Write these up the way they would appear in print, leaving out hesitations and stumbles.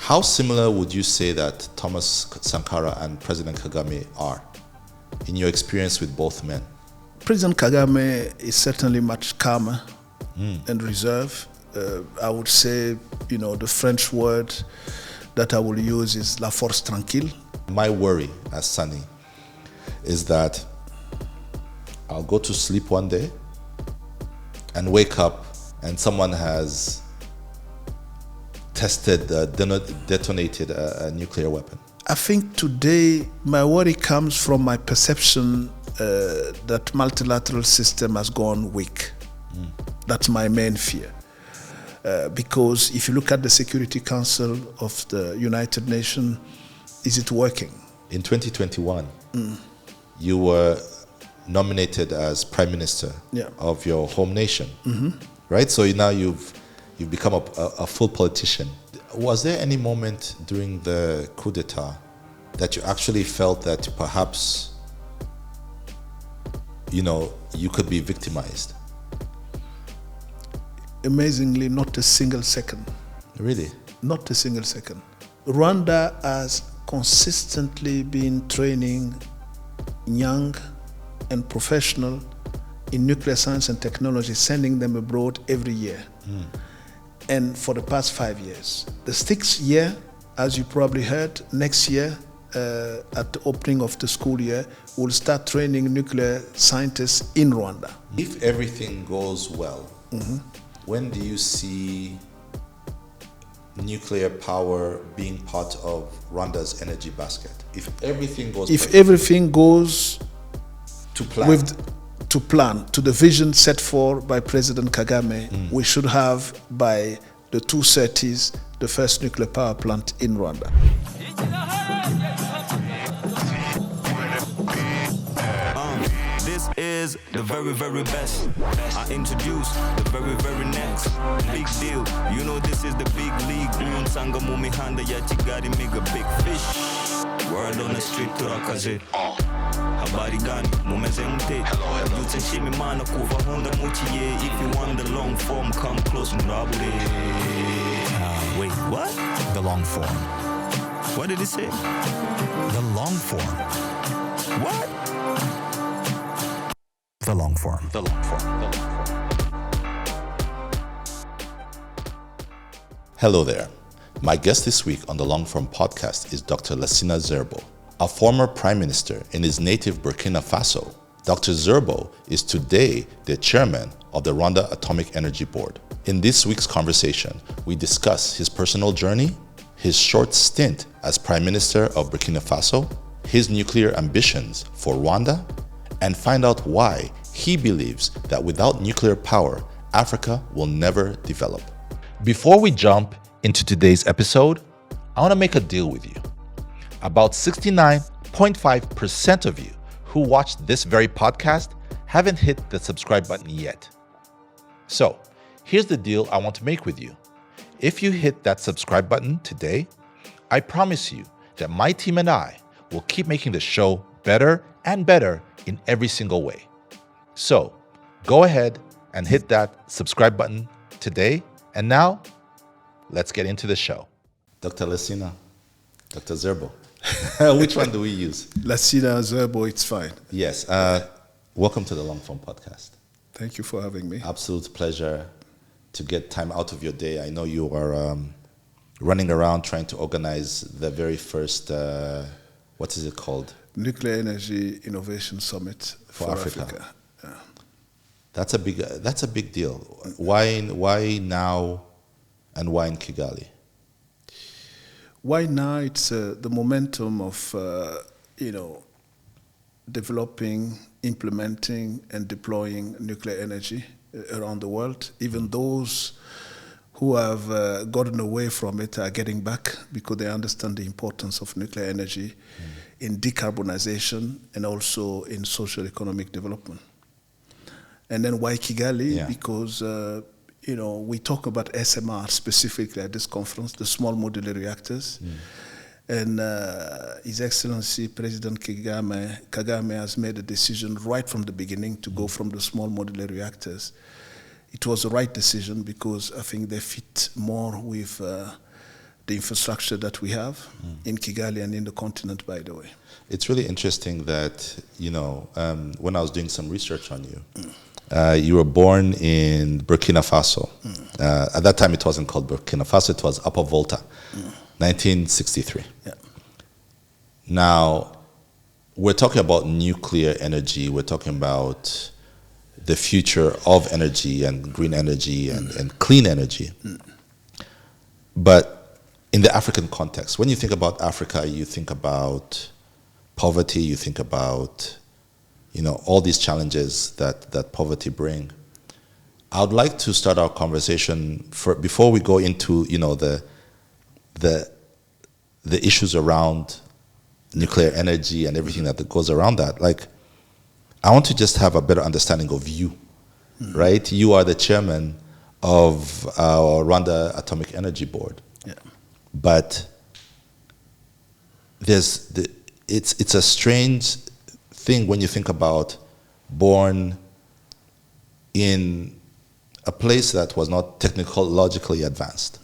How similar would you say that Thomas Sankara and President Kagame are in your experience with both men? President Kagame is certainly much calmer and reserved. I would say, the French word that I will use is la force tranquille. My worry as Sunny is that I'll go to sleep one day and wake up and someone has tested, detonated a nuclear weapon. I think today my worry comes from my perception that multilateral system has gone weak. That's my main fear. Because if you look at the Security Council of the United Nations, is it working? In 2021, you were nominated as Prime Minister of your home nation, right? So now you've become a full politician. Was there any moment during the coup d'etat that you actually felt that perhaps, you could be victimized? Amazingly, not a single second. Really? Not a single second. Rwanda has consistently been training young and professional in nuclear science and technology, sending them abroad every year. And for the past 5 years. The 6th year, as you probably heard, next year, at the opening of the school year, we'll start training nuclear scientists in Rwanda. If everything goes well, when do you see nuclear power being part of Rwanda's energy basket? If everything goes to plan, to the vision set for by President Kagame, we should have by the 2030s the first nuclear power plant in Rwanda. This is the very, very best. I introduce the very, very next. Big deal. This is the big league. Sanga mumihanda ya Kigali mega big fish. Word on the street turakaje. Habari gani mumeze mte. Yutse nshimi mana kuva honda muchiye. If you want the long form, come close mrabure. Wait, what? The long form. What did he say? The long form. What? The long form. The long form. Hello there. My guest this week on the Long Form podcast is Dr. Lassina Zerbo, a former prime minister in his native Burkina Faso. Dr. Zerbo is today the chairman of the Rwanda Atomic Energy Board. In this week's conversation, we discuss his personal journey, his short stint as prime minister of Burkina Faso, his nuclear ambitions for Rwanda, and find out why he believes that without nuclear power, Africa will never develop. Before we jump into today's episode, I want to make a deal with you. About 69.5% of you who watched this very podcast haven't hit the subscribe button yet. So, here's the deal I want to make with you. If you hit that subscribe button today, I promise you that my team and I will keep making the show better and better in every single way. So, go ahead and hit that subscribe button today. And now, let's get into the show. Dr. Lassina, Dr. Zerbo. Which one do we use? Lassina Zerbo, it's fine. Yes. Welcome to the Long Form podcast. Thank you for having me. Absolute pleasure to get time out of your day. I know you are running around trying to organize the very first, what is it called? Nuclear Energy Innovation Summit for Africa. Yeah. That's a big deal. Why now, and why in Kigali? Why now? It's the momentum of developing, implementing, and deploying nuclear energy around the world. Even those who have gotten away from it are getting back because they understand the importance of nuclear energy in decarbonization and also in social economic development. And then why Kigali? Yeah. Because we talk about SMR specifically at this conference, the small modular reactors. And His Excellency President Kagame has made a decision right from the beginning to go from the small modular reactors. It was the right decision because I think they fit more with the infrastructure that we have in Kigali and in the continent, by the way. It's really interesting that, when I was doing some research on you, you were born in Burkina Faso. At that time, it wasn't called Burkina Faso, it was Upper Volta, 1963. Yeah. Now, we're talking about nuclear energy, we're talking about the future of energy and green energy and clean energy. But in the African context, when you think about Africa, you think about poverty, you think about all these challenges that poverty bring. I would like to start our conversation before we go into the issues around nuclear energy and everything that goes around that. Like, I want to just have a better understanding of you, right? You are the chairman of our Rwanda Atomic Energy Board, but it's a strange thing when you think about born in a place that was not technologically advanced.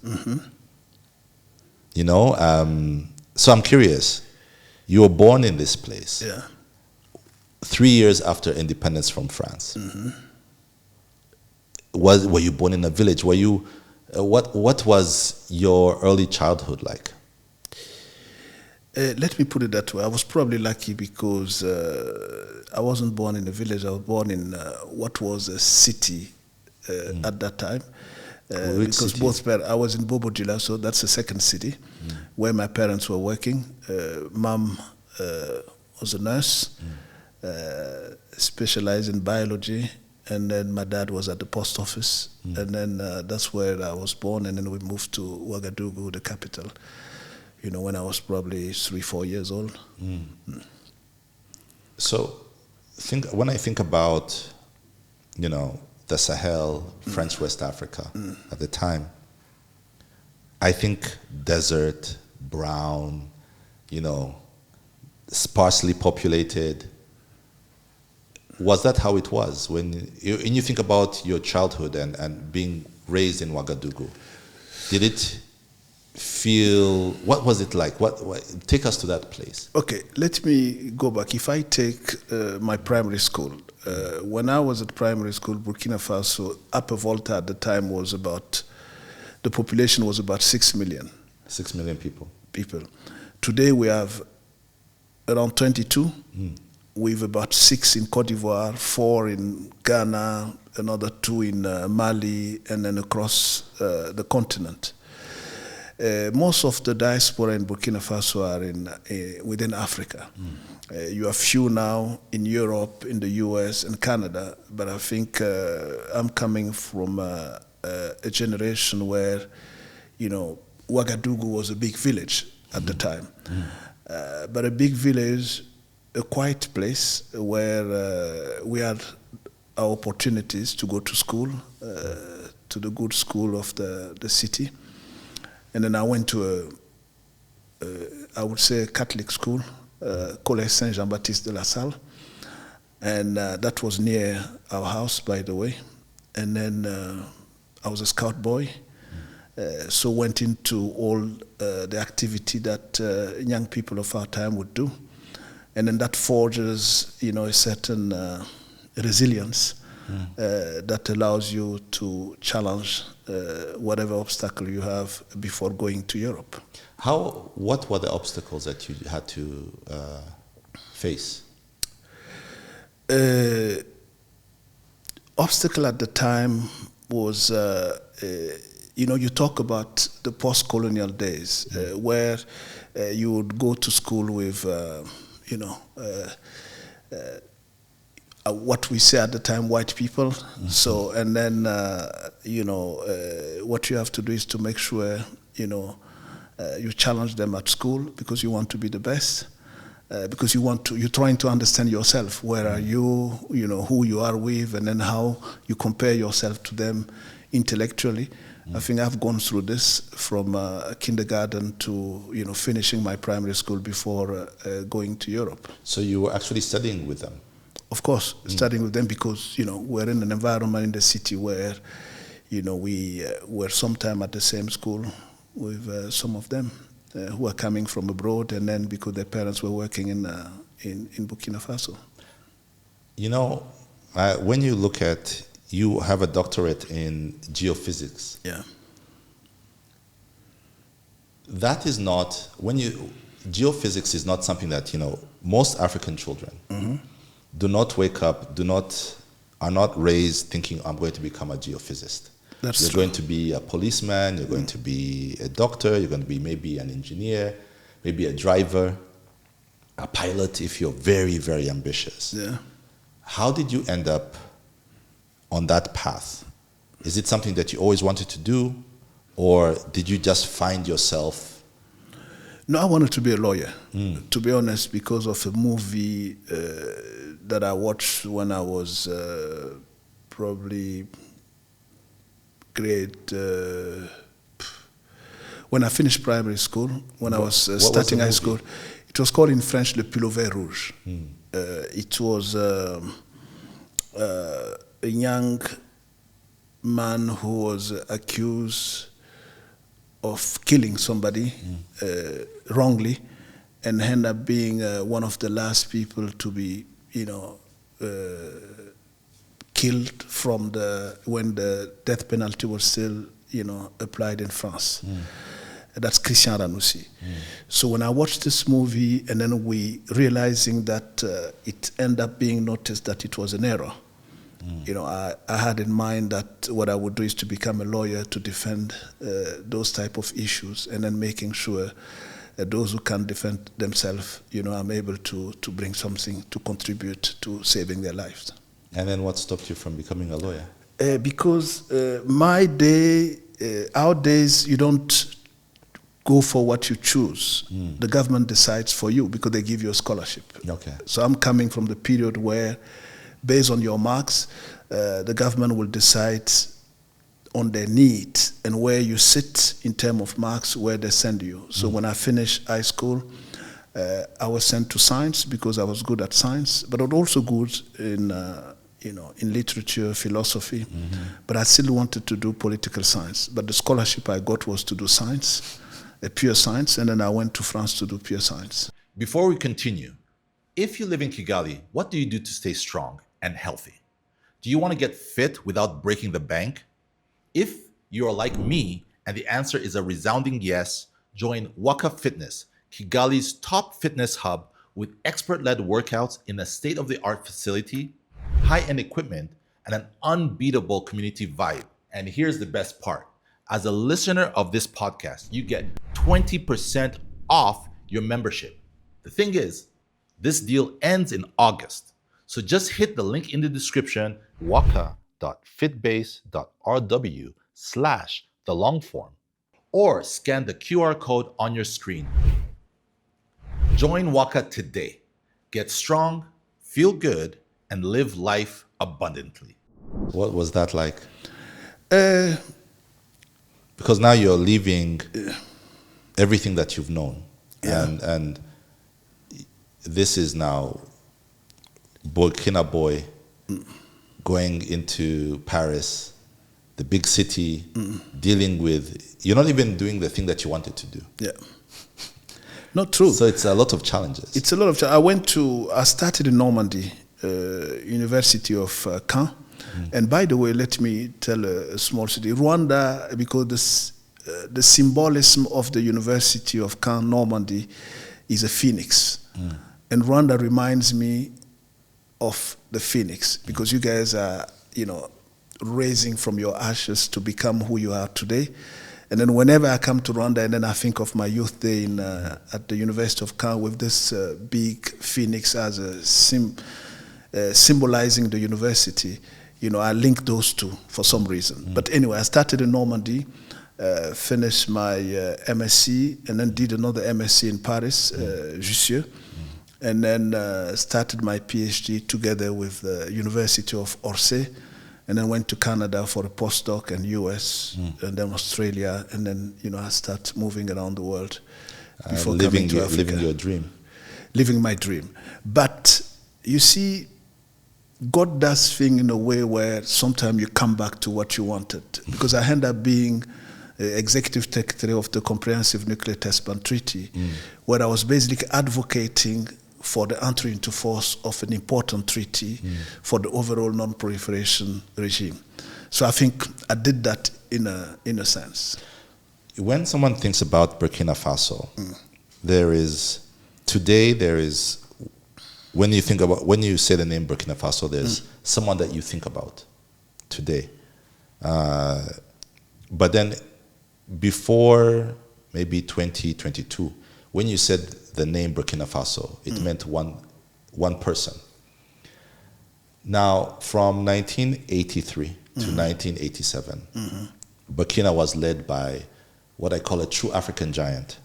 So I'm curious. You were born in this place. 3 years after independence from France. Were you born in a village? Were you? What was your early childhood like? Let me put it that way. I was probably lucky because I wasn't born in a village. I was born in what was a city at that time. Because city? I was in Modular, so that's the second city where my parents were working. Mom was a nurse, specialized in biology, and then my dad was at the post office, and then that's where I was born, and then we moved to Ouagadougou, the capital, when I was probably 3-4 years old. So when I think about, the Sahel, French West Africa at the time, I think desert, brown, sparsely populated. Was that how it was when you think about your childhood and being raised in Ouagadougou? Did it feel, what was it like? What take us to that place. Okay, let me go back. If I take my primary school, when I was at primary school, Burkina Faso, Upper Volta at the time the population was about 6 million. 6 million people. Today we have around 22. We have about 6 in Cote d'Ivoire, 4 in Ghana, another 2 in Mali, and then across the continent. Most of the diaspora in Burkina Faso are within Africa. You have few now in Europe, in the US, and Canada, but I think I'm coming from a generation where, Ouagadougou was a big village at the time. But a big village, a quiet place where we had our opportunities to go to school, to the good school of the city. And then I went to I would say a Catholic school, Collège Saint-Jean-Baptiste de la Salle. And that was near our house, by the way. And then I was a scout boy. So went into all the activity that young people of our time would do. And then that forges, a certain resilience that allows you to challenge whatever obstacle you have before going to Europe. What were the obstacles that you had to face? Obstacle at the time was, you talk about the post-colonial days where you would go to school with, what we say at the time, white people. So, and then, what you have to do is to make sure, you challenge them at school because you want to be the best. Because you're trying to understand yourself. Where are you, who you are with, and then how you compare yourself to them intellectually. I think I've gone through this from kindergarten to, finishing my primary school before going to Europe. So you were actually studying with them? Of course, studying with them because, we're in an environment in the city where, we were sometime at the same school, with some of them who are coming from abroad, and then because their parents were working in Burkina Faso. You know, when you look at, you have a doctorate in geophysics. Yeah. That is not, geophysics is not something that, most African children do not wake up, are not raised thinking, I'm going to become a geophysicist. You're going to be a policeman, you're going to be a doctor, you're going to be maybe an engineer, maybe a driver, a pilot if you're very, very ambitious. Yeah. How did you end up on that path? Is it something that you always wanted to do, or did you just find yourself? No, I wanted to be a lawyer, to be honest, because of a movie that I watched when I was probably grade, when I finished primary school, when I was starting high school. It was called in French Le Pullover Rouge. It was a young man who was accused of killing somebody wrongly, and ended up being one of the last people to be, killed from when the death penalty was still, applied in France. That's Christian Ranouci. So when I watched this movie, and then we realizing that it ended up being noticed that it was an error, I had in mind that what I would do is to become a lawyer to defend those type of issues, and then making sure that those who can't defend themselves, I'm able to bring something to contribute to saving their lives. And then what stopped you from becoming a lawyer? Because our days, you don't go for what you choose. The government decides for you because they give you a scholarship. Okay. So I'm coming from the period where, based on your marks, the government will decide on their needs and where you sit in terms of marks, where they send you. So when I finished high school, I was sent to science because I was good at science, but I was also good in literature, philosophy. But I still wanted to do political science. But the scholarship I got was to do science, pure science, and then I went to France to do pure science. Before we continue, if you live in Kigali, what do you do to stay strong and healthy? Do you want to get fit without breaking the bank? If you are like me and the answer is a resounding yes, join Waka Fitness, Kigali's top fitness hub with expert-led workouts in a state-of-the-art facility, high-end equipment, and an unbeatable community vibe. And here's the best part. As a listener of this podcast, you get 20% off your membership. The thing is, this deal ends in August. So just hit the link in the description, waka.fitbase.rw/thelongform, or scan the QR code on your screen. Join Waka today. Get strong, feel good, and live life abundantly. What was that like? Because now you're leaving everything that you've known. And this is now Burkina boy going into Paris, the big city, dealing with, you're not even doing the thing that you wanted to do. Yeah. Not true. So it's a lot of challenges. It's a lot of I started in Normandy, University of Caen. And by the way, let me tell a small city. Rwanda, because the symbolism of the University of Caen, Normandy, is a phoenix. And Rwanda reminds me of the phoenix, because you guys are, raising from your ashes to become who you are today. And then whenever I come to Rwanda, and then I think of my youth day at the University of Caen with this big phoenix as a symbolizing the university, I link those two for some reason. But anyway, I started in Normandy, finished my MSc, and then did another MSc in Paris, Jussieu, and then started my PhD together with the University of Orsay, and then went to Canada for a postdoc, and US, and then Australia, and then I start moving around the world before coming to Africa. Living your dream. Living my dream. But you see, God does things in a way where sometimes you come back to what you wanted. Because I end up being executive secretary of the Comprehensive Nuclear Test Ban Treaty, where I was basically advocating for the entry into force of an important treaty for the overall non-proliferation regime. So I think I did that in a sense. When someone thinks about Burkina Faso, when you say the name Burkina Faso, there's someone that you think about today. But then before maybe 2022, when you said the name Burkina Faso, it meant one person. Now, from 1983 to 1987, Burkina was led by what I call a true African giant,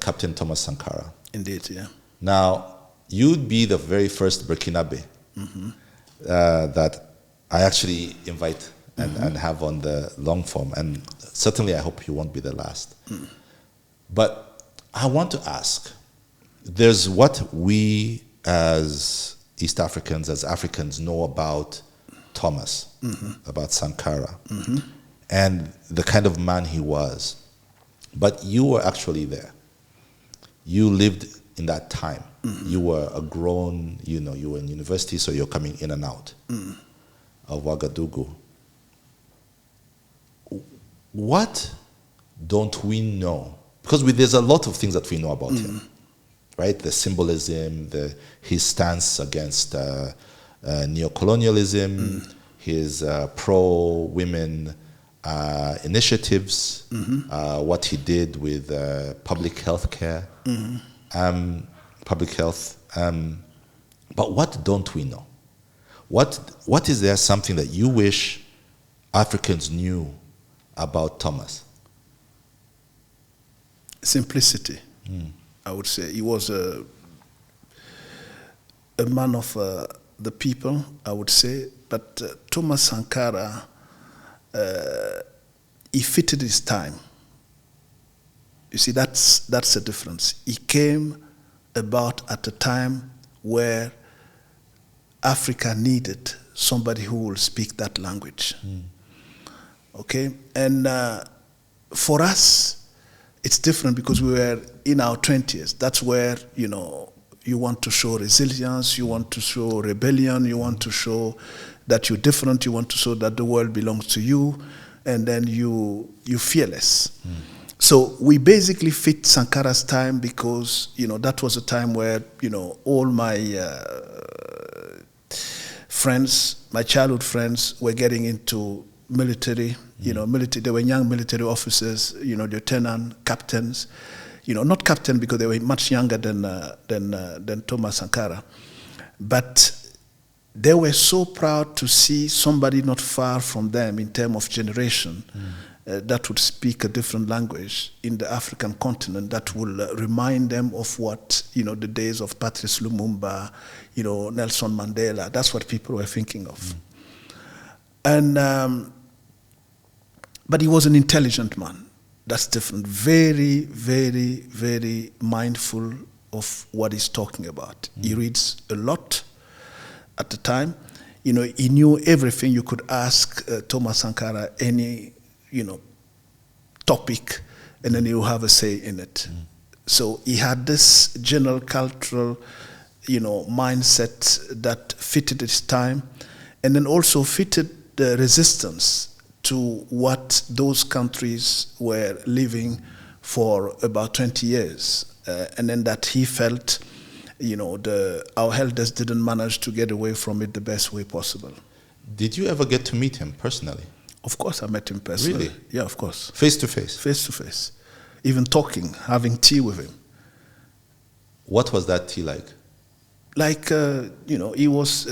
Captain Thomas Sankara. Indeed, yeah. Now, you'd be the very first Burkinabe that I actually invite and have on the long form, and certainly I hope you won't be the last. But I want to ask, there's what we as East Africans, as Africans, know about Thomas, about Sankara, and the kind of man he was. But you were actually there. You lived in that time. You were a grown, you were in university, so you're coming in and out of Ouagadougou. What don't we know? Because there's a lot of things that we know about him, right? The symbolism, his stance against neocolonialism, his pro-women initiatives, what he did with public health care, public health. But what don't we know? What is there something that you wish Africans knew about Thomas? Simplicity, I would say. He was a man of the people, I would say. But Thomas Sankara, he fitted his time. You see, that's the difference. He came about at a time where Africa needed somebody who will speak that language. Okay? And for us, it's different because we were in our 20s. That's where, you want to show resilience, you want to show rebellion, you want to show that you're different, you want to show that the world belongs to you, and then you're fearless. So we basically fit Sankara's time because, that was a time where, all my friends, my childhood friends, were getting into military, military. They were young military officers, lieutenant, captains, not captain because they were much younger than Thomas Sankara, but they were so proud to see somebody not far from them in terms of generation that would speak a different language in the African continent that will remind them of what, the days of Patrice Lumumba, Nelson Mandela. That's what people were thinking of. And but he was an intelligent man. That's different. Very, very, very mindful of what he's talking about. He reads a lot at the time. He knew everything. You could ask Thomas Sankara any, topic, and then he'll have a say in it. So he had this general cultural, mindset that fitted his time, and then also fitted the resistance to what those countries were living for about 20 years. And then that he felt, our elders didn't manage to get away from it the best way possible. Did you ever get to meet him personally? Of course I met him personally. Really? Yeah, of course. Face to face? Face to face. Even talking, having tea with him. What was that tea like? Like, he was...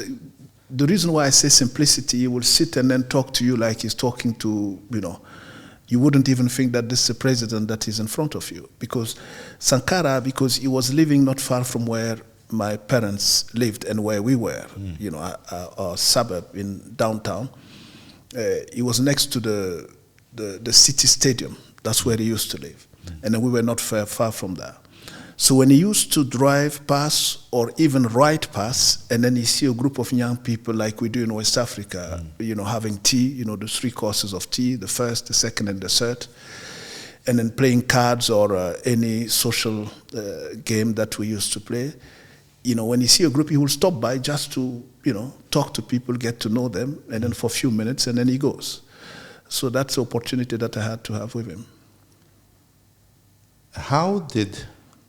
the reason why I say simplicity, he will sit and then talk to you like he's talking to, you wouldn't even think that this is a president that is in front of you. Because Sankara, because he was living not far from where my parents lived and where we were, our suburb in downtown. He was next to the city stadium. That's where he used to live. And then we were not far from there. So when he used to drive past or even ride past, and then you see a group of young people like we do in West Africa, having tea, the 3 courses of tea, the first, the second, and the third, and then playing cards or any social game that we used to play. When you see a group, he will stop by just to, talk to people, get to know them, and then for a few minutes, and then he goes. So that's the opportunity that I had to have with him.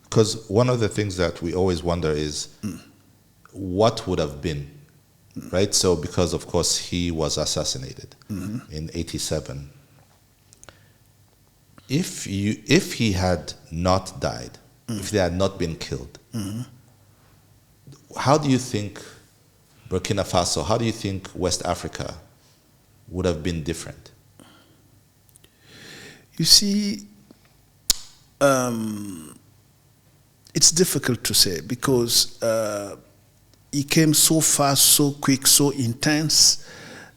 Because one of the things that we always wonder is what would have been, right? So because, of course, he was assassinated in 87. If he had not died, if they had not been killed, how do you think Burkina Faso, how do you think West Africa would have been different? You see, it's difficult to say because he came so fast, so quick, so intense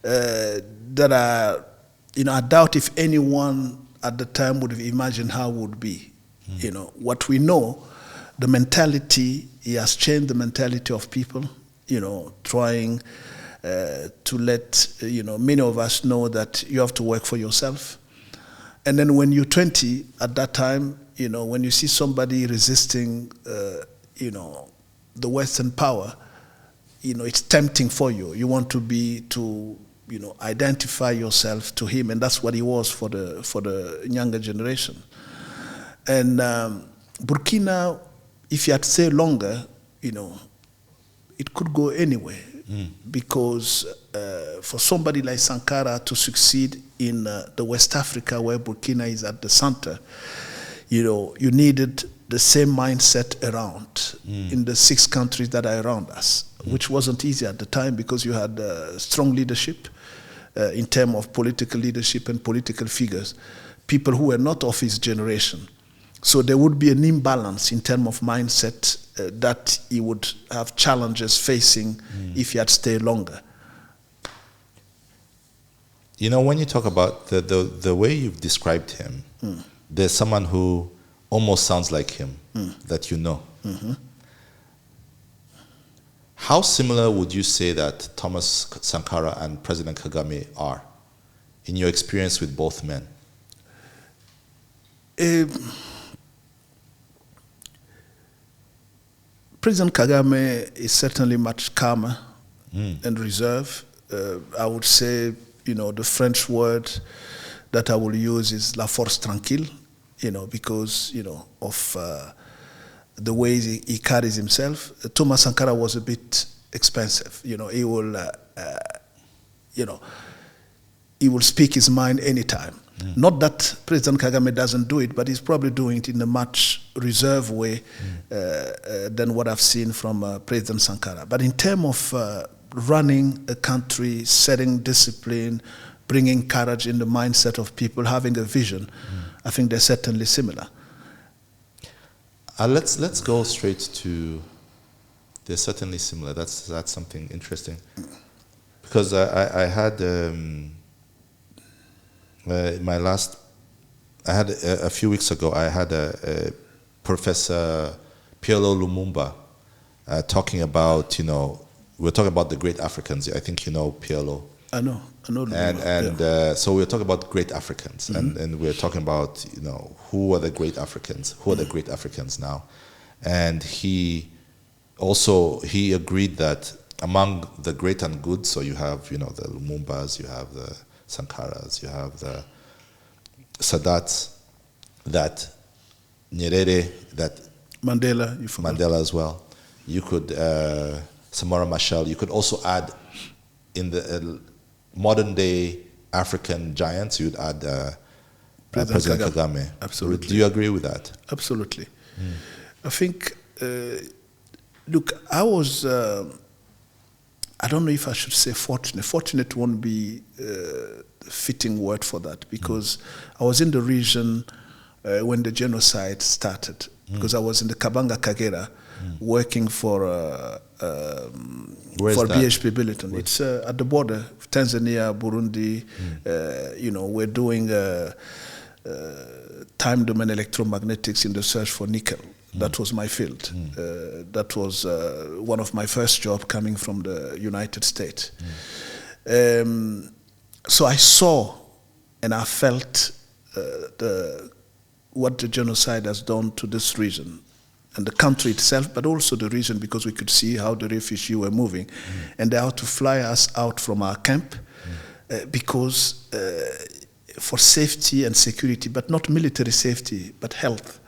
that I doubt if anyone at the time would have imagined how it would be. What we know, the mentality, he has changed the mentality of people, trying to let, many of us know that you have to work for yourself. And then when you're 20, at that time, when you see somebody resisting, the Western power, it's tempting for you. You want to identify yourself to him, and that's what he was for the younger generation. And Burkina, if you had stayed longer, it could go anywhere. Because for somebody like Sankara to succeed in the West Africa where Burkina is at the center, you needed the same mindset around in the 6 countries that are around us, which wasn't easy at the time because you had strong leadership in terms of political leadership and political figures, people who were not of his generation. So there would be an imbalance in terms of mindset that he would have challenges facing if he had stayed longer. When you talk about the way you've described him, there's someone who almost sounds like him that you know. How similar would you say that Thomas Sankara and President Kagame are in your experience with both men? President Kagame is certainly much calmer and reserved. I would say, the French word that I will use is la force tranquille, because, of the ways he carries himself. Thomas Sankara was a bit expensive. He will speak his mind anytime. Not that President Kagame doesn't do it, but he's probably doing it in a much reserved way than what I've seen from President Sankara. But in terms of running a country, setting discipline, bringing courage in the mindset of people, having a vision, I think they're certainly similar. Let's go straight to, they're certainly similar. That's something interesting. Because I had... a few weeks ago, I had a Professor Pierlo Lumumba talking about, we were talking about the great Africans. I think you know Pierlo. I know Lumumba. And so we were talking about great Africans, and we were talking about, who are the great Africans? Who are the great Africans now? And he agreed that among the great and good, so you have, the Lumumbas, you have the Sankaras, you have the Sadats, that Nyerere, that Mandela as well. You could Samora Machel. You could also add in the modern day African giants. You'd add President Kagame. Absolutely. Do you agree with that? Absolutely. I think. Look, I was. I don't know if I should say fortunate. Fortunate won't be a fitting word for that, because I was in the region when the genocide started, because I was in the Kabanga Kagera working for BHP Billiton. It's at the border, Tanzania, Burundi. We're doing time domain electromagnetics in the search for nickel. That was my field. That was one of my first jobs coming from the United States. So I saw and I felt what the genocide has done to this region and the country itself, but also the region, because we could see how the refugees were moving. And they had to fly us out from our camp because for safety and security, but not military safety, but health.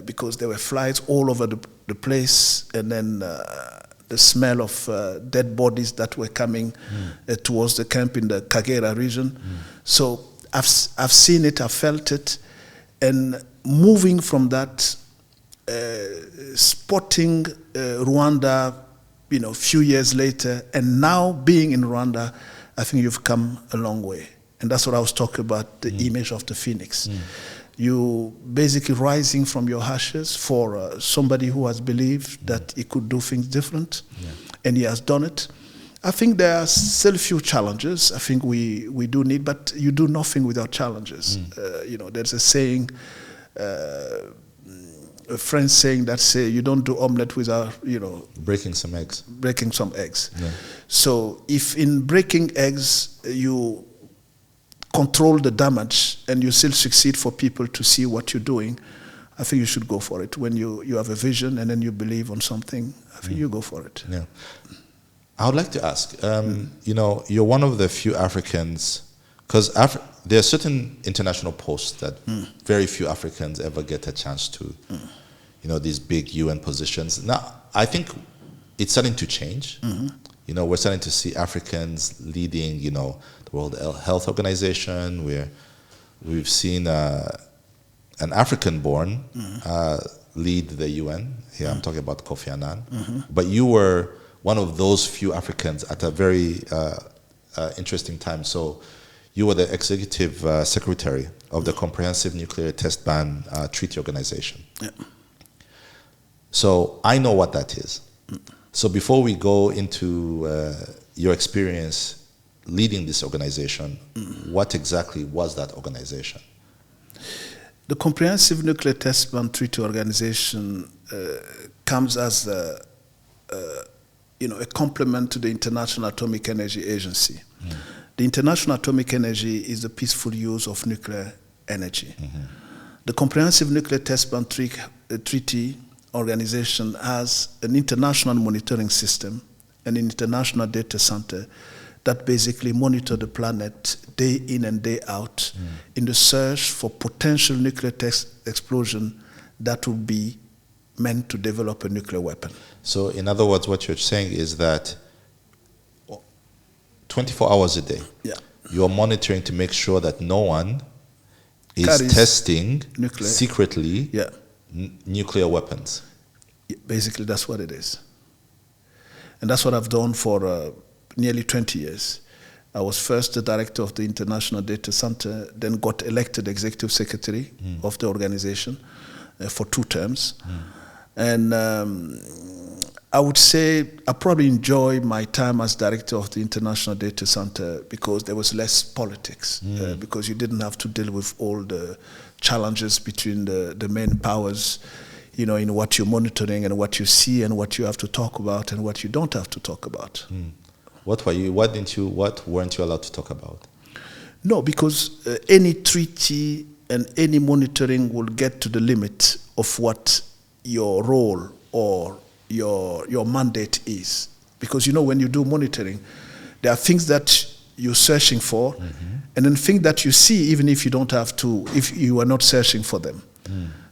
Because there were flights all over the place, and then the smell of dead bodies that were coming towards the camp in the Kagera region. So I've seen it, I've felt it, and moving from that, spotting Rwanda, a few years later, and now being in Rwanda, I think you've come a long way. And that's what I was talking about, the image of the phoenix. You basically rising from your ashes for somebody who has believed that he could do things different, and he has done it. I think there are still a few challenges. I think we do need, but you do nothing without challenges. There's a saying, a French saying that say you don't do omelette without, breaking some eggs. Breaking some eggs. Yeah. So if in breaking eggs you control the damage and you still succeed for people to see what you're doing, I think you should go for it. When you have a vision and then you believe on something, I think you go for it. Yeah. I would like to ask, you're one of the few Africans, because there are certain international posts that very few Africans ever get a chance to, these big UN positions. Now, I think it's starting to change. We're starting to see Africans leading, the World Health Organization, where we've seen an African-born lead the UN. Here I'm talking about Kofi Annan. But you were one of those few Africans at a very interesting time. So you were the executive secretary of the Comprehensive Nuclear Test Ban Treaty Organization. Yeah. So I know what that is. So before we go into your experience leading this organization, what exactly was that organization? The Comprehensive Nuclear Test Ban Treaty Organization comes as a complement to the International Atomic Energy Agency. The International Atomic Energy is the peaceful use of nuclear energy. The Comprehensive Nuclear Test Ban Treaty Organization has an international monitoring system, an international data center that basically monitor the planet day in and day out in the search for potential nuclear explosion that would be meant to develop a nuclear weapon. So in other words, what you're saying is that 24 hours a day, you're monitoring to make sure that no one is testing secretly nuclear weapons. Basically, that's what it is. And that's what I've done for nearly 20 years. I was first the director of the International Data Center, then got elected executive secretary of the organization for 2 terms. And I would say I probably enjoy my time as director of the International Data Center because there was less politics, because you didn't have to deal with all the challenges between the main powers, in what you're monitoring and what you see and what you have to talk about and what you don't have to talk about. What weren't you allowed to talk about? No, because any treaty and any monitoring will get to the limit of what your role or your mandate is. Because when you do monitoring, there are things that you're searching for, and then things that you see even if you don't have to, if you are not searching for them.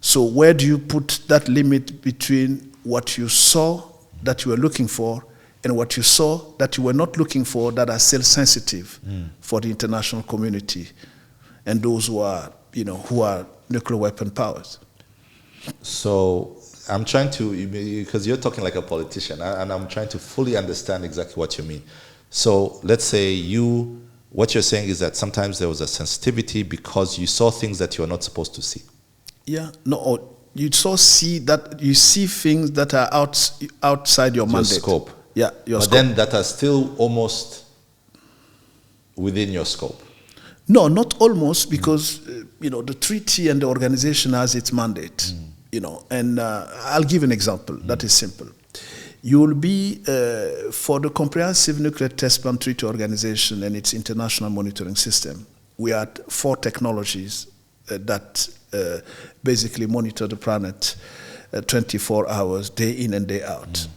So where do you put that limit between what you saw that you were looking for and what you saw that you were not looking for that are still sensitive for the international community and those who are nuclear weapon powers? So I'm trying to, because you're talking like a politician, and I'm trying to fully understand exactly what you mean. So let's say what you're saying is that sometimes there was a sensitivity because you saw things that you are not supposed to see. Yeah, no, you see things that are outside your mandate. Your scope. Yeah, your scope. But then that are still almost within your scope. No, not almost, because the treaty and the organization has its mandate. And I'll give an example that is simple. You will be, for the Comprehensive Nuclear Test Ban Treaty Organization and its international monitoring system, we had 4 technologies that basically monitor the planet 24 hours, day in and day out.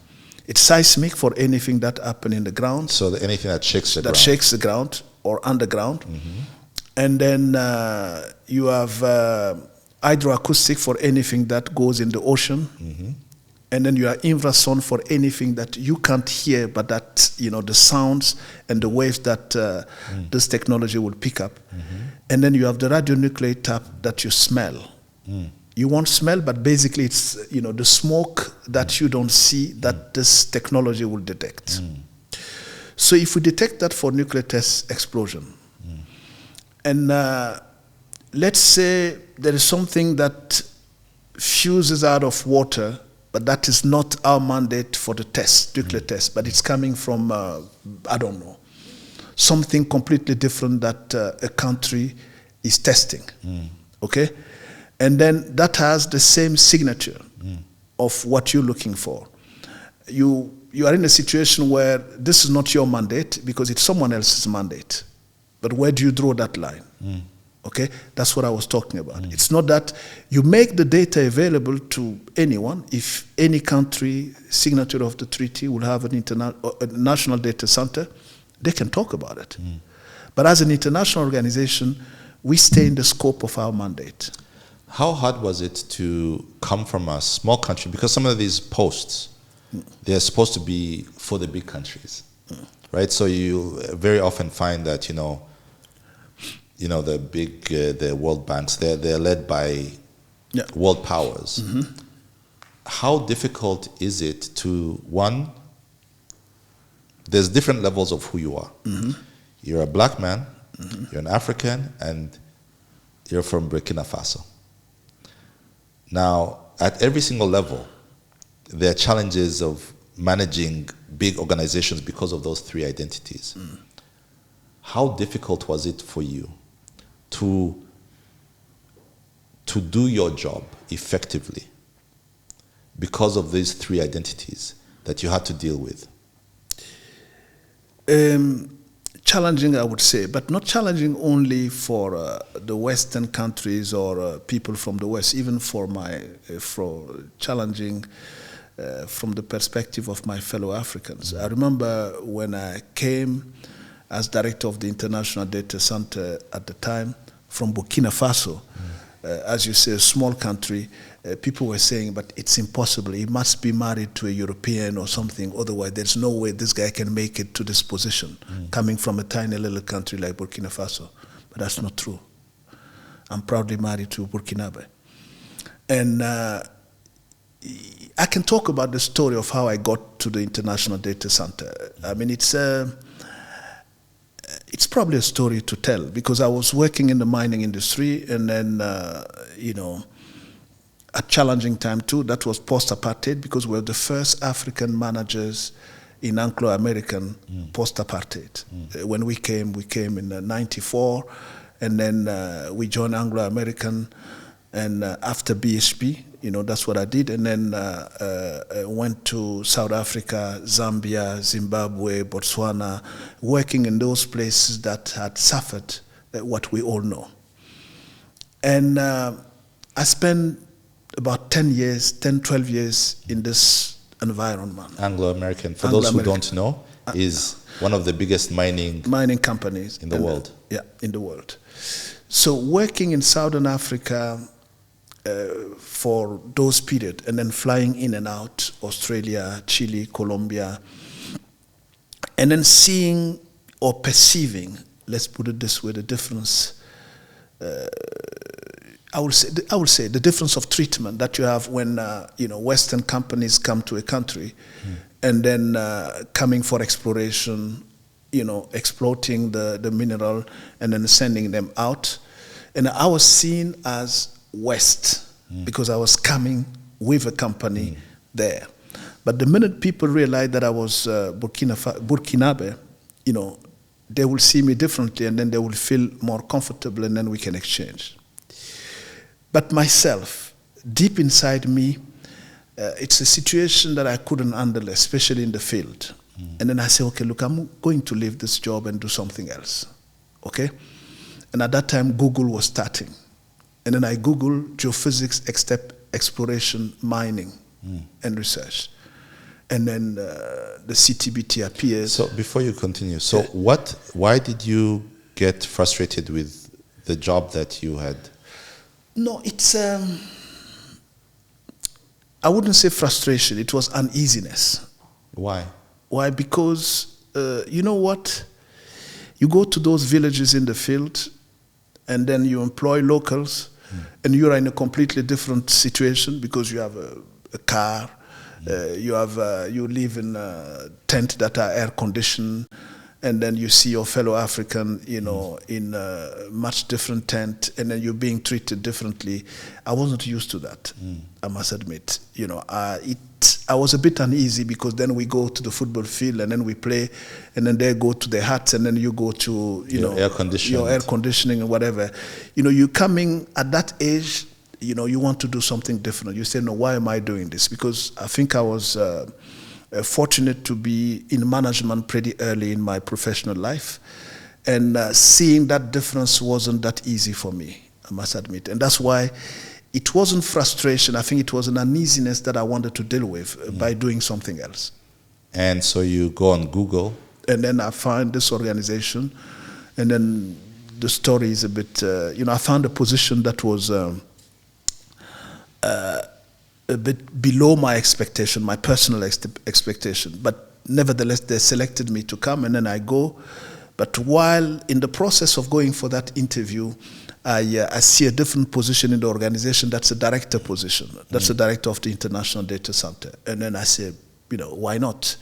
It's seismic for anything that happens in the ground. So anything that shakes the ground. That shakes the ground or underground. And then you have hydroacoustic for anything that goes in the ocean. And then you have infrasound for anything that you can't hear, but that, the sounds and the waves that this technology will pick up. And then you have the radionuclide tap that you smell. You won't smell, but basically it's, the smoke that you don't see that this technology will detect. So if we detect that for nuclear test explosion, and let's say there is something that fuses out of water, but that is not our mandate for the test, nuclear test, but it's coming from, I don't know, something completely different that a country is testing, okay? And then that has the same signature of what you're looking for. You are in a situation where this is not your mandate because it's someone else's mandate. But where do you draw that line? Okay, that's what I was talking about. It's not that you make the data available to anyone. If any country, signatory of the treaty, will have a national data center, they can talk about it. But as an international organization, we stay in the scope of our mandate. How hard was it to come from a small country? Because some of these posts, they're supposed to be for the big countries, right? So you very often find that, the big, the world banks, they're led by world powers. How difficult is it to, one, there's different levels of who you are. You're a black man, you're an African, and you're from Burkina Faso. Now, at every single level, there are challenges of managing big organizations because of those 3 identities. How difficult was it for you to do your job effectively because of these 3 identities that you had to deal with? Challenging, I would say, but not challenging only for the Western countries or people from the West, even for challenging from the perspective of my fellow Africans. I remember when I came as director of the International Data Center at the time from Burkina Faso, as you say, a small country, people were saying, but it's impossible. He must be married to a European or something. Otherwise, there's no way this guy can make it to this position, coming from a tiny little country like Burkina Faso. But that's not true. I'm proudly married to Burkinabe. And I can talk about the story of how I got to the International Data Center. I mean, it's probably a story to tell because I was working in the mining industry and then, a challenging time too. That was post-apartheid because we were the first African managers in Anglo-American post-apartheid. When we came in 94 and then we joined Anglo-American and after BHP, that's what I did. And then went to South Africa, Zambia, Zimbabwe, Botswana, working in those places that had suffered what we all know. And I spent about 12 years in this environment. Anglo-American, for those who don't know, is one of the biggest mining companies in the world. In the world. So working in Southern Africa for those periods, and then flying in and out, Australia, Chile, Colombia, and then seeing or perceiving, let's put it this way, the difference, I would say the difference of treatment that you have when Western companies come to a country and then coming for exploration, exploiting the mineral and then sending them out. And I was seen as West because I was coming with a company there. But the minute people realized that I was Burkinabe, they will see me differently and then they will feel more comfortable and then we can exchange. But myself, deep inside me, it's a situation that I couldn't handle, especially in the field. And then I say, okay, look, I'm going to leave this job and do something else. Okay? And at that time, Google was starting. And then I Googled geophysics, exploration, mining, and research. And then the CTBT appeared. So before you continue, why did you get frustrated with the job that you had? No, it's, I wouldn't say frustration, it was uneasiness. Why? Why? Because, you know what? You go to those villages in the field, and then you employ locals, and you're in a completely different situation because you have a car, you live in a tent that are air conditioned, and then you see your fellow African, in a much different tent, and then you're being treated differently. I wasn't used to that, I must admit. I was a bit uneasy because then we go to the football field and then we play, and then they go to their huts, and then you go to your air conditioning and whatever. You're coming at that age. You want to do something different. You say, no, why am I doing this? Because I think I was fortunate to be in management pretty early in my professional life, and seeing that difference wasn't that easy for me, I must admit. And that's why it wasn't frustration. I think it was an uneasiness that I wanted to deal with by doing something else. And so you go on Google. And then I find this organization, and then the story is a bit, I found a position that was a bit below my expectation, my personal expectation. But nevertheless, they selected me to come, and then I go. But while in the process of going for that interview, I see a different position in the organization. That's a director position. That's the director of the International Data Center. And then I say, why not?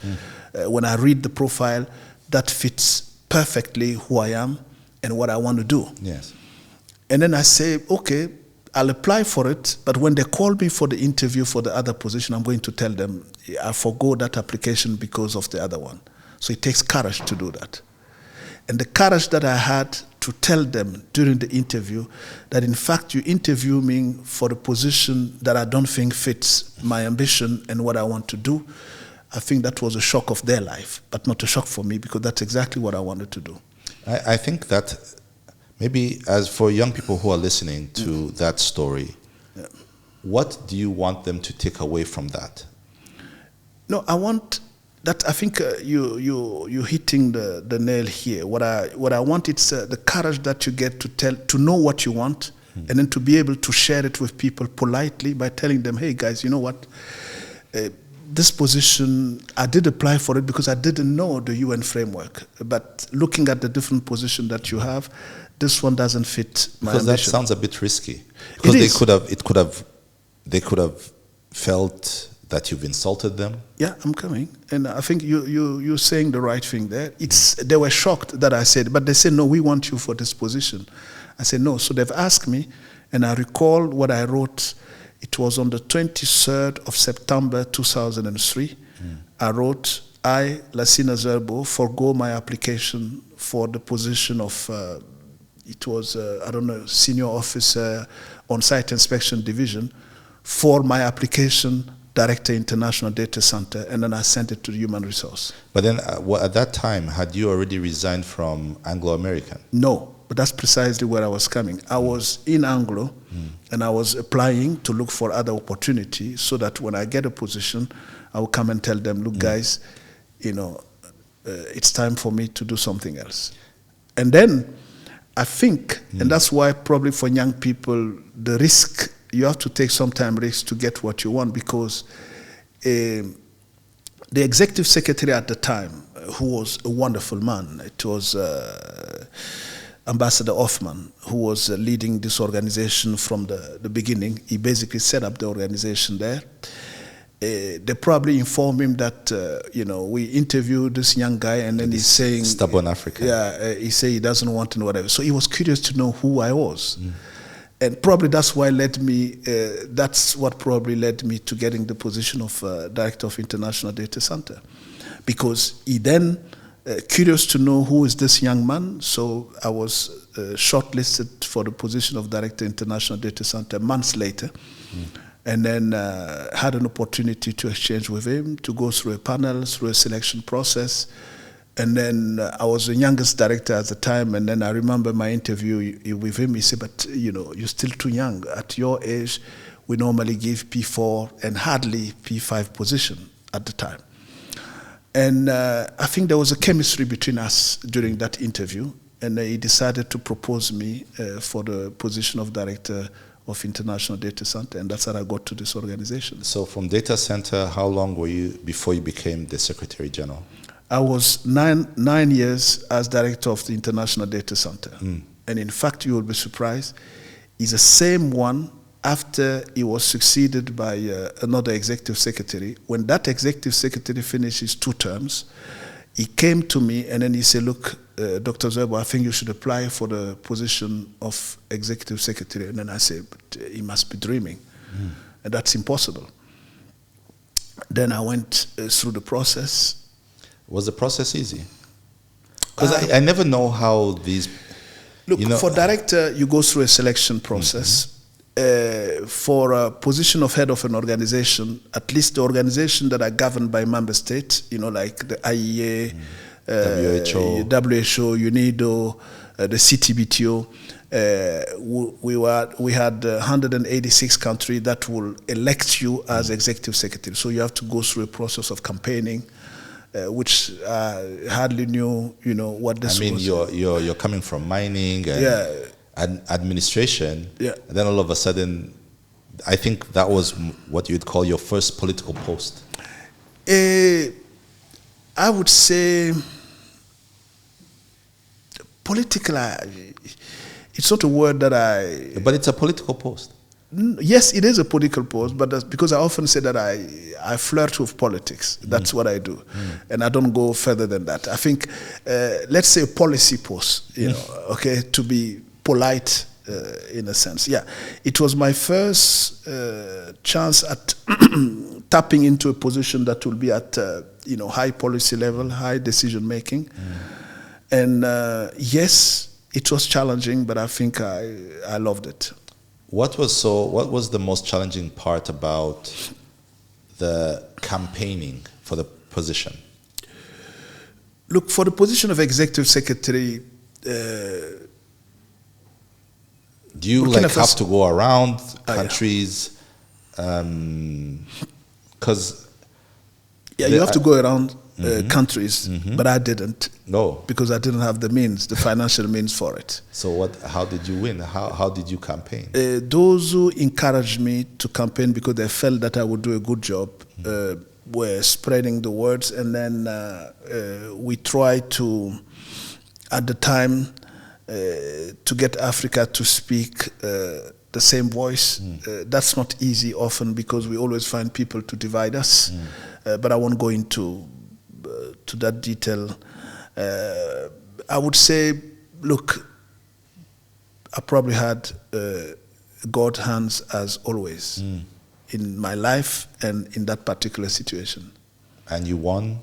When I read the profile, that fits perfectly who I am and what I want to do. Yes. And then I say, okay, I'll apply for it, but when they call me for the interview for the other position, I'm going to tell them I forgo that application because of the other one. So it takes courage to do that. And the courage that I had to tell them during the interview that in fact you interview me for a position that I don't think fits my ambition and what I want to do, I think that was a shock of their life, but not a shock for me because that's exactly what I wanted to do. I think that maybe as for young people who are listening to that story, what do you want them to take away from that? No, I want that. I think you're hitting the nail here. What I want is the courage that you get to know what you want, and then to be able to share it with people politely by telling them, hey guys, you know what? This position, I did apply for it because I didn't know the UN framework. But looking at the different position that you have, this one doesn't fit my ambition. Because that sounds a bit risky. Because they could have felt that you've insulted them. Yeah, I'm coming, and I think you're saying the right thing there. They were shocked that I said, but they said, no, we want you for this position. I said no. So they've asked me, and I recall what I wrote. It was on the 23rd of September 2003. I wrote, I, Lassina Zerbo, forgo my application for the position of, senior officer on site inspection division for my application, Director International Data Center, and then I sent it to the Human Resource. But then at that time, had you already resigned from Anglo-American? No, but that's precisely where I was coming. I was in Anglo, and I was applying to look for other opportunities so that when I get a position, I will come and tell them, look guys, it's time for me to do something else. And then I think, and that's why probably for young people, the risk, you have to take some risks to get what you want, because the executive secretary at the time, who was a wonderful man, it was Ambassador Hoffman, who was leading this organization from the beginning. He basically set up the organization there. They probably informed him that, we interviewed this young guy, and then he's saying... Stubborn African. Yeah, he said he doesn't want to know whatever. So he was curious to know who I was. And probably that's what probably led me to getting the position of Director of International Data Center. Because he then, curious to know who is this young man, so I was shortlisted for the position of Director International Data Center months later. and then had an opportunity to exchange with him, to go through a panel, through a selection process. And then I was the youngest director at the time, and then I remember my interview with him. He said, but you're still too young. At your age, we normally give P4 and hardly P5 position at the time. And I think there was a chemistry between us during that interview, and he decided to propose me for the position of Director of International Data Center, and that's how I got to this organization. So from data center, how long were you before you became the Secretary General? I was nine years as Director of the International Data Center. And in fact, you will be surprised, he's the same one after he was succeeded by another executive secretary. When that executive secretary finished his 2 terms, he came to me and then he said, look, Dr. Zerbo, I think you should apply for the position of executive secretary. And then I said, but he must be dreaming. And that's impossible. Then I went through the process. Was the process easy? Because I never know how these... Look, for director, you go through a selection process. For a position of head of an organization, at least the organization that are governed by member states, like the IEA, WHO, UNIDO, the CTBTO, we had 186 countries that will elect you as executive secretary. So you have to go through a process of campaigning, which I hardly knew, what this was. I mean, you're coming from mining and administration, and then all of a sudden, I think that was what you'd call your first political post. I would say political, it's not a word that But it's a political post. Yes, it is a political post, but that's because I often say that I flirt with politics. That's what I do. And I don't go further than that. I think, let's say a policy post, okay, to be polite in a sense. Yeah, it was my first chance at tapping into a position that will be at high policy level, high decision making. And yes, it was challenging, but I think I loved it. What was the most challenging part about the campaigning for the position? Look, for the position of executive secretary, do you have to go around countries? Because you have to go around countries, but I didn't. No, because I didn't have the means, the financial means for it. So how did you win? How did you campaign? Those who encouraged me to campaign because they felt that I would do a good job were spreading the words, and then we tried to, at the time, to get Africa to speak the same voice. That's not easy often because we always find people to divide us. But I won't go into to that detail. I would say, look, I probably had God's hands as always in my life and in that particular situation. And you won,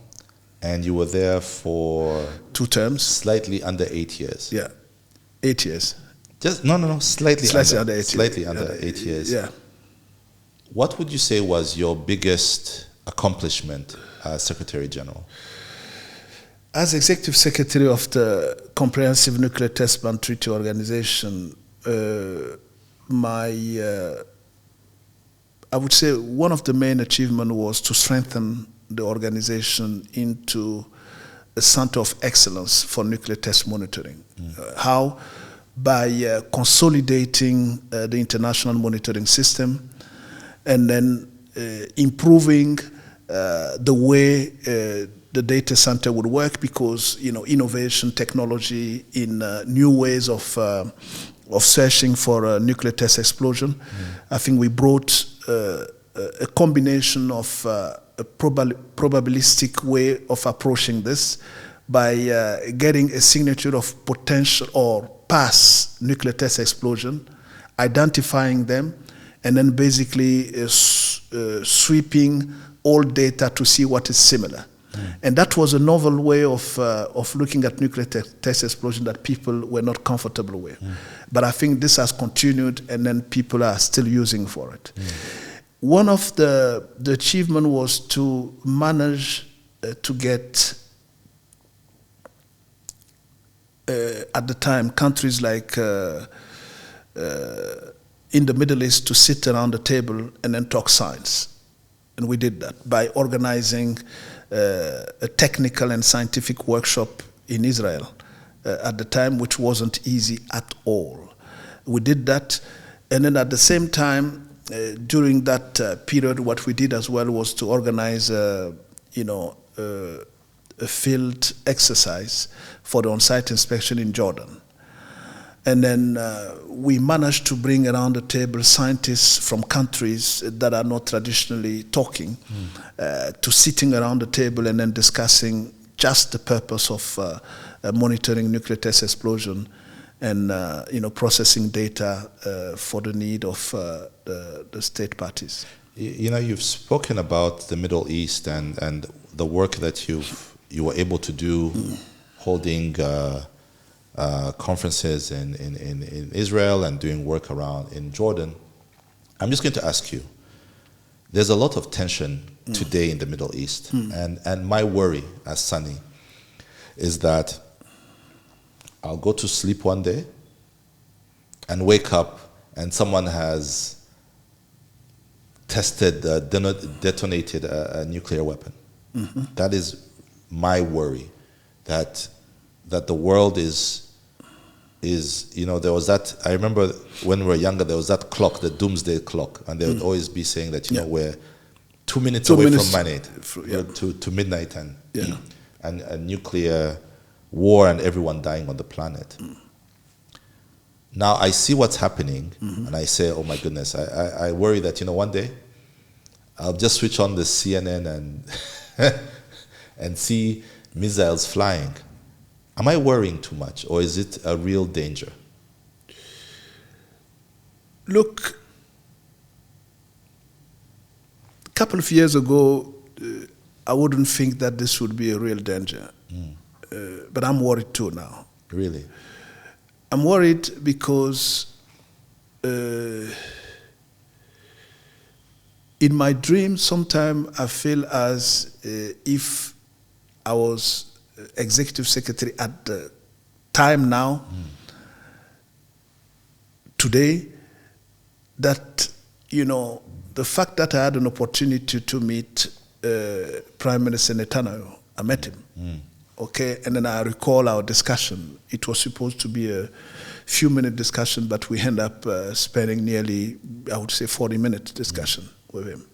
and you were there for 2 terms. Slightly under 8 years. Yeah, 8 years. Just no, slightly under 8 years. Slightly under 8 years. Yeah. What would you say was your biggest accomplishment as Secretary General? As Executive Secretary of the Comprehensive Nuclear Test Ban Treaty Organization, I would say one of the main achievements was to strengthen the organization into a center of excellence for nuclear test monitoring. How? By consolidating the international monitoring system and then improving the way the data center would work, because innovation, technology in new ways of searching for a nuclear test explosion. I think we brought a combination of a probabilistic way of approaching this by getting a signature of potential or past nuclear test explosion, identifying them, and then basically sweeping all data to see what is similar. And that was a novel way of looking at nuclear test explosion that people were not comfortable with. But I think this has continued, and then people are still using for it. one of the achievement was to manage to get, at the time, countries like in the Middle East to sit around the table and then talk science. And we did that by organizing a technical and scientific workshop in Israel at the time, which wasn't easy at all. We did that, and then at the same time, during that period, what we did as well was to organize, a field exercise for the on-site inspection in Jordan. And then we managed to bring around the table scientists from countries that are not traditionally talking to sitting around the table and then discussing just the purpose of monitoring nuclear test explosion and processing data for the need of the state parties. You've spoken about the Middle East and the work that you were able to do, holding conferences in Israel and doing work around in Jordan. I'm just going to ask you, there's a lot of tension today in the Middle East, and my worry as Sunny is that I'll go to sleep one day and wake up and someone has tested, detonated a nuclear weapon. That is my worry, that the world is there was that, I remember when we were younger, there was that clock, the doomsday clock, and they would always be saying that, we're 2 minutes away from midnight, to midnight, and a nuclear war and everyone dying on the planet. Now I see what's happening, and I say, oh my goodness, I worry that, one day I'll just switch on the CNN and see missiles flying. Am I worrying too much, or is it a real danger? Look, a couple of years ago, I wouldn't think that this would be a real danger. But I'm worried too now. Really? I'm worried because in my dreams, sometimes I feel as if I was executive secretary at the time now, today, that, the fact that I had an opportunity to meet Prime Minister Netanyahu, I met him. Okay, and then I recall our discussion. It was supposed to be a few-minute discussion, but we end up spending nearly, I would say, 40-minute discussion with him,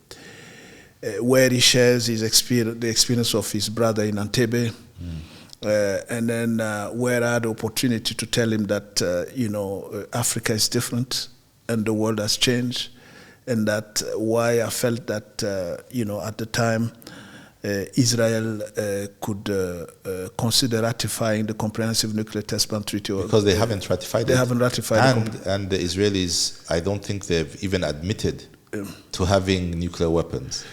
where he shares his experience, the experience of his brother in Entebbe, and then where I had the opportunity to tell him that, Africa is different and the world has changed, and that why I felt that, at the time, Israel could consider ratifying the Comprehensive Nuclear Test Ban Treaty. Because they haven't ratified it. They haven't ratified it. And the Israelis, I don't think they've even admitted to having nuclear weapons.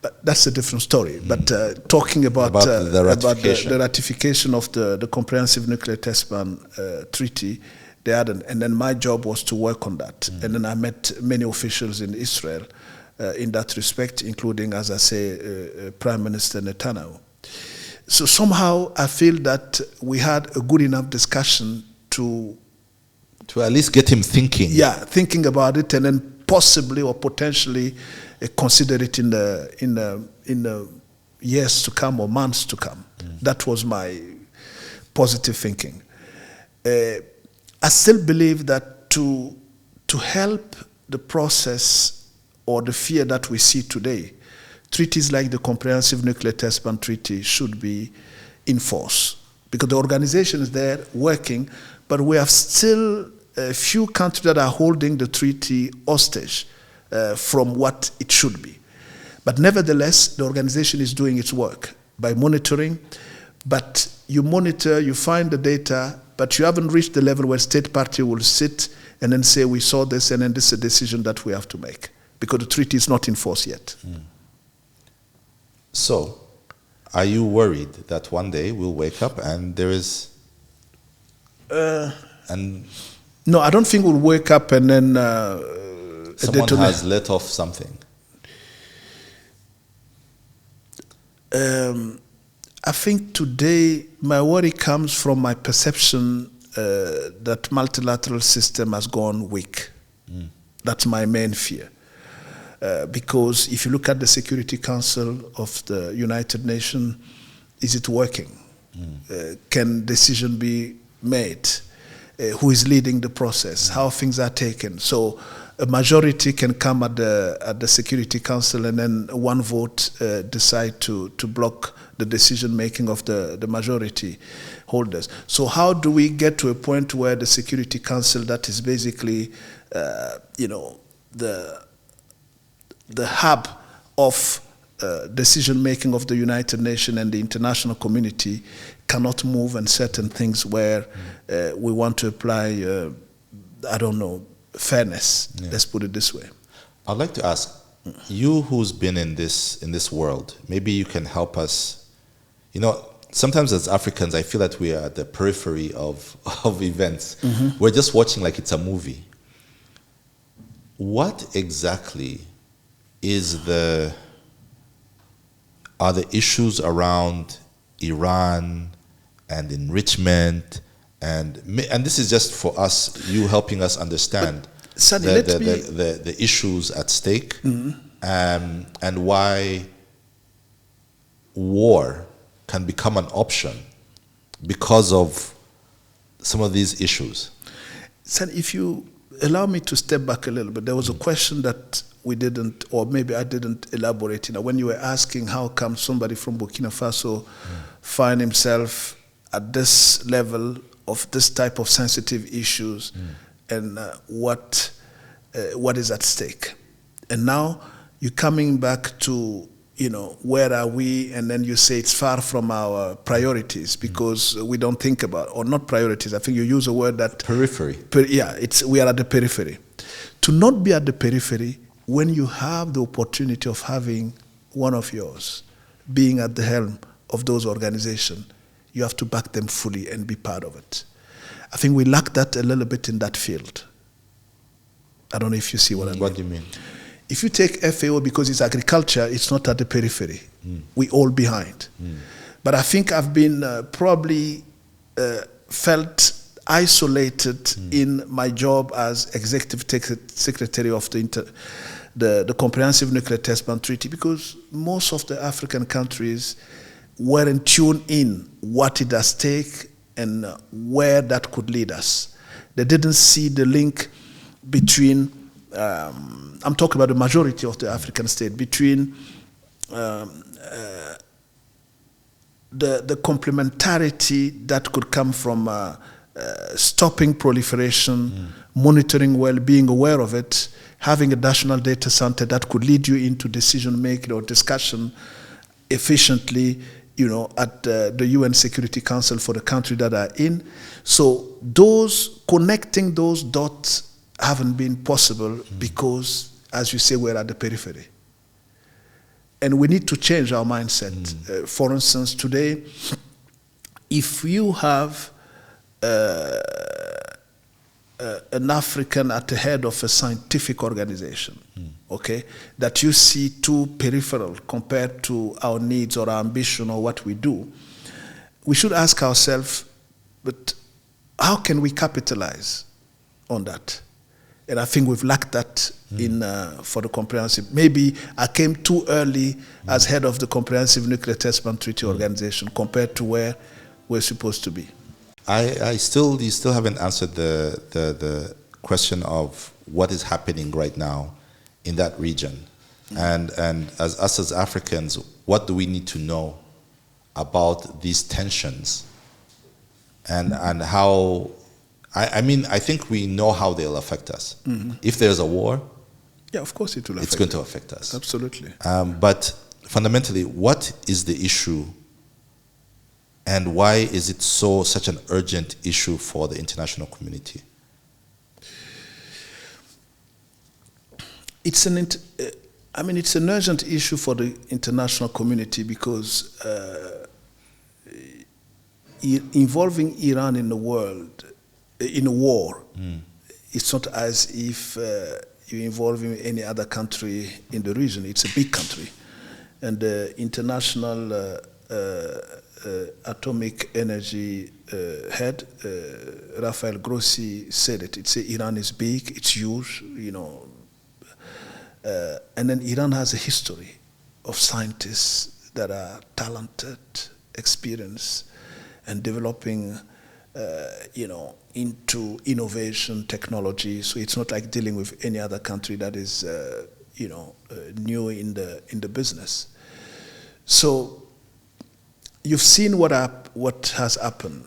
But that's a different story. But talking about the ratification of the Comprehensive Nuclear Test Ban Treaty, they hadn't. And then my job was to work on that. And then I met many officials in Israel in that respect, including, as I say, Prime Minister Netanyahu. So somehow I feel that we had a good enough discussion to at least get him thinking. Yeah, thinking about it, and then possibly or potentially consider it in the years to come or months to come. That was my positive thinking. I still believe that to help the process or the fear that we see today, treaties like the Comprehensive Nuclear Test Ban Treaty should be enforced. Because the organization is there working, but we have still a few countries that are holding the treaty hostage from what it should be. But nevertheless, the organization is doing its work by monitoring. But you monitor, you find the data, but you haven't reached the level where state party will sit and then say, we saw this, and then this is a decision that we have to make. Because the treaty is not in force yet. So, are you worried that one day we'll wake up and there is... No, I don't think we'll wake up and then... someone has let off something. I think today my worry comes from my perception that multilateral system has gone weak. That's my main fear. Because if you look at the Security Council of the United Nations, is it working? Can decision be made? Who is leading the process? How things are taken? So a majority can come at the Security Council and then one vote decide to block the decision making of the majority holders. So how do we get to a point where the Security Council, that is basically the hub of decision making of the United Nations and the international community, cannot move on certain things where we want to apply, fairness. Yeah. Let's put it this way. I'd like to ask, you who's been in this world, maybe you can help us. Sometimes as Africans, I feel that we are at the periphery of events. Mm-hmm. We're just watching like it's a movie. What exactly are the issues around Iran and enrichment, and this is just for us, you helping us understand the issues at stake, and why war can become an option because of some of these issues. Son, if you allow me to step back a little bit, there was a question that we didn't, or maybe I didn't elaborate. When you were asking how come somebody from Burkina Faso find himself at this level of this type of sensitive issues, and what is at stake. And now you're coming back to, where are we? And then you say it's far from our priorities because we don't think about, or not priorities. I think you use a word that periphery. We are at the periphery. To not be at the periphery, when you have the opportunity of having one of yours being at the helm of those organizations, you have to back them fully and be part of it. I think we lack that a little bit in that field. I don't know if you see what I mean. What do you mean? If you take FAO, because it's agriculture, it's not at the periphery. We all behind. But I think I've been probably felt isolated in my job as executive secretary of the Comprehensive Nuclear Test Ban Treaty, because most of the African countries weren't tuned in what it at stake and where that could lead us. They didn't see the link between, I'm talking about the majority of the African state, between the complementarity that could come from stopping proliferation, monitoring well, being aware of it, having a national data center that could lead you into decision-making or discussion efficiently, at the UN Security Council for the country that are in. So connecting those dots haven't been possible because, as you say, we're at the periphery. And we need to change our mindset. For instance, today, if you have an African at the head of a scientific organization, that you see too peripheral compared to our needs or our ambition or what we do, we should ask ourselves, but how can we capitalize on that? And I think we've lacked that for the comprehensive. Maybe I came too early as head of the Comprehensive Nuclear Test Ban Treaty Organization compared to where we're supposed to be. You still haven't answered the question of what is happening right now in that region, and as us as Africans, what do we need to know about these tensions, and how? I think we know how they'll affect us. If there's a war, yeah, of course it will. It's going to affect us. Absolutely. But fundamentally, what is the issue? And why is it such an urgent issue for the international community? It's an urgent issue for the international community because involving Iran in the world, in a war, it's not as if you're involving any other country in the region. It's a big country. and the International Atomic Energy head, Rafael Grossi, said it. It said Iran is big, it's huge, and then Iran has a history of scientists that are talented, experienced, and developing, into innovation, technology. So it's not like dealing with any other country that is, new in the business. So you've seen what has happened.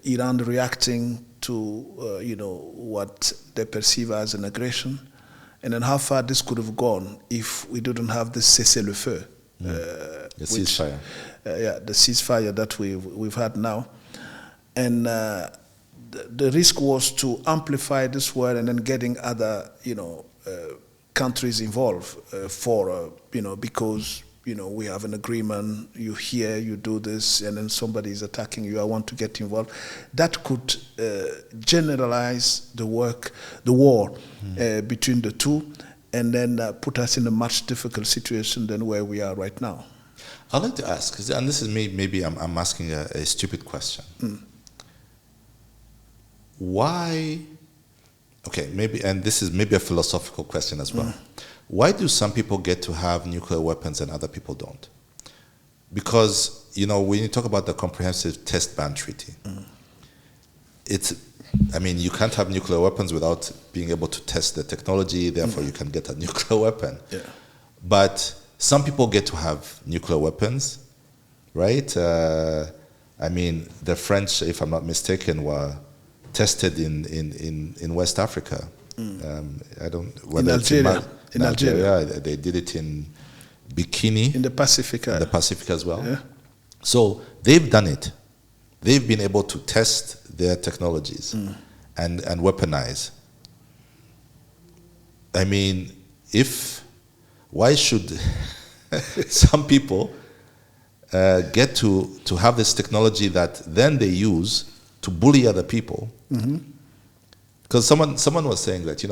Iran reacting to what they perceive as an aggression, and then how far this could have gone if we didn't have the cessez-le-feu, the ceasefire. The ceasefire that we've had now, and the risk was to amplify this war and then getting other countries involved because we have an agreement. You hear, you do this, and then somebody is attacking you. I want to get involved. That could generalize the war between the two, and then put us in a much difficult situation than where we are right now. I'd like to ask, and this is maybe I'm asking a stupid question. Why? Okay, maybe, and this is maybe a philosophical question as well. Why do some people get to have nuclear weapons and other people don't? Because, when you talk about the Comprehensive Test Ban Treaty, you can't have nuclear weapons without being able to test the technology, therefore you can get a nuclear weapon. Yeah. But some people get to have nuclear weapons, right? The French, if I'm not mistaken, were tested in West Africa. I don't whether in Algeria. They did it in Bikini. In the Pacific. In the Pacific as well. Yeah. So they've done it. They've been able to test their technologies and weaponize. Why should some people get to have this technology that then they use to bully other people? Because someone was saying that,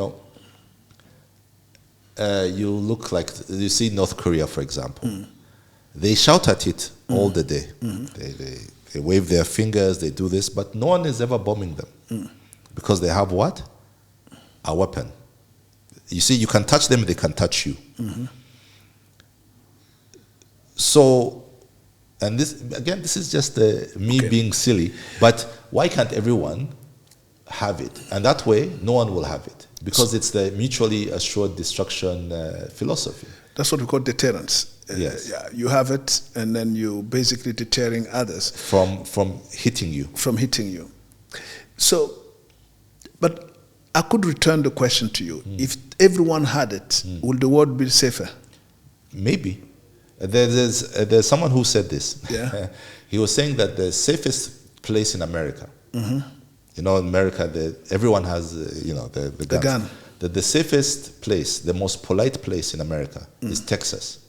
you look like, you see North Korea, for example. They shout at it all the day. They wave their fingers, they do this, but no one is ever bombing them. Because they have what? A weapon. You see, you can touch them, they can touch you. So, and this is just me being silly, but why can't everyone have it? And that way, no one will have it. Because it's the mutually assured destruction philosophy. That's what we call deterrence. Yes. You have it, and then you basically deterring others from hitting you. From hitting you. So, but I could return the question to you. If everyone had it, would the world be safer? Maybe. There's someone who said this. Yeah. He was saying that the safest place in America. In America, everyone has, the guns. gun. The safest place, the most polite place in America is Texas.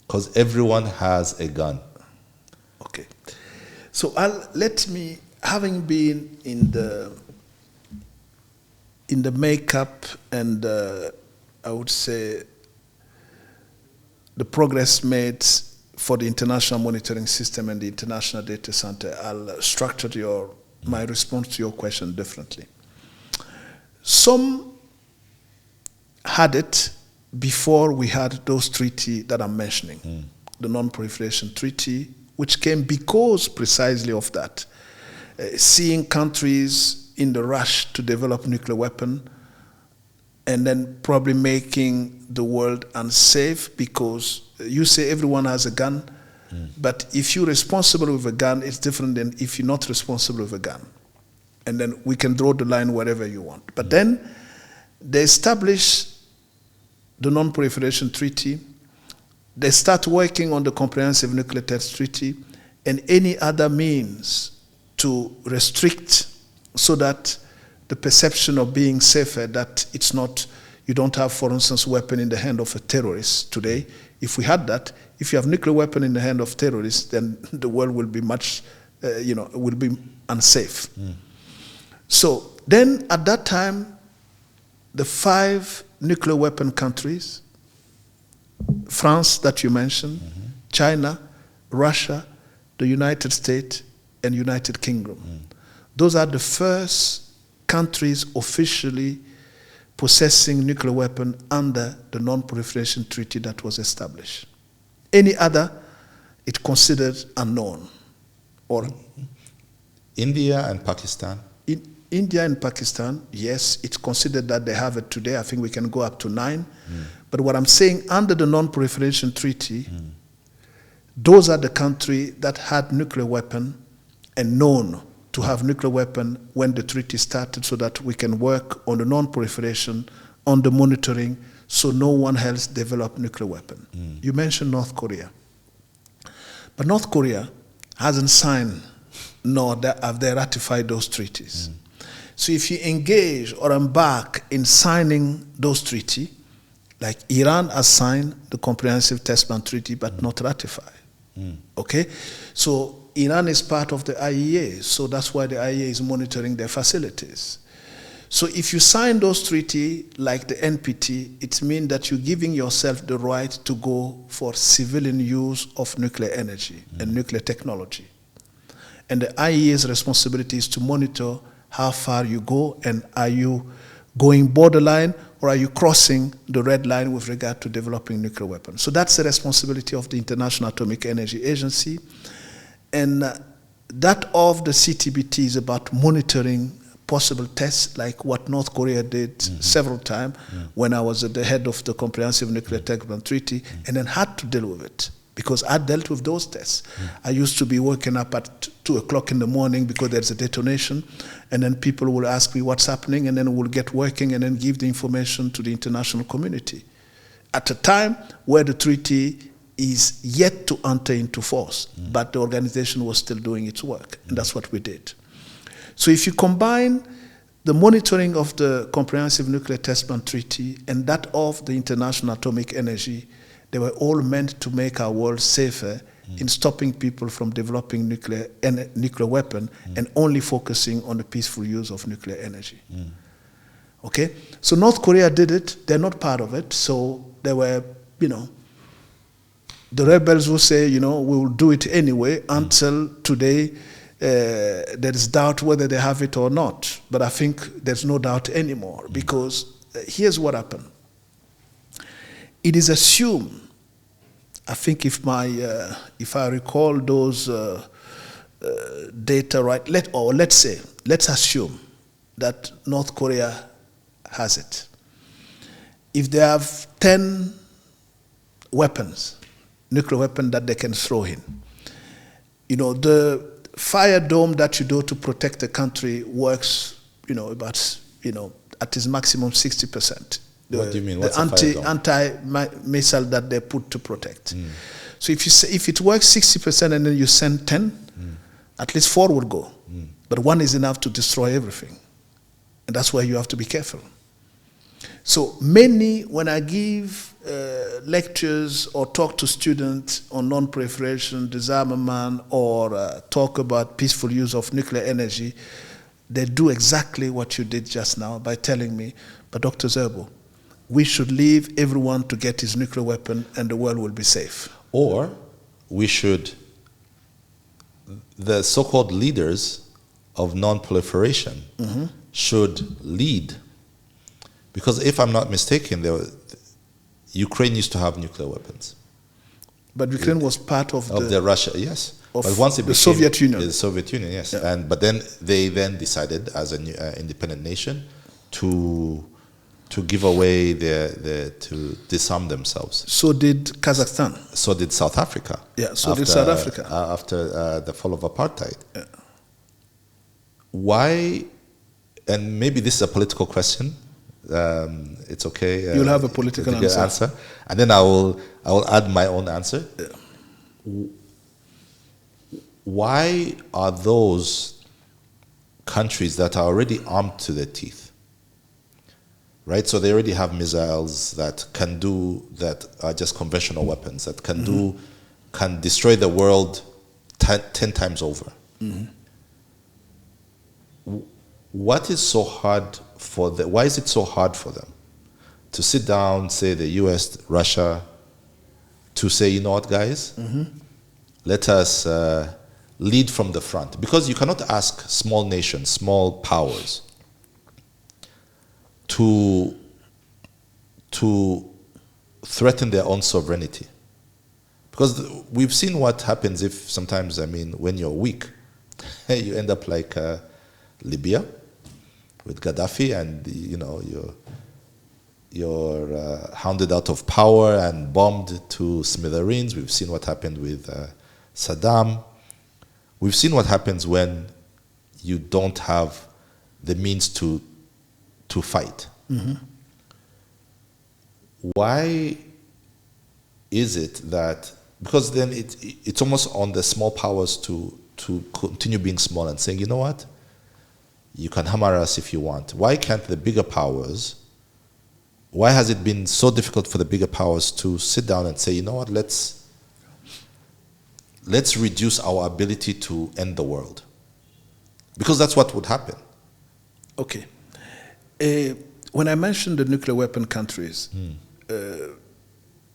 Because everyone has a gun. Okay. So having been in the makeup and I would say the progress made for the international monitoring system and the international data center, I'll structure my response to your question differently. Some had it before we had those treaties that I'm mentioning, the Non-Proliferation Treaty, which came because precisely of that, seeing countries in the rush to develop nuclear weapon and then probably making the world unsafe because you say everyone has a gun, but if you're responsible with a gun, it's different than if you're not responsible with a gun. And then we can draw the line wherever you want. But then they establish the Non-Proliferation Treaty, they start working on the Comprehensive Nuclear Test Treaty and any other means to restrict so that the perception of being safer, that it's not, you don't have, for instance, weapon in the hand of a terrorist today. If we had that, if you have nuclear weapon in the hand of terrorists, then the world will be much, will be unsafe. So then at that time, the 5 nuclear weapon countries France that you mentioned, China, Russia, the United States, and United Kingdom. Those are the first countries officially possessing nuclear weapon under the non-proliferation treaty that was established. Any other, it's considered unknown. Or India and Pakistan? in India and Pakistan, yes, it's considered that they have it today. I think we can go up to 9. But what I'm saying, under the non-proliferation treaty, those are the countries that had nuclear weapon and known to have nuclear weapon when the treaty started, so that we can work on the non-proliferation, on the monitoring, so no one else develop nuclear weapon. You mentioned North Korea. But North Korea hasn't signed, nor have they ratified those treaties. So if you engage or embark in signing those treaties, like Iran has signed the Comprehensive Test Ban Treaty but not ratified. Okay? So Iran is part of the IEA, so that's why the IEA is monitoring their facilities. So if you sign those treaties like the NPT, it means that you're giving yourself the right to go for civilian use of nuclear energy and nuclear technology. And the IEA's responsibility is to monitor how far you go, and are you going borderline or are you crossing the red line with regard to developing nuclear weapons. So that's the responsibility of the International Atomic Energy Agency. And that of the CTBT is about monitoring possible tests, like what North Korea did several times when I was at the head of the Comprehensive Nuclear Test Ban Treaty, and then had to deal with it, because I dealt with those tests. I used to be waking up at 2 o'clock in the morning because there's a detonation, and then people will ask me what's happening, and then we'll get working and then give the information to the international community. At a time where the treaty is yet to enter into force, but the organization was still doing its work, and that's what we did. So if you combine the monitoring of the Comprehensive Nuclear Test Ban Treaty and that of the International Atomic Energy, they were all meant to make our world safer in stopping people from developing nuclear weapon and only focusing on the peaceful use of nuclear energy. Okay? So North Korea did it. They're not part of it. So they were, the rebels will say, we will do it anyway until today. There is doubt whether they have it or not. But I think there's no doubt anymore, because here's what happened. It is assumed, I think if I recall those data right, let's assume that North Korea has it. If they have 10 weapons, nuclear weapons that they can throw in, the fire dome that you do to protect the country works, about, at its maximum 60%. What do you mean? What's the anti-missile that they put to protect. So if it works 60% and then you send 10, at least 4 will go. But 1 is enough to destroy everything. And that's why you have to be careful. So when I give lectures or talk to students on non-proliferation, disarmament, or talk about peaceful use of nuclear energy, they do exactly what you did just now by telling me, but Dr. Zerbo, we should leave everyone to get his nuclear weapon and the world will be safe. Or the so-called leaders of non-proliferation should lead. Because if I'm not mistaken, Ukraine used to have nuclear weapons. But Ukraine was part of the Russia, yes. But once it the Soviet Union. The Soviet Union, yes. Yeah. But then they decided, as an independent nation, to give away to disarm themselves. So did Kazakhstan. So did South Africa. Yeah, did South Africa. After the fall of apartheid. Yeah. Why, and maybe this is a political question, it's okay. You'll have a political answer. And then I will add my own answer. Yeah. Why are those countries that are already armed to their teeth, right? So they already have missiles that are just conventional weapons that can destroy the world 10 times over. Why is it so hard for them to sit down, say the US, Russia, to say, you know what, guys, let us lead from the front. Because you cannot ask small nations, small powers, to threaten their own sovereignty. Because we've seen what happens if sometimes, when you're weak, you end up like Libya with Gaddafi, and you're hounded out of power and bombed to smithereens. We've seen what happened with Saddam. We've seen what happens when you don't have the means to fight. Why is it that, because then it's almost on the small powers to continue being small and saying, you know what, you can hammer us if you want. Why can't the bigger powers, why has it been so difficult for the bigger powers to sit down and say, you know what, let's reduce our ability to end the world? Because that's what would happen. Okay. When I mentioned the nuclear weapon countries,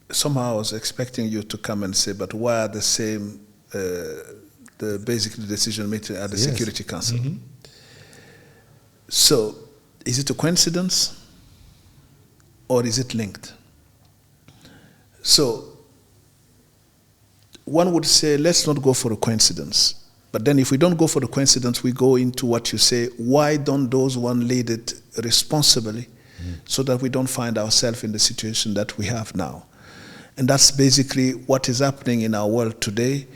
somehow I was expecting you to come and say, but why are the same, basically decision making at the Security Council? So, is it a coincidence or is it linked? So, one would say, let's not go for a coincidence. But then if we don't go for the coincidence, we go into what you say, why don't those one lead it responsibly so that we don't find ourselves in the situation that we have now? And that's basically what is happening in our world today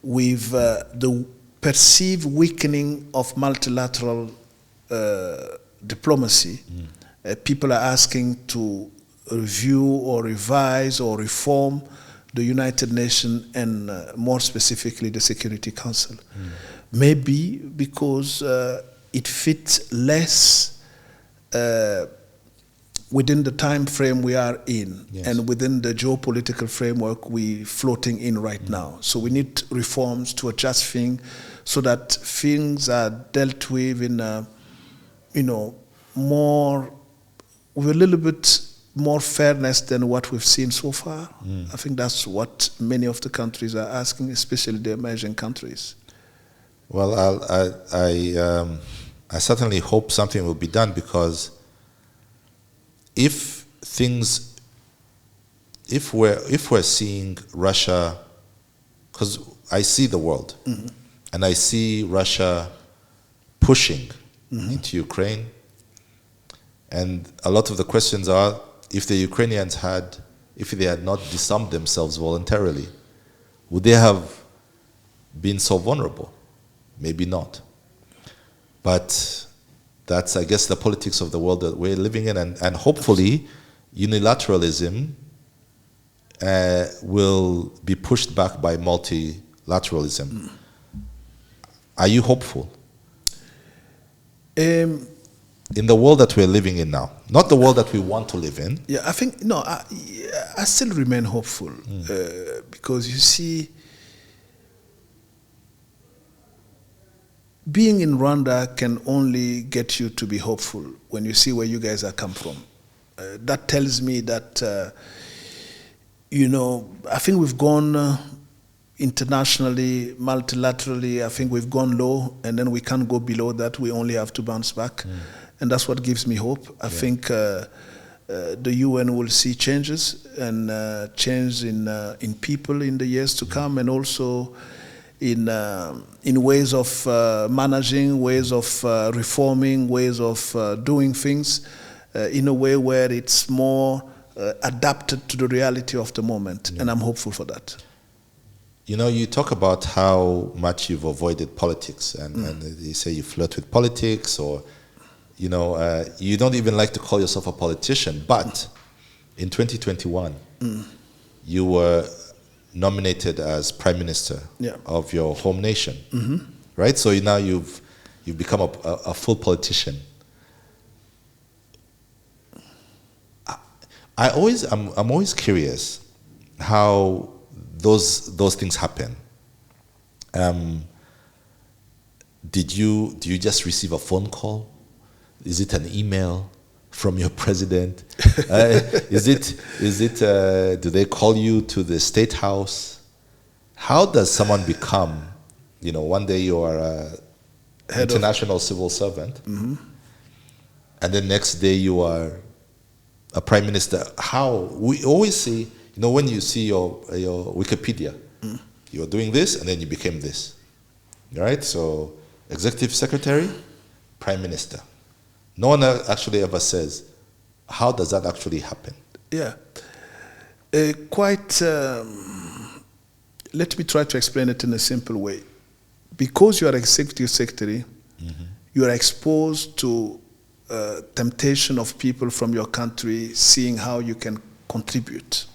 with the perceived weakening of multilateral diplomacy. People are asking to review or revise or reform the United Nations and more specifically the Security Council. Maybe because it fits less within the time frame we are in and within the geopolitical framework we're floating in right now. So we need reforms to adjust things so that things are dealt with in a, more, with a little bit more fairness than what we've seen so far. I think that's what many of the countries are asking, especially the emerging countries. Well, I certainly hope something will be done, because if we're seeing Russia, because I see the world, and I see Russia pushing into Ukraine, and a lot of the questions are, if the Ukrainians had not disarmed themselves voluntarily, would they have been so vulnerable? Maybe not. But that's, I guess, the politics of the world that we're living in, and hopefully unilateralism will be pushed back by multilateralism. Are you hopeful? In the world that we're living in now, not the world that we want to live in. Yeah, I think, no, I still remain hopeful because you see, being in Rwanda can only get you to be hopeful when you see where you guys are come from. That tells me that, I think we've gone internationally, multilaterally, I think we've gone low, and then we can't go below that. We only have to bounce back. And that's what gives me hope. I think the UN will see changes and change in people in the years to come, and also in ways of managing, ways of reforming, ways of doing things in a way where it's more adapted to the reality of the moment. And I'm hopeful for that. You talk about how much you've avoided politics, and you say you flirt with politics, or you don't even like to call yourself a politician, but in 2021, you were nominated as Prime Minister of your home nation, right? So now you've become a full politician. I'm always curious how those things happen. Do you just receive a phone call? Is it an email from your president? Is it? Do they call you to the State House? How does someone become, one day you are a international civil servant, and the next day you are a prime minister? How? We always see, when you see your Wikipedia, you are doing this and then you became this. Right? So, executive secretary, prime minister. No one actually ever says, how does that actually happen? Yeah. Let me try to explain it in a simple way. Because you are executive secretary, you are exposed to temptation of people from your country seeing how you can contribute.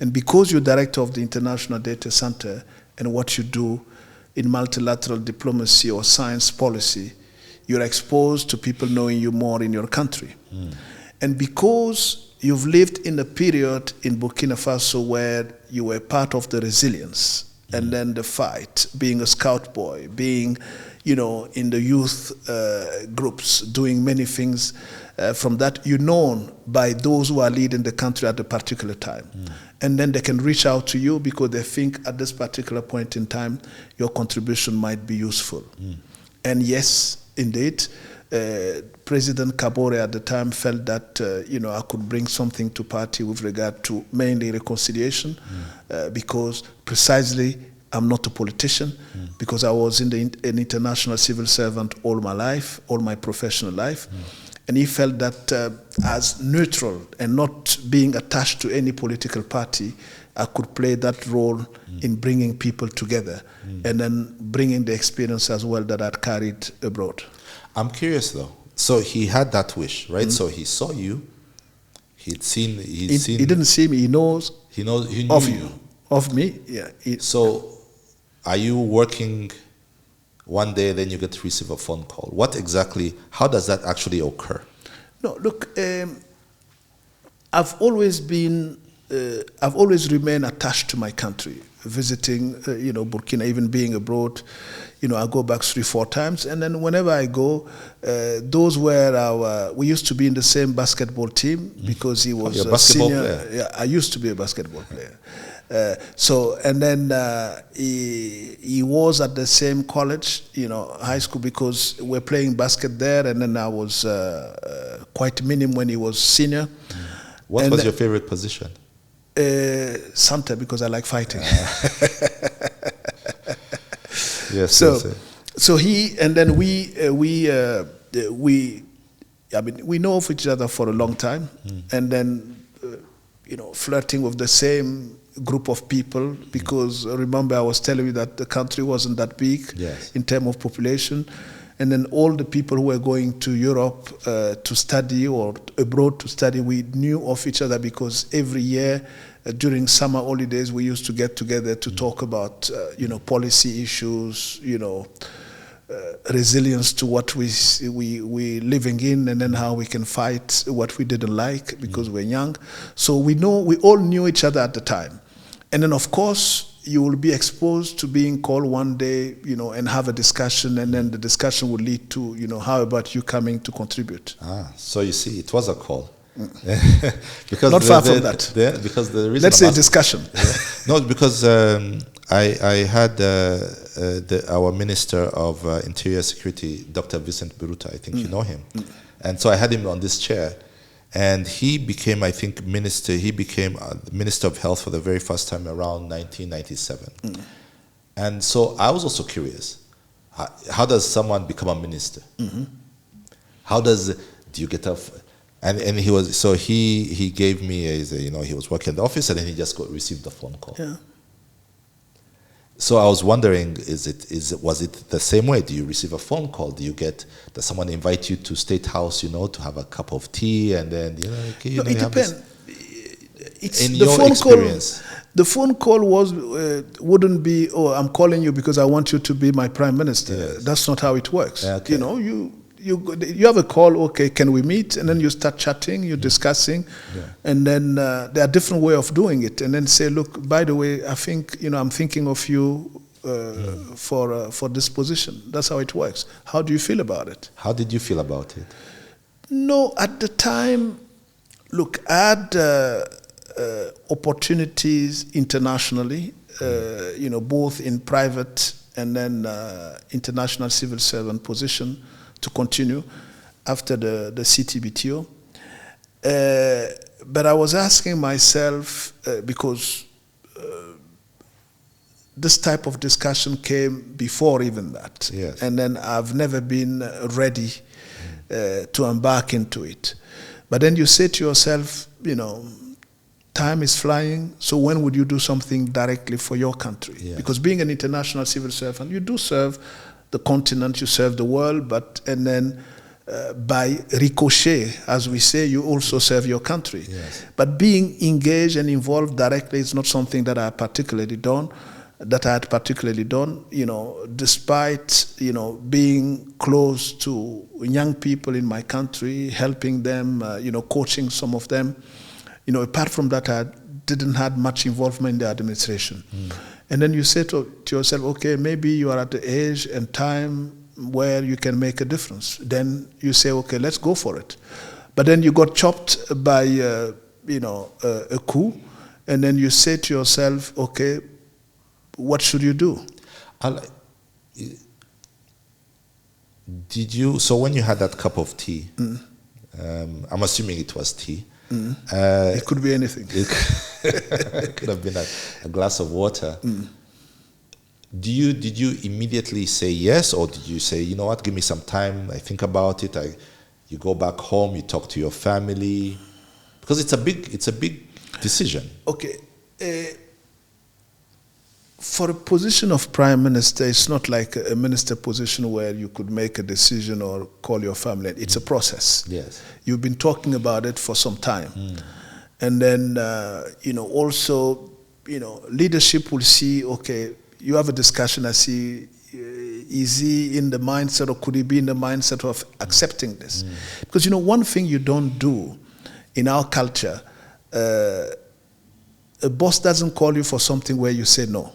And because you're director of the International Data Center and what you do in multilateral diplomacy or science policy, you're exposed to people knowing you more in your country. And because you've lived in a period in Burkina Faso where you were part of the resilience and then the fight, being a scout boy, being, in the youth groups, doing many things, from that you're known by those who are leading the country at a particular time. And then they can reach out to you because they think at this particular point in time, your contribution might be useful. And yes, indeed, President Kabore at the time felt that, I could bring something to party with regard to mainly reconciliation, because precisely I'm not a politician, because I was an international civil servant all my life, all my professional life. And he felt that as neutral and not being attached to any political party, I could play that role in bringing people together and then bringing the experience as well that I'd carried abroad. I'm curious though. So he had that wish, right? So he saw you. He didn't see me. He knew you. Of me, yeah. So are you working one day, then you get to receive a phone call? How does that actually occur? No, look, I've always remained attached to my country, visiting, Burkina, even being abroad. I go back 3-4 times, and then whenever I go, those were we used to be in the same basketball team because he was a senior. Player. Yeah, I used to be a basketball player. He was at the same college, high school, because we're playing basket there, and then I was quite minimum when he was senior. What was your favorite position? Center, because I like fighting. Yes. So he and then we know of each other for a long time, and then flirting with the same group of people, because remember I was telling you that the country wasn't that big in terms of population, and then all the people who were going to Europe to study or abroad to study, we knew of each other because every year during summer holidays we used to get together to talk about policy issues, resilience to what we living in, and then how we can fight what we didn't like because we're young. So we all knew each other at the time. And then, of course, you will be exposed to being called one day, and have a discussion, and then the discussion will lead to, how about you coming to contribute? So you see, it was a call. Because not far from that. Because the reason let's say discussion. No, because I had our Minister of Interior Security, Dr. Vincent Biruta. I think you know him, and so I had him on this chair. And he became, I think, minister. He became Minister of Health for the very first time around 1997. And so I was also curious. How does someone become a minister? Do you get off? And he was, so he gave me he was working in the office, and then he just received the phone call. Yeah. So I was wondering, was it the same way? Do you receive a phone call? Does someone invite you to State House, to have a cup of tea, and then it depends. In your experience, the phone call wouldn't be, I'm calling you because I want you to be my prime minister. Yes. That's not how it works. Okay. You have a call, okay, can we meet? And then you start chatting, you're discussing, and then there are different ways of doing it. And then say, look, by the way, I think, I'm thinking of you for this position. That's how it works. How do you feel about it? How did you feel about it? No, at the time, look, I had opportunities internationally, both in private and then international civil servant position to continue after the CTBTO. But I was asking myself, because this type of discussion came before even that. Yes. And then I've never been ready to embark into it. But then you say to yourself, time is flying, so when would you do something directly for your country? Yes. Because being an international civil servant, you do serve the continent, you serve the world, and then by ricochet, as we say, you also serve your country. Yes. But being engaged and involved directly is not something that I had particularly done, despite, being close to young people in my country, helping them, coaching some of them. Apart from that, I didn't have much involvement in the administration. And then you say to yourself, okay, maybe you are at the age and time where you can make a difference. Then you say, okay, let's go for it. But then you got chopped by, a coup, and then you say to yourself, okay, what should you do? So when you had that cup of tea, I'm assuming it was tea. It could be anything. It could have been a glass of water. Did you immediately say yes, or did you say, you know what, give me some time, I think about it, you go back home, you talk to your family? Because it's a big decision. Okay. For a position of prime minister, it's not like a minister position where you could make a decision or call your family. It's a process. Yes. You've been talking about it for some time. And then, also, leadership will see, okay, you have a discussion, I see, is he in the mindset or could he be in the mindset of accepting this? Because, one thing you don't do in our culture, a boss doesn't call you for something where you say no.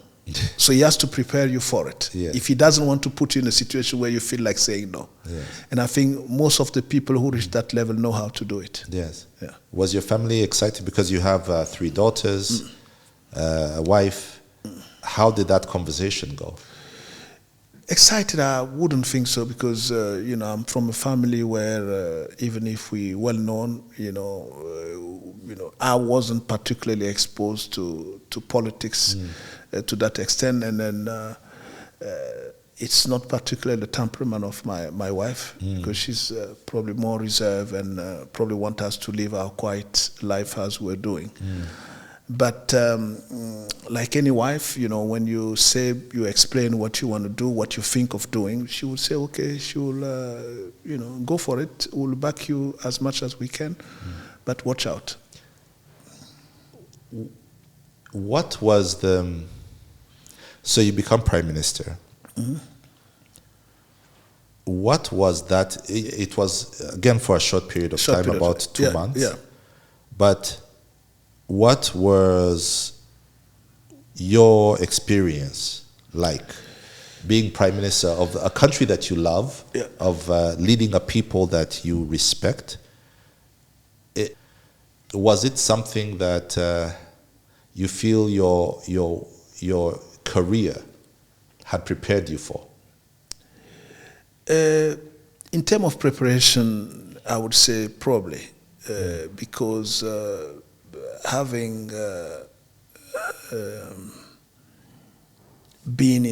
So he has to prepare you for it. Yes. If he doesn't want to put you in a situation where you feel like saying no. Yes. And I think most of the people who reach that level know how to do it. Yes. Yeah. Was your family excited because you have 3 daughters, a wife? How did that conversation go? Excited, I wouldn't think so, because I'm from a family where even if we well known, I wasn't particularly exposed to politics to that extent, and then it's not particularly the temperament of my wife, because she's probably more reserved and probably want us to live our quiet life as we're doing. But like any wife, when you say, you explain what you want to do, what you think of doing, she will say, okay, she will, go for it. We'll back you as much as we can, but watch out. What was so you become prime minister. What was that? It was, again, for a short period of time, about 2 months. Yeah. But what was your experience like being prime minister of a country that you love, of leading a people that you respect? Was it something that you feel your career had prepared you for? In terms of preparation, I would say probably, because having been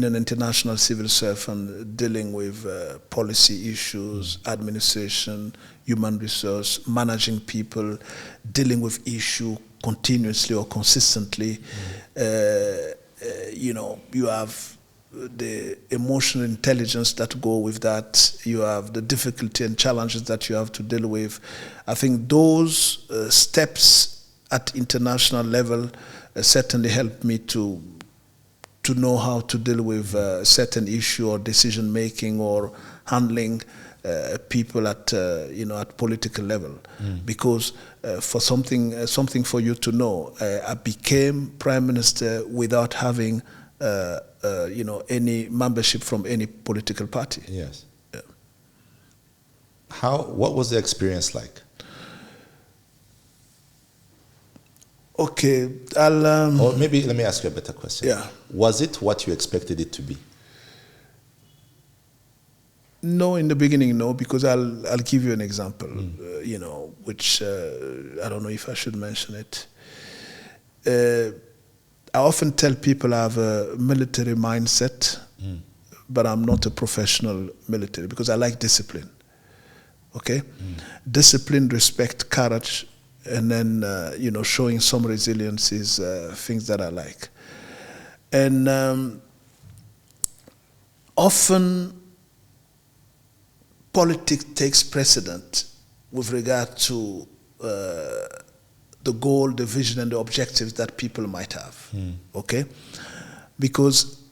an international civil servant, dealing with policy issues, administration, human resource, managing people, dealing with issue continuously or consistently, you have the emotional intelligence that go with that. You have the difficulty and challenges that you have to deal with. I think those steps at international level certainly helped me to know how to deal with a certain issue or decision making or handling people at at political level. Because for something for you to know, I became prime minister without having any membership from any political party. Yes. Yeah. What was the experience like? Okay, Or maybe let me ask you a better question. Yeah. Was it what you expected it to be? No, in the beginning, no, because I'll give you an example, which I don't know if I should mention it. I often tell people I have a military mindset, but I'm not a professional military because I like discipline. Okay? Discipline, respect, courage, and then, showing some resilience is things that I like. And often politics takes precedent with regard to the goal, the vision, and the objectives that people might have. Okay? Because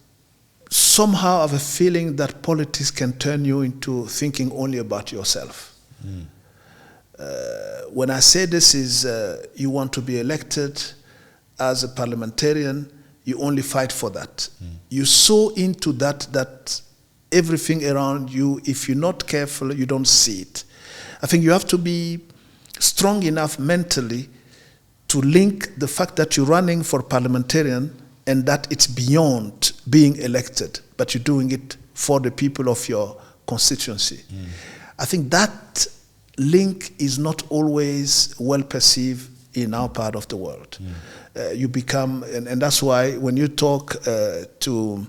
somehow I have a feeling that politics can turn you into thinking only about yourself. When I say this is you want to be elected as a parliamentarian, you only fight for that. You so into that everything around you, if you're not careful, you don't see it. I think you have to be strong enough mentally to link the fact that you're running for parliamentarian and that it's beyond being elected, but you're doing it for the people of your constituency. I think that link is not always well perceived in our part of the world. You become, and that's why when you talk to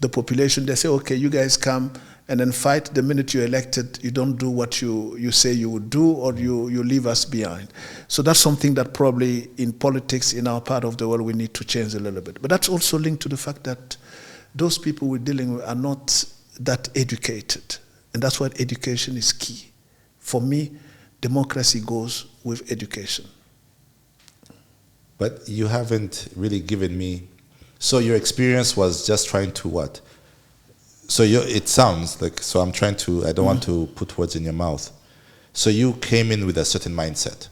the population, they say, okay, you guys come and then fight. The minute you're elected, you don't do what you say you would do, or you leave us behind. So that's something that probably in politics in our part of the world we need to change a little bit. But that's also linked to the fact that those people we're dealing with are not that educated. And that's why education is key. For me, democracy goes with education. But you haven't really given me... So your experience was just trying to what? So it sounds like... So I'm trying to... I don't want to put words in your mouth. So you came in with a certain mindset.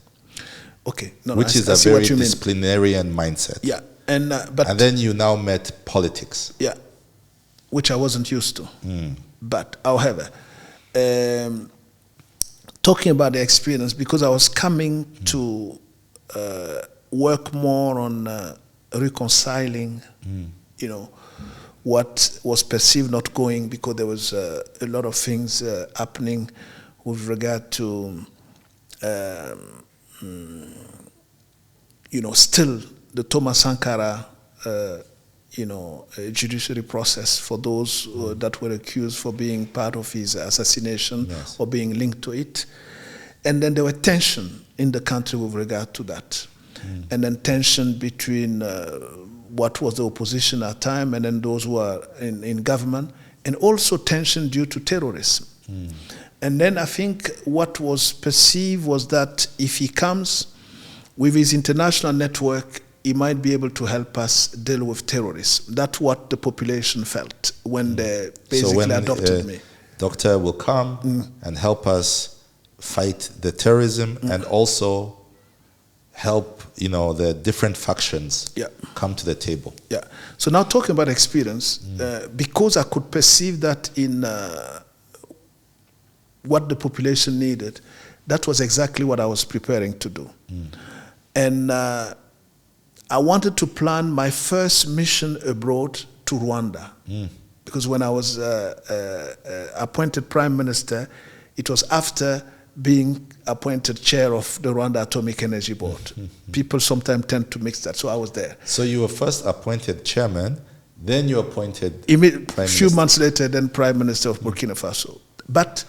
Okay. Which is a very disciplinarian mindset. Yeah. And then you now met politics. Yeah. Which I wasn't used to. But, however... talking about the experience, because I was coming to work more on reconciling, what was perceived not going, because there was a lot of things happening with regard to, still the Thomas Sankara, judiciary process for those that were accused for being part of his assassination or being linked to it. And then there were tension in the country with regard to that. And then tension between what was the opposition at the time and then those who are in government, and also tension due to terrorism. And then I think what was perceived was that if he comes with his international network, he might be able to help us deal with terrorism. That's what the population felt when they basically adopted me. Doctor will come and help us fight the terrorism and also help, the different factions come to the table. Yeah. So now talking about experience, because I could perceive that in what the population needed, that was exactly what I was preparing to do. And I wanted to plan my first mission abroad to Rwanda. Because when I was appointed Prime Minister, it was after being appointed chair of the Rwanda Atomic Energy Board. People sometimes tend to mix that, so I was there. So you were first appointed chairman, then you appointed a few months later, then Prime Minister of Burkina Faso. But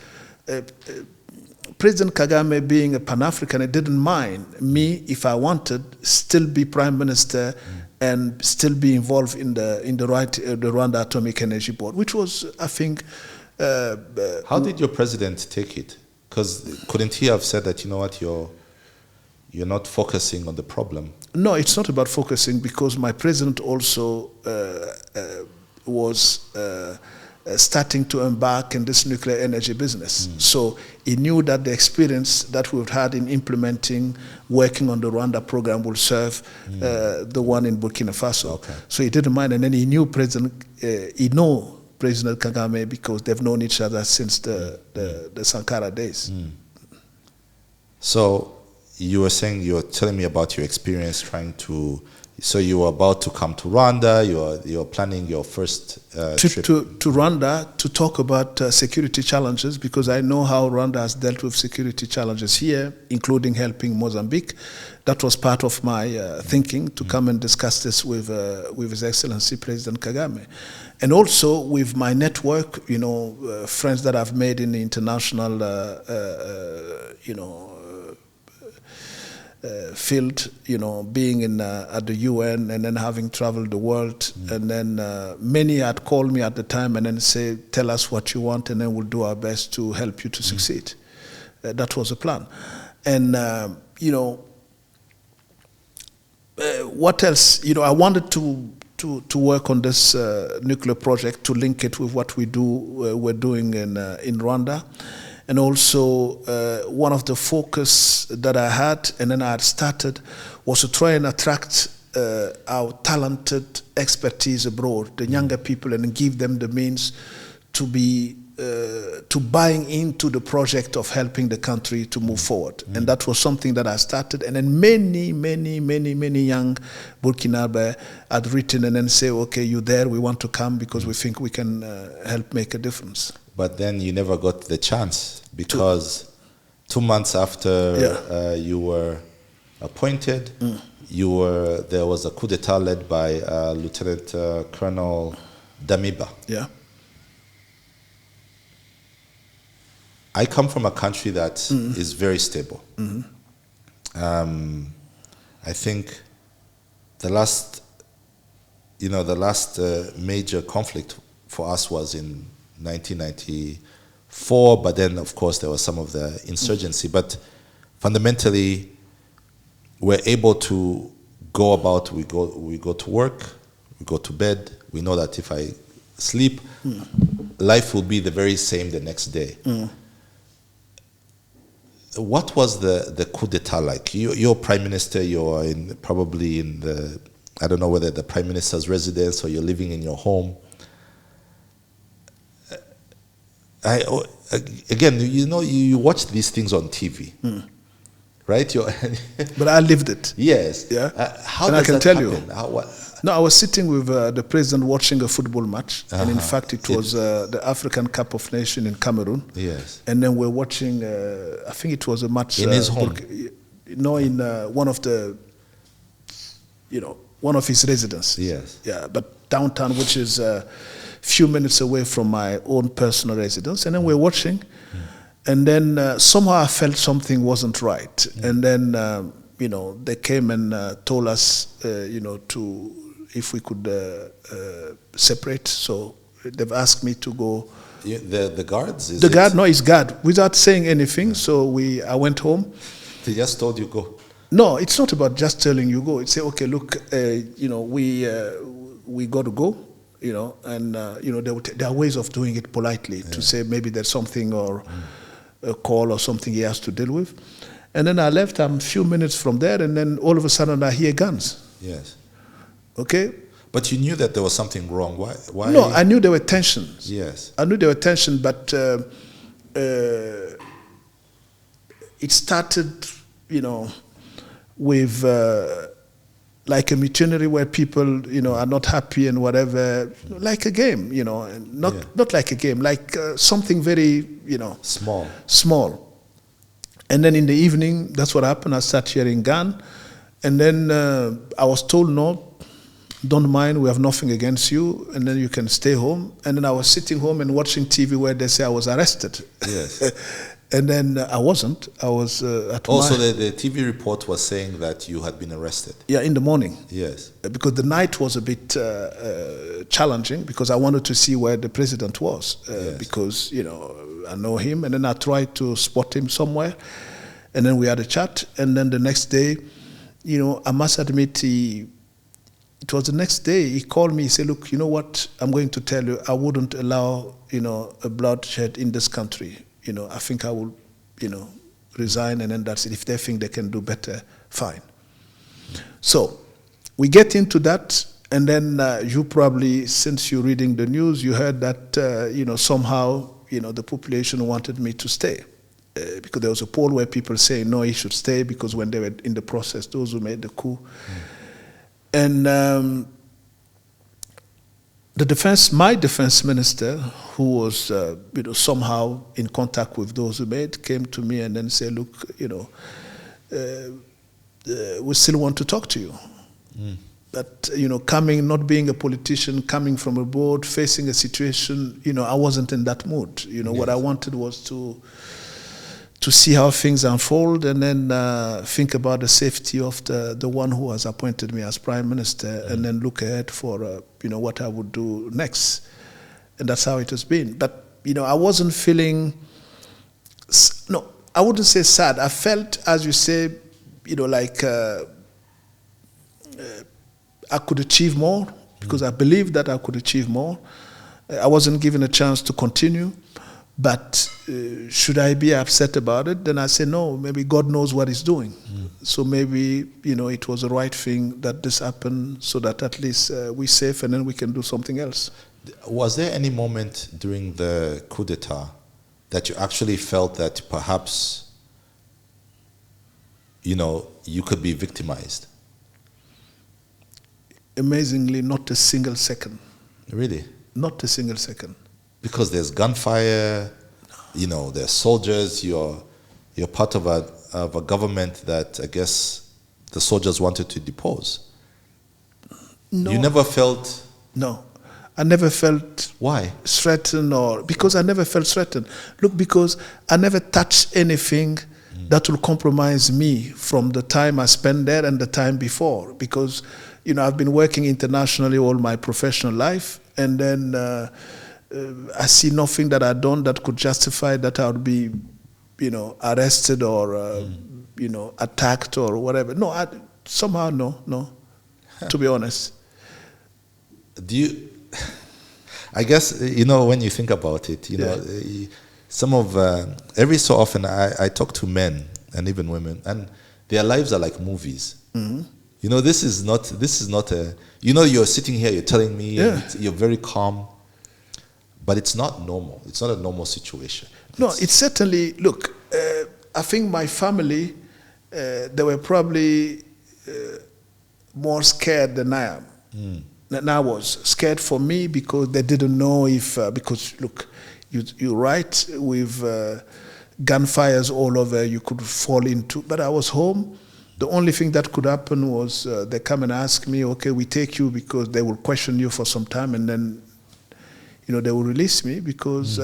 President Kagame, being a Pan-African, didn't mind me, if I wanted, still be Prime Minister and still be involved in the Rwanda Atomic Energy Board, which was, I think... How did your president take it? Because couldn't he have said that, you're not focusing on the problem? No, it's not about focusing, because my president also was starting to embark in this nuclear energy business. So he knew that the experience that we've had in implementing, working on the Rwanda program will serve the one in Burkina Faso. So he didn't mind, and then he knew President Kagame because they've known each other since the Sankara days. So you were telling me about your experience trying to. So you were about to come to Rwanda. You're planning your first trip to Rwanda to talk about security challenges, because I know how Rwanda has dealt with security challenges here, including helping Mozambique. That was part of my thinking, to come and discuss this with His Excellency President Kagame, and also with my network, friends that I've made in the international, field, being at the UN and then having traveled the world, and then many had called me at the time and then say, tell us what you want and then we'll do our best to help you to succeed. That was the plan. And, what else? I wanted to work on this nuclear project, to link it with what we're doing in Rwanda. And also, one of the focus that I had, and then I had started, was to try and attract our talented expertise abroad, the younger people, and give them the means to be buying into the project of helping the country to move forward. And that was something that I started. And then many young Burkinabe had written and then say, okay, you're there, we want to come because we think we can help make a difference. But then you never got the chance, because 2 months after you were appointed, there was a coup d'etat led by Lieutenant Colonel Damiba. Yeah. I come from a country that is very stable. I think the last major conflict for us was in 1994, but then of course there was some of the insurgency. But fundamentally, we're able to go about. We go to work, we go to bed. We know that if I sleep, life will be the very same the next day. What was the coup d'etat like? You're prime minister. You're probably in the, I don't know whether the prime minister's residence or you're living in your home. Again, you watch these things on TV, right? But I lived it. Yes. Yeah. How and does I can that tell happen? you. No, I was sitting with the president watching a football match, and in fact, it was the African Cup of Nations in Cameroon. Yes. And then we're watching. I think it was a match in his home. In one of the, one of his residences. Yes. Yeah, but downtown, which is a few minutes away from my own personal residence, and then we're watching, and then somehow I felt something wasn't right, and then they came and told us, if we could separate. So they've asked me to go. The guards? The guard? No, it's guard. Without saying anything, so I went home. They just told you go? No, it's not about just telling you go. It's say, okay, look, we got to go, and there are ways of doing it politely, to say maybe there's something or a call or something he has to deal with. And then I left. I'm a few minutes from there, and then all of a sudden I hear guns. Yes. Okay? But you knew that there was something wrong. Why? No, I knew there were tensions. Yes. I knew there were tensions, but it started, with like a mutiny where people, are not happy and whatever, like a game, not like a game, like something very, small. And then in the evening, that's what happened. I started hearing gun, and then I was told, no, don't mind, we have nothing against you, and then you can stay home. And then I was sitting home and watching TV where they say I was arrested. Yes. And then I wasn't. I was at also, the TV report was saying that you had been arrested. Yeah, in the morning. Yes. Because the night was a bit challenging, because I wanted to see where the president was. Yes. Because, I know him, and then I tried to spot him somewhere. And then we had a chat. And then the next day, I must admit, it was the next day, he called me, he said, look, you know what, I'm going to tell you, I wouldn't allow, a bloodshed in this country. I think I will, resign, and then that's it. If they think they can do better, fine. So we get into that, And then you probably, since you're reading the news, you heard that somehow the population wanted me to stay because there was a poll where people say no, he should stay because when they were in the process, those who made the coup, and my defense minister, who was somehow in contact with those who made, came to me and then said, look, we still want to talk to you. But, coming, not being a politician, coming from abroad, facing a situation, I wasn't in that mood. Yes. What I wanted was to see how things unfold and then think about the safety of the one who has appointed me as prime minister and then look ahead for, what I would do next. And that's how it has been. But, I wasn't feeling, I wouldn't say sad. I felt, as you say, like I could achieve more because I believed that I could achieve more. I wasn't given a chance to continue, but should I be upset about it? Then I say no, maybe God knows what he's doing. So maybe, it was the right thing that this happened so that at least we're safe and then we can do something else. Was there any moment during the coup d'etat that you actually felt that perhaps, you could be victimized? Amazingly, not a single second. Really? Not a single second. Because there's gunfire, there's soldiers, you're part of a government that I guess the soldiers wanted to depose. No. You never felt... No. I never felt... Why? Threatened because I never felt threatened. Look, because I never touched anything that will compromise me from the time I spent there and the time before. Because, I've been working internationally all my professional life, and then I see nothing that I've done that could justify that I would be, arrested or, attacked or whatever. No, somehow no, to be honest. Do you... I guess, when you think about it, some of... every so often I talk to men and even women, and their lives are like movies. Mm-hmm. This is not a... you're sitting here, you're telling me, you're very calm, but it's not normal. It's not a normal situation. No, it's certainly... Look, I think my family, they were probably more scared than I am. And I was scared for me because they didn't know if... because, look, you're right, with gunfires all over, you could fall into... But I was home. The only thing that could happen was they come and ask me, okay, we take you because they will question you for some time and then, they will release me because,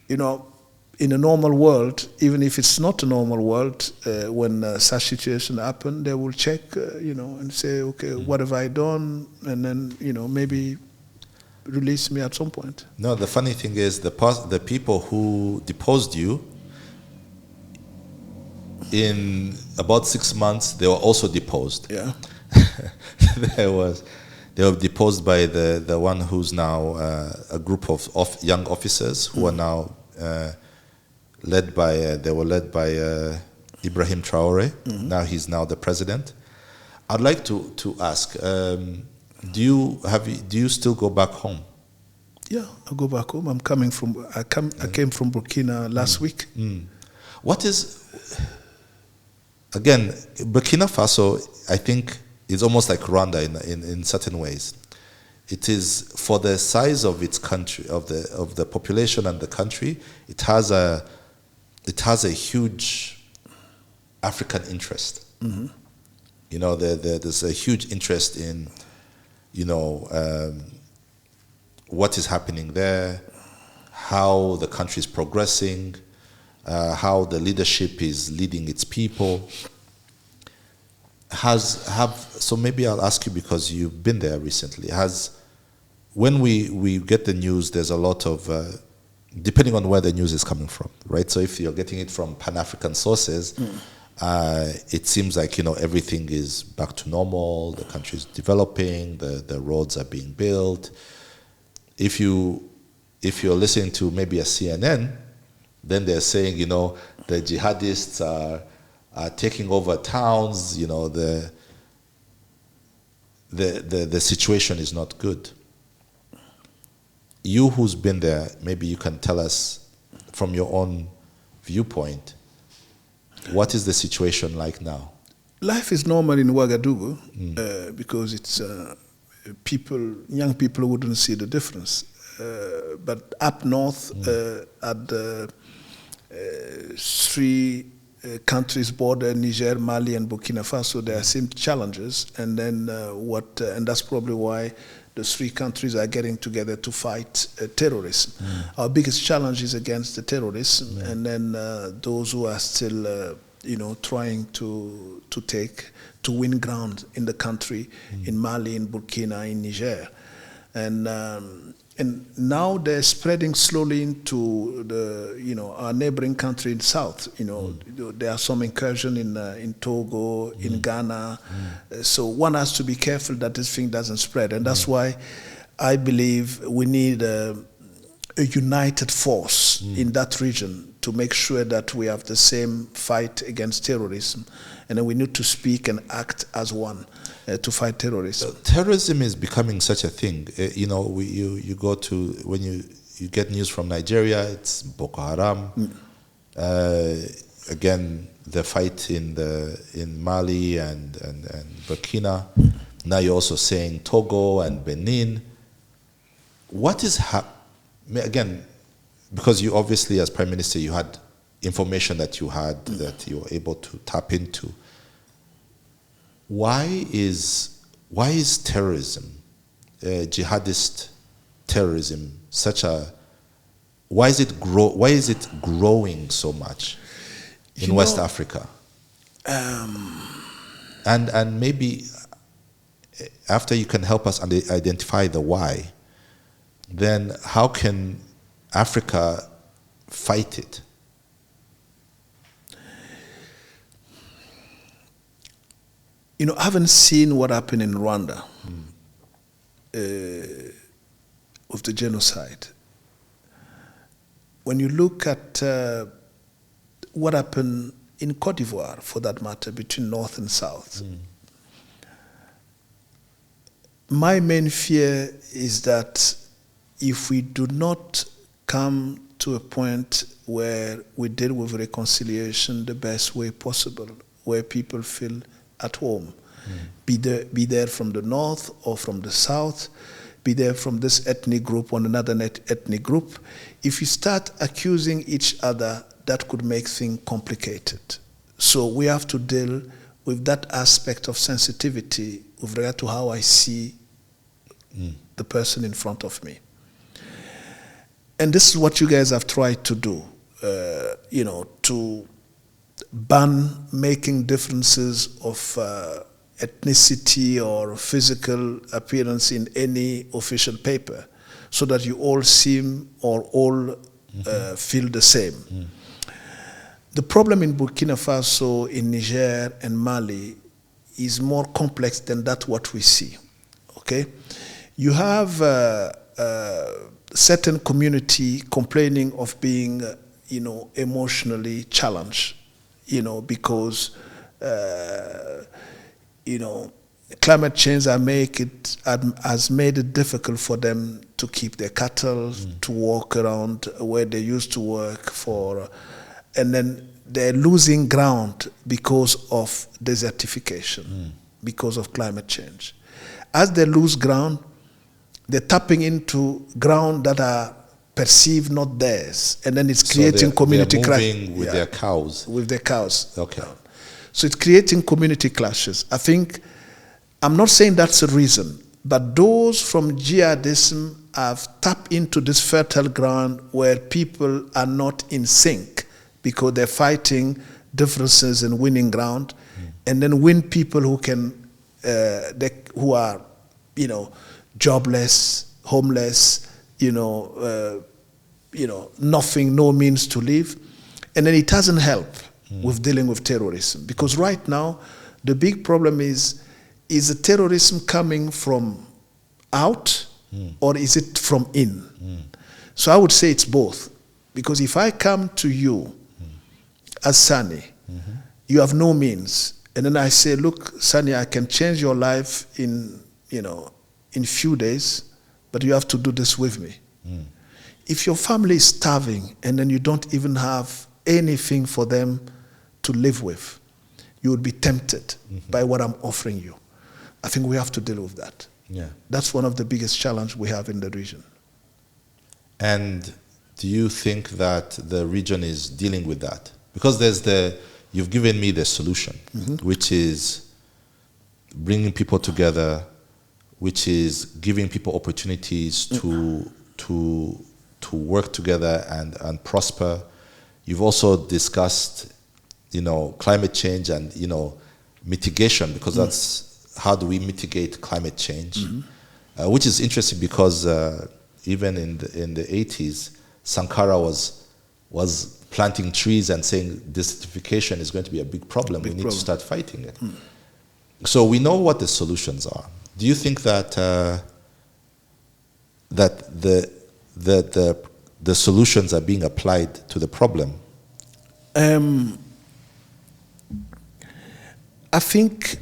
in a normal world, even if it's not a normal world, when such situation happen, they will check, and say, okay, what have I done? And then, maybe release me at some point. No, the funny thing is the people who deposed you, in about 6 months, they were also deposed. Yeah. They were deposed by the one who's now a group of young officers who are now led by Ibrahim Traoré. Mm-hmm. Now he's the president. I'd like to ask, do you still go back home? Yeah, I go back home. I came from Burkina last week. What is... Again, Burkina Faso, I think, is almost like Rwanda in certain ways. It is, for the size of its country, of the population and the country, it has a huge African interest. Mm-hmm. There's a huge interest in, what is happening there, how the country is progressing, how the leadership is leading its people. So maybe I'll ask you, because you've been there recently, when we get the news, there's a lot of, depending on where the news is coming from, right? So if you're getting it from Pan-African sources, it seems like, everything is back to normal, the country is developing, the roads are being built. If you're listening to maybe a CNN, then they're saying, the jihadists are taking over towns, the situation is not good. You who's been there, maybe you can tell us from your own viewpoint, what is the situation like now? Life is normal in Ouagadougou because it's young people wouldn't see the difference. But up north, at the three countries border, Niger, Mali, and Burkina Faso, there are some challenges, and then and that's probably why the three countries are getting together to fight terrorism. Our biggest challenge is against the terrorism, and then those who are still, trying to win ground in the country, in Mali, in Burkina, in Niger, and now they're spreading slowly into our neighboring country in south. There are some incursion in Togo, in Ghana. So one has to be careful that this thing doesn't spread, and that's why I believe we need a united force in that region to make sure that we have the same fight against terrorism, and then we need to speak and act as one. To fight terrorism. Terrorism is becoming such a thing. You go to, when you get news from Nigeria, it's Boko Haram. Again, the fight in Mali and Burkina. Now you're also saying Togo and Benin. What is again, because you obviously, as Prime Minister, you had information that you were able to tap into. Why is terrorism, jihadist terrorism, why is it growing so much in West Africa? And maybe after you can help us identify the why, then how can Africa fight it? I haven't seen what happened in Rwanda with the genocide. When you look at what happened in Côte d'Ivoire, for that matter, between North and South, my main fear is that if we do not come to a point where we deal with reconciliation the best way possible, where people feel at home, be there from the north or from the south, be there from this ethnic group or another ethnic group. If you start accusing each other, that could make things complicated. So we have to deal with that aspect of sensitivity with regard to how I see the person in front of me. And this is what you guys have tried to do, to ban making differences of ethnicity or physical appearance in any official paper, so that you all seem or all feel the same. The problem in Burkina Faso, in Niger and Mali is more complex than that what we see. Okay, you have certain community complaining of being, emotionally challenged. Because, climate change has made it difficult for them to keep their cattle, to walk around where they used to work for, and then they're losing ground because of desertification, because of climate change. As they lose ground, they're tapping into ground that are perceived not theirs, and then it's creating community clashes. With their cows. With their cows. Okay. So it's creating community clashes. I think, I'm not saying that's the reason, but those from jihadism have tapped into this fertile ground where people are not in sync because they're fighting differences and winning ground, and then win people who can, who are, jobless, homeless, nothing, no means to live. And then it doesn't help with dealing with terrorism. Because right now, the big problem is the terrorism coming from out or is it from in? So I would say it's both. Because if I come to you as Sani, you have no means. And then I say, look, Sani, I can change your life in in few days, but you have to do this with me. If your family is starving and then you don't even have anything for them to live with, you would be tempted by what I'm offering you. I think we have to deal with that. Yeah. That's one of the biggest challenges we have in the region. And do you think that the region is dealing with that? Because you've given me the solution, which is bringing people together, which is giving people opportunities to work together and prosper. You've also discussed, climate change and, mitigation, because that's how do we mitigate climate change, which is interesting because even in the 80s, Sankara was planting trees and saying desertification is going to be a big problem. We need to start fighting it. So we know what the solutions are. Do you think that that the solutions are being applied to the problem? I think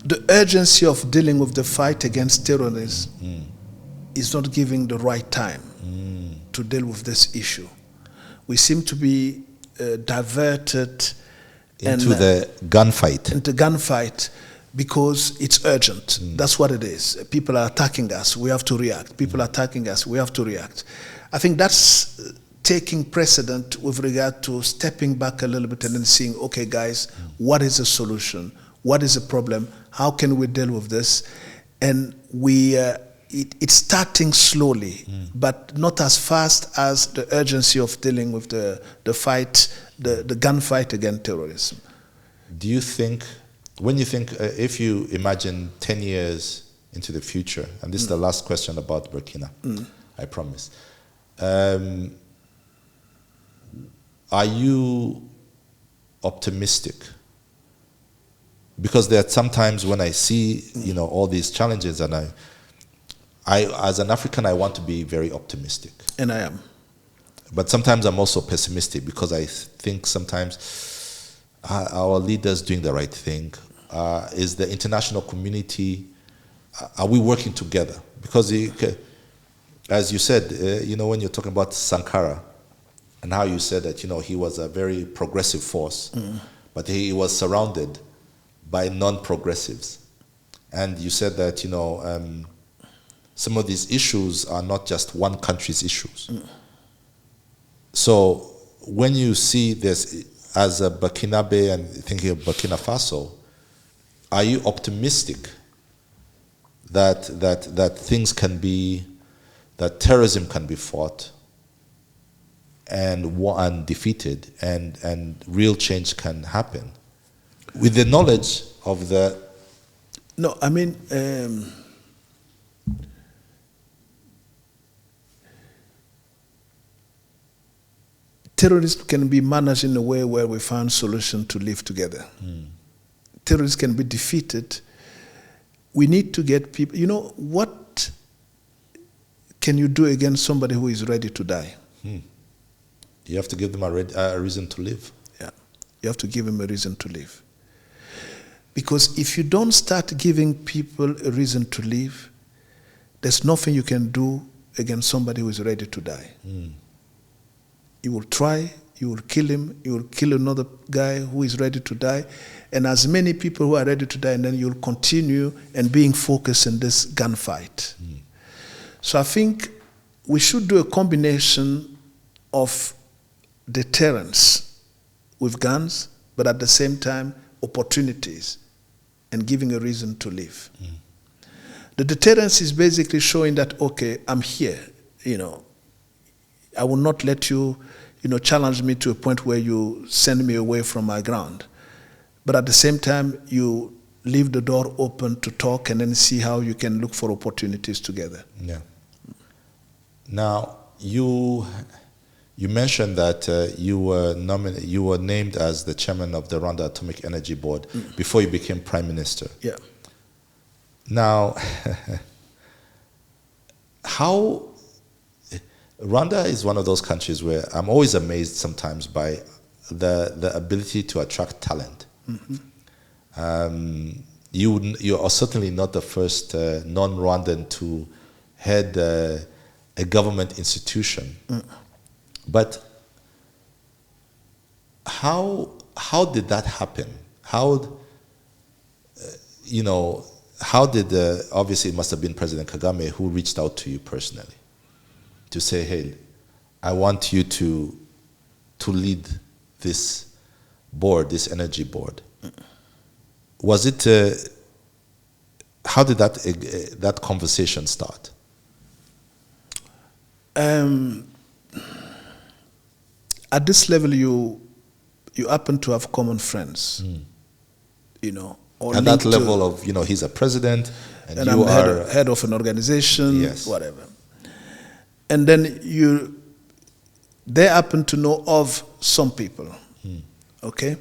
the urgency of dealing with the fight against terrorism is not giving the right time to deal with this issue. We seem to be diverted into the gunfight because it's urgent. That's what it is. People are attacking us, we have to react. People are attacking us, we have to react. I think that's taking precedent with regard to stepping back a little bit and then seeing, okay guys, what is the solution? What is the problem? How can we deal with this? And it's starting slowly, but not as fast as the urgency of dealing with the fight, the gunfight against terrorism. Do you think, when you think, if you imagine 10 years into the future, and this is the last question about Burkina, I promise, are you optimistic? Because there are sometimes when I see, all these challenges, and I as an African, I want to be very optimistic. And I am. But sometimes I'm also pessimistic because I think sometimes our leaders doing the right thing? Is the international community, are we working together? Because as you said, when you're talking about Sankara and how you said that, he was a very progressive force, but he was surrounded by non-progressives. And you said that, some of these issues are not just one country's issues. So when you see this as a Burkinabe and thinking of Burkina Faso, are you optimistic that things can be, that terrorism can be fought and defeated and real change can happen with the knowledge of the... No, I mean... terrorism can be managed in a way where we find solutions to live together. Terrorists can be defeated. We need to get people... what can you do against somebody who is ready to die? You have to give them a reason to live. Yeah, you have to give them a reason to live. Because if you don't start giving people a reason to live, there's nothing you can do against somebody who is ready to die. You will try, you will kill him, you will kill another guy who is ready to die, and as many people who are ready to die, and then you'll continue and being focused in this gunfight. So I think we should do a combination of deterrence with guns, but at the same time, opportunities and giving a reason to live. The deterrence is basically showing that, okay, I'm here, I will not let you, challenge me to a point where you send me away from my ground. But at the same time, you leave the door open to talk and then see how you can look for opportunities together. Yeah. Now, you mentioned that you were named as the chairman of the Rwanda Atomic Energy Board before you became prime minister. Yeah. Now, how... Rwanda is one of those countries where I'm always amazed sometimes by the ability to attract talent. you are certainly not the first non-Rwandan to head a government institution. But how did that happen? How did obviously it must have been President Kagame who reached out to you personally to say, hey, I want you to lead this board, this energy board. Was it? How did that conversation start? At this level, you happen to have common friends, Or at that level of, he's a president, and you I'm head of an organization, yes, whatever. And then they happen to know of some people, okay?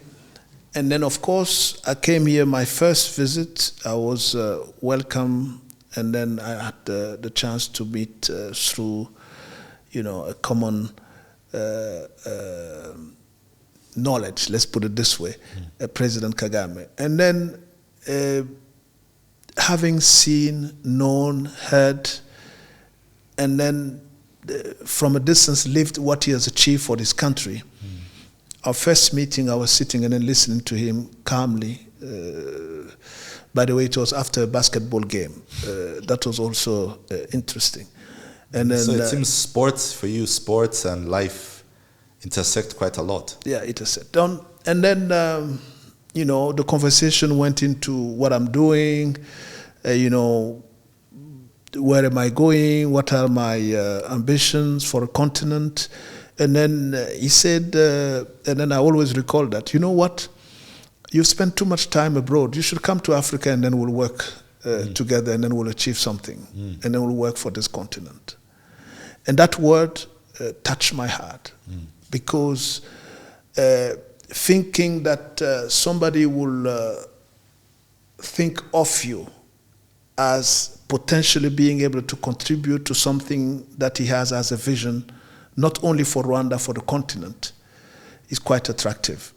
And then, of course, I came here, my first visit, I was welcome, and then I had the chance to meet through, a common knowledge, let's put it this way, President Kagame. And then having seen, known, heard, and then from a distance lived what he has achieved for this country. Our first meeting, I was sitting and then listening to him calmly. By the way, it was after a basketball game. That was also interesting. And then, so it seems sports and life intersect quite a lot. Yeah, intersect. And then, the conversation went into what I'm doing, where am I going, what are my ambitions for a continent. And then he said, and then I always recall that, you know what, you've spent too much time abroad, you should come to Africa and then we'll work together and then we'll achieve something. And then we'll work for this continent. And that word touched my heart because thinking that somebody will think of you as potentially being able to contribute to something that he has as a vision, not only for Rwanda, for the continent, is quite attractive.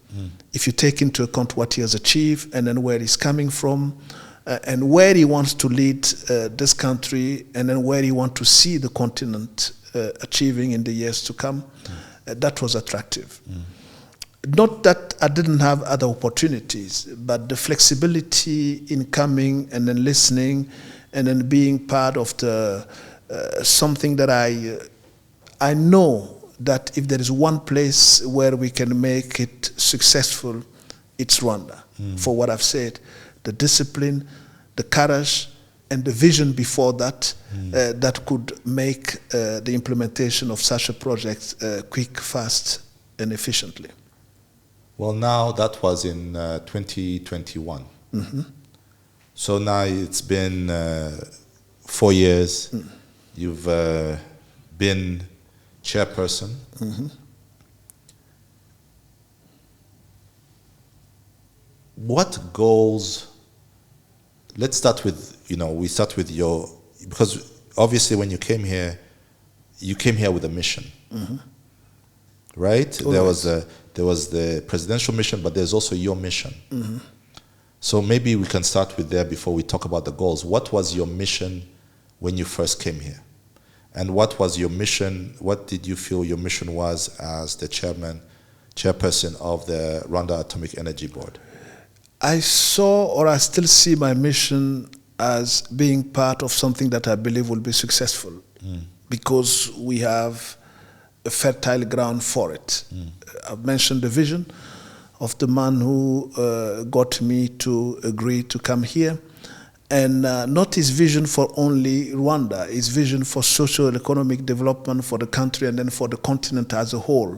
If you take into account what he has achieved and then where he's coming from and where he wants to lead this country and then where he wants to see the continent achieving in the years to come, that was attractive. Not that I didn't have other opportunities, but the flexibility in coming and then listening and then being part of the something that I know that if there is one place where we can make it successful, it's Rwanda. For what I've said, the discipline, the courage, and the vision before that that could make the implementation of such a project quick, fast, and efficiently. Well, now that was in 2021. So now it's been 4 years. You've been chairperson. What goals? Let's start with, we start with your, because obviously when you came here with a mission, right? There was the presidential mission, but there's also your mission. So maybe we can start with there before we talk about the goals. What was your mission when you first came here? And what was your mission? What did you feel your mission was as the chairperson of the Rwanda Atomic Energy Board? I saw, or I still see my mission as being part of something that I believe will be successful because we have a fertile ground for it. I've mentioned the vision of the man who got me to agree to come here. And not his vision for only Rwanda, his vision for social and economic development for the country and then for the continent as a whole.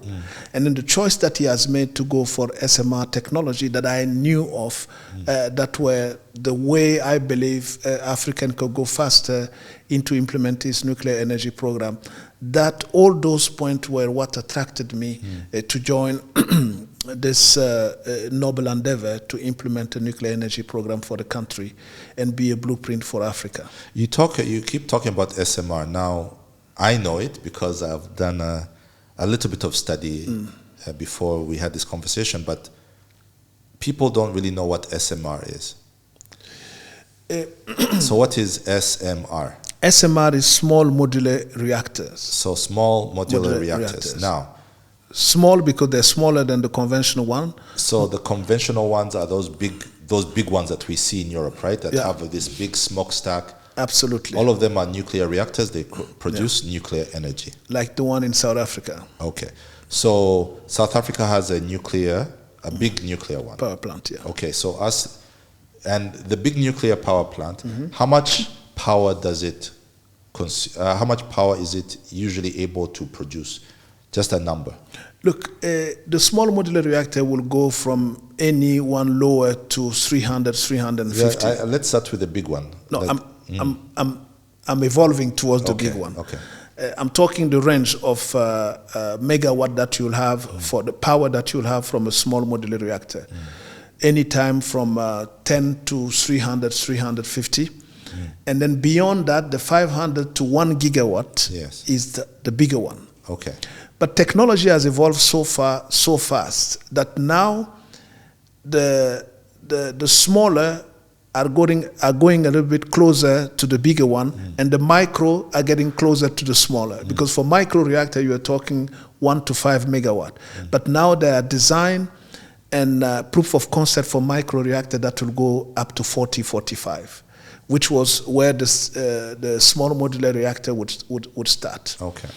And then the choice that he has made to go for SMR technology that I knew of, that were the way I believe Africa could go faster into implementing his nuclear energy program. That all those points were what attracted me to join this noble endeavor to implement a nuclear energy program for the country and be a blueprint for Africa. You keep talking about SMR. Now, I know it because I've done a little bit of study before we had this conversation, but people don't really know what SMR is. So what is SMR? SMR is small modular reactors. So small modular reactors. Now, small because they're smaller than the conventional one. So the conventional ones are those big ones that we see in Europe, right? That have this big smokestack. Absolutely. All of them are nuclear reactors. They produce nuclear energy. Like the one in South Africa. Okay. So South Africa has a big nuclear one. Power plant, yeah. Okay, so and the big nuclear power plant, how much power does it how much power is it usually able to produce? Just a number. Look, the small modular reactor will go from any one lower to 300, 350. Yeah, let's start with the big one. No, I'm evolving towards the big one. Okay. I'm talking the range of megawatt that you'll have for the power that you'll have from a small modular reactor. Anytime from 10 to 300, 350. And then beyond that, the 500 to 1 gigawatt is the bigger one. Okay. But technology has evolved so fast that now the smaller are going a little bit closer to the bigger one, and the micro are getting closer to the smaller. Because for micro reactor, you are talking 1 to 5 megawatt. But now there are design and proof of concept for micro reactor that will go up to 40, 45, which was where the small modular reactor would start. Okay.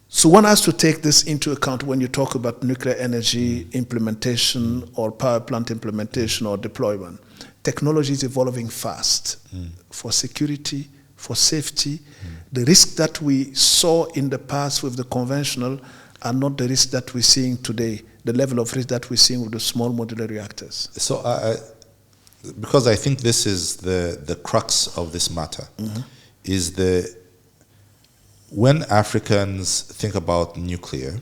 So one has to take this into account when you talk about nuclear energy implementation or power plant implementation or deployment. Technology is evolving fast for security, for safety. The risks that we saw in the past with the conventional are not the risks that we're seeing today, the level of risk that we're seeing with the small modular reactors. So because I think this is the crux of this matter, is when Africans think about nuclear,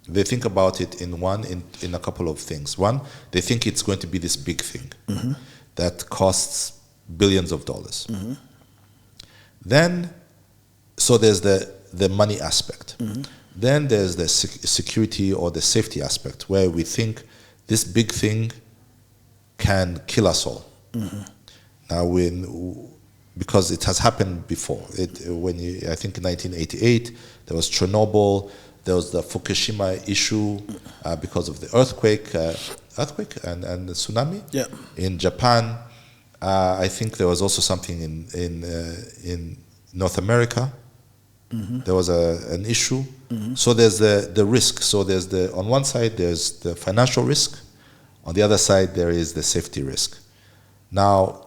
they think about it in a couple of things. One, they think it's going to be this big thing that costs billions of dollars. Then, so there's the money aspect. Then there's the security or the safety aspect, where we think this big thing can kill us all. Now, because it has happened before. I think in 1988, there was Chernobyl, there was the Fukushima issue because of the earthquake and the tsunami in Japan. I think there was also something in North America. There was an issue. So there's the risk. So there's on one side there's the financial risk, on the other side there is the safety risk. Now,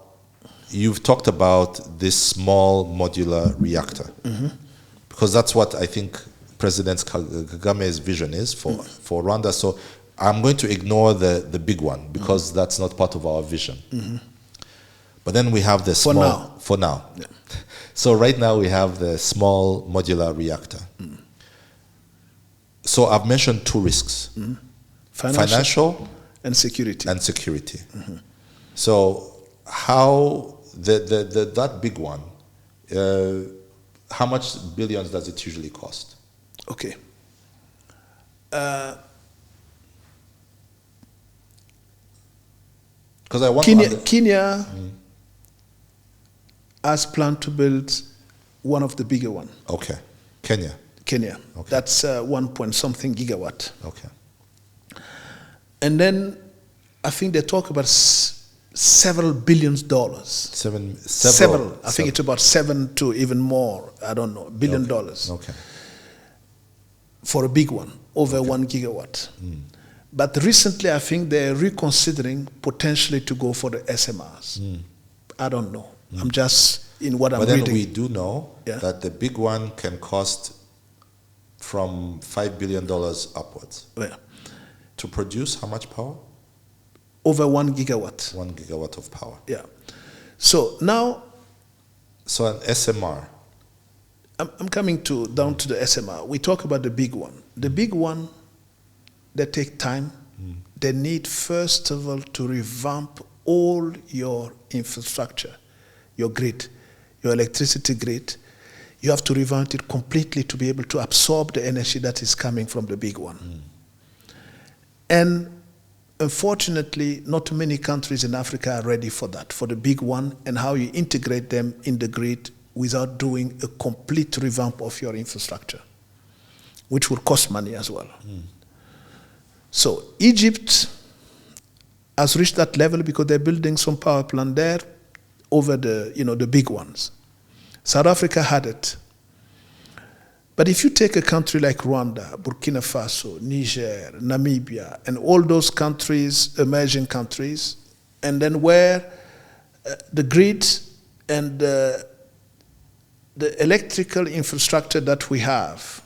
you've talked about this small modular reactor because that's what I think President Kagame's vision is for Rwanda. So I'm going to ignore the big one because that's not part of our vision. But then we have the small... For now. Yeah. So right now we have the small modular reactor. So I've mentioned two risks. Financial and security. So how that big one, how much billions does it usually cost? Okay. Because I want Kenya has planned to build one of the bigger one. Okay. Kenya. Okay. That's 1 point something gigawatt. Okay. And then I think they talk about several billions dollars. Several. I think it's about 7 to even more. I don't know. $billion. Okay. For a big one, over 1 gigawatt. But recently, I think they're reconsidering potentially to go for the SMRs. I don't know. I'm just in what I'm reading. But then we do know that the big one can cost from $5 billion upwards. Yeah. To produce how much power? Over 1 gigawatt. 1 gigawatt of power. Yeah. So now... So an SMR. I'm coming down to the SMR. We talk about the big one. The big one, they take time. They need, first of all, to revamp all your infrastructure, your grid, your electricity grid. You have to revamp it completely to be able to absorb the energy that is coming from the big one. And Unfortunately, not many countries in Africa are ready for that, for the big one, and how you integrate them in the grid without doing a complete revamp of your infrastructure, which will cost money as well. So Egypt has reached that level because they're building some power plant there over the big ones. South Africa had it. But if you take a country like Rwanda, Burkina Faso, Niger, Namibia, and all those countries, emerging countries, and then where the grid and the electrical infrastructure that we have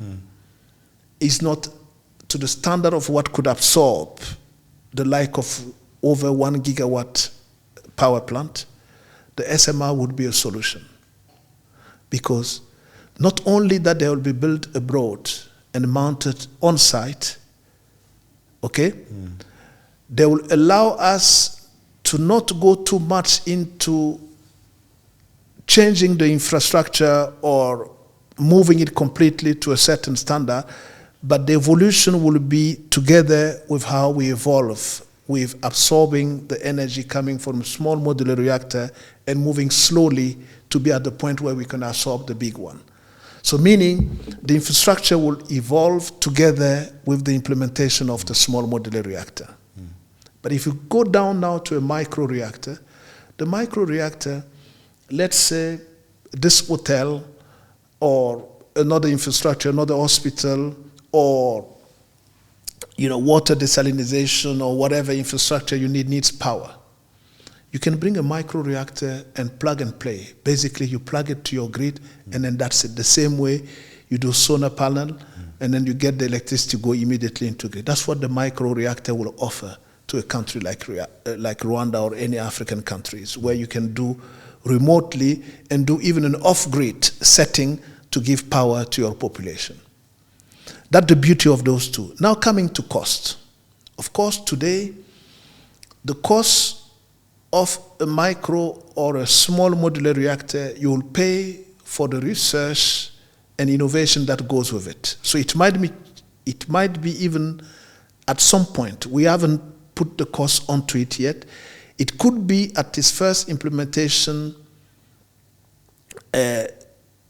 is not to the standard of what could absorb the like of over 1 gigawatt power plant, the SMR would be a solution. Because not only that they will be built abroad and mounted on site, okay, they will allow us to not go too much into changing the infrastructure or moving it completely to a certain standard, but the evolution will be together with how we evolve, with absorbing the energy coming from a small modular reactor and moving slowly to be at the point where we can absorb the big one. So meaning the infrastructure will evolve together with the implementation of the small modular reactor. But if you go down now to a micro reactor, the micro reactor, let's say this hotel or another infrastructure, another hospital, or water desalination or whatever infrastructure you needs power. You can bring a micro reactor and plug and play. Basically, you plug it to your grid, and then that's it. The same way you do solar panel, and then you get the electricity go immediately into grid. That's what the micro reactor will offer to a country like Rwanda or any African countries, where you can do remotely and do even an off-grid setting to give power to your population. That's the beauty of those two. Now coming to cost. Of course, today, the cost of a micro or a small modular reactor, you will pay for the research and innovation that goes with it. So it might be even at some point, we haven't put the cost onto it yet. It could be at its first implementation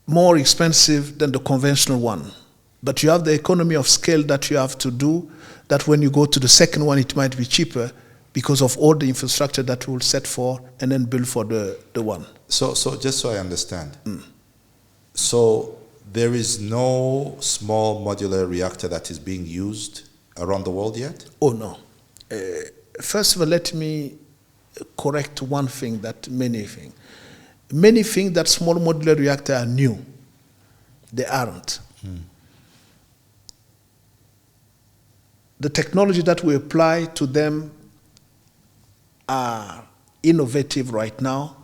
more expensive than the conventional one. But you have the economy of scale that you have to do, that when you go to the second one, it might be cheaper because of all the infrastructure that we'll set for and then build for the one. So just so I understand. So there is no small modular reactor that is being used around the world yet? Oh, no. First of all, let me correct one thing that many think. Many think that small modular reactors are new. They aren't. The technology that we apply to them are innovative right now,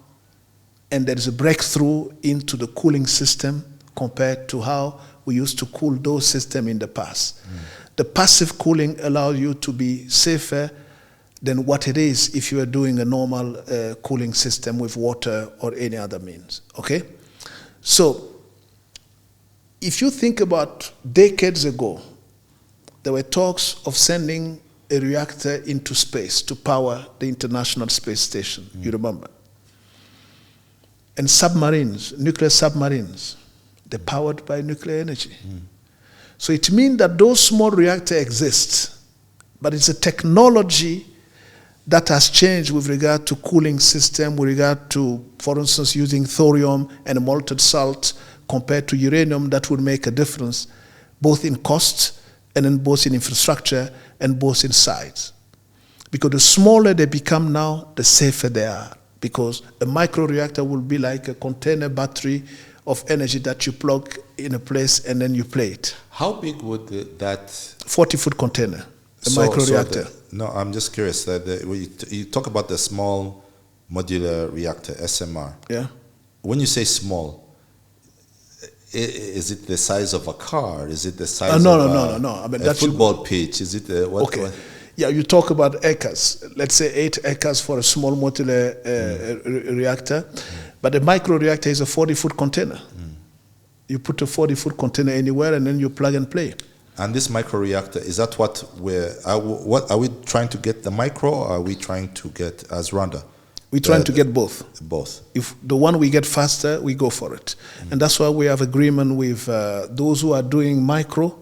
and there is a breakthrough into the cooling system compared to how we used to cool those systems in the past. The passive cooling allows you to be safer than what it is if you are doing a normal cooling system with water or any other means, okay? So, if you think about decades ago, there were talks of sending a reactor into space to power the International Space Station, you remember? And submarines, nuclear submarines, they're powered by nuclear energy. So it means that those small reactors exist, but it's a technology that has changed with regard to cooling system, with regard to, for instance, using thorium and molten salt compared to uranium. That would make a difference, both in cost and then both in infrastructure and both in size. Because the smaller they become now, the safer they are. Because a microreactor will be like a container battery of energy that you plug in a place and then you play it. How big would that... 40-foot container, a microreactor. No, I'm just curious. You talk about the small modular reactor, SMR. Yeah. When you say small, is it the size of a car? Is it the size no. of I mean, a football pitch? Is it what? Okay. Yeah, you talk about acres. Let's say 8 acres for a small modular reactor. But a microreactor is a 40-foot container. You put a 40-foot container anywhere and then you plug and play. And this microreactor, is that what are we trying to get the micro, or are we trying to get, as Rwanda? We're trying to get both. Both. If the one we get faster, we go for it. And that's why we have agreement with those who are doing micro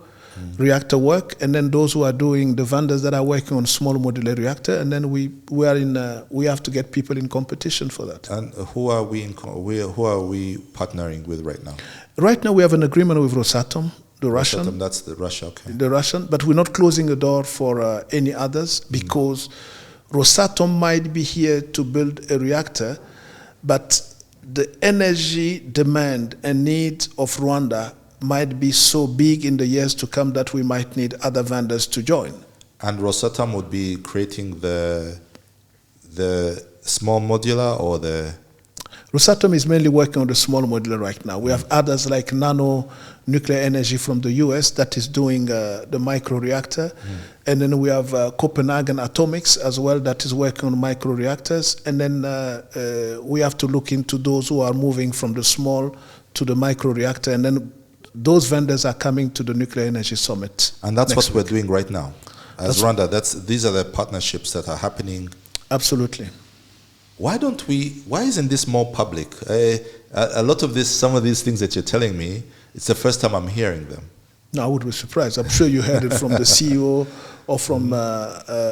reactor work, and then those who are doing the vendors that are working on small modular reactor, and then we have to get people in competition for that. And who are we partnering with right now? Right now we have an agreement with Rosatom, the Russian. Rosatom, that's the Russia, okay. The Russian, but we're not closing the door for any others, because Rosatom might be here to build a reactor, but the energy demand and need of Rwanda might be so big in the years to come that we might need other vendors to join. And Rosatom would be creating the small modular, or the... Rosatom is mainly working on the small modular right now. We have others like Nano Nuclear Energy from the US that is doing the micro reactor. And then we have Copenhagen Atomics as well that is working on micro reactors. And then we have to look into those who are moving from the small to the micro reactor. And then those vendors are coming to the Nuclear Energy Summit. And that's what we're doing right now. As Rwanda, these are the partnerships that are happening. Absolutely. Why isn't this more public? A lot of some of these things that you're telling me, it's the first time I'm hearing them. No, I would be surprised. I'm sure you heard it from the CEO or from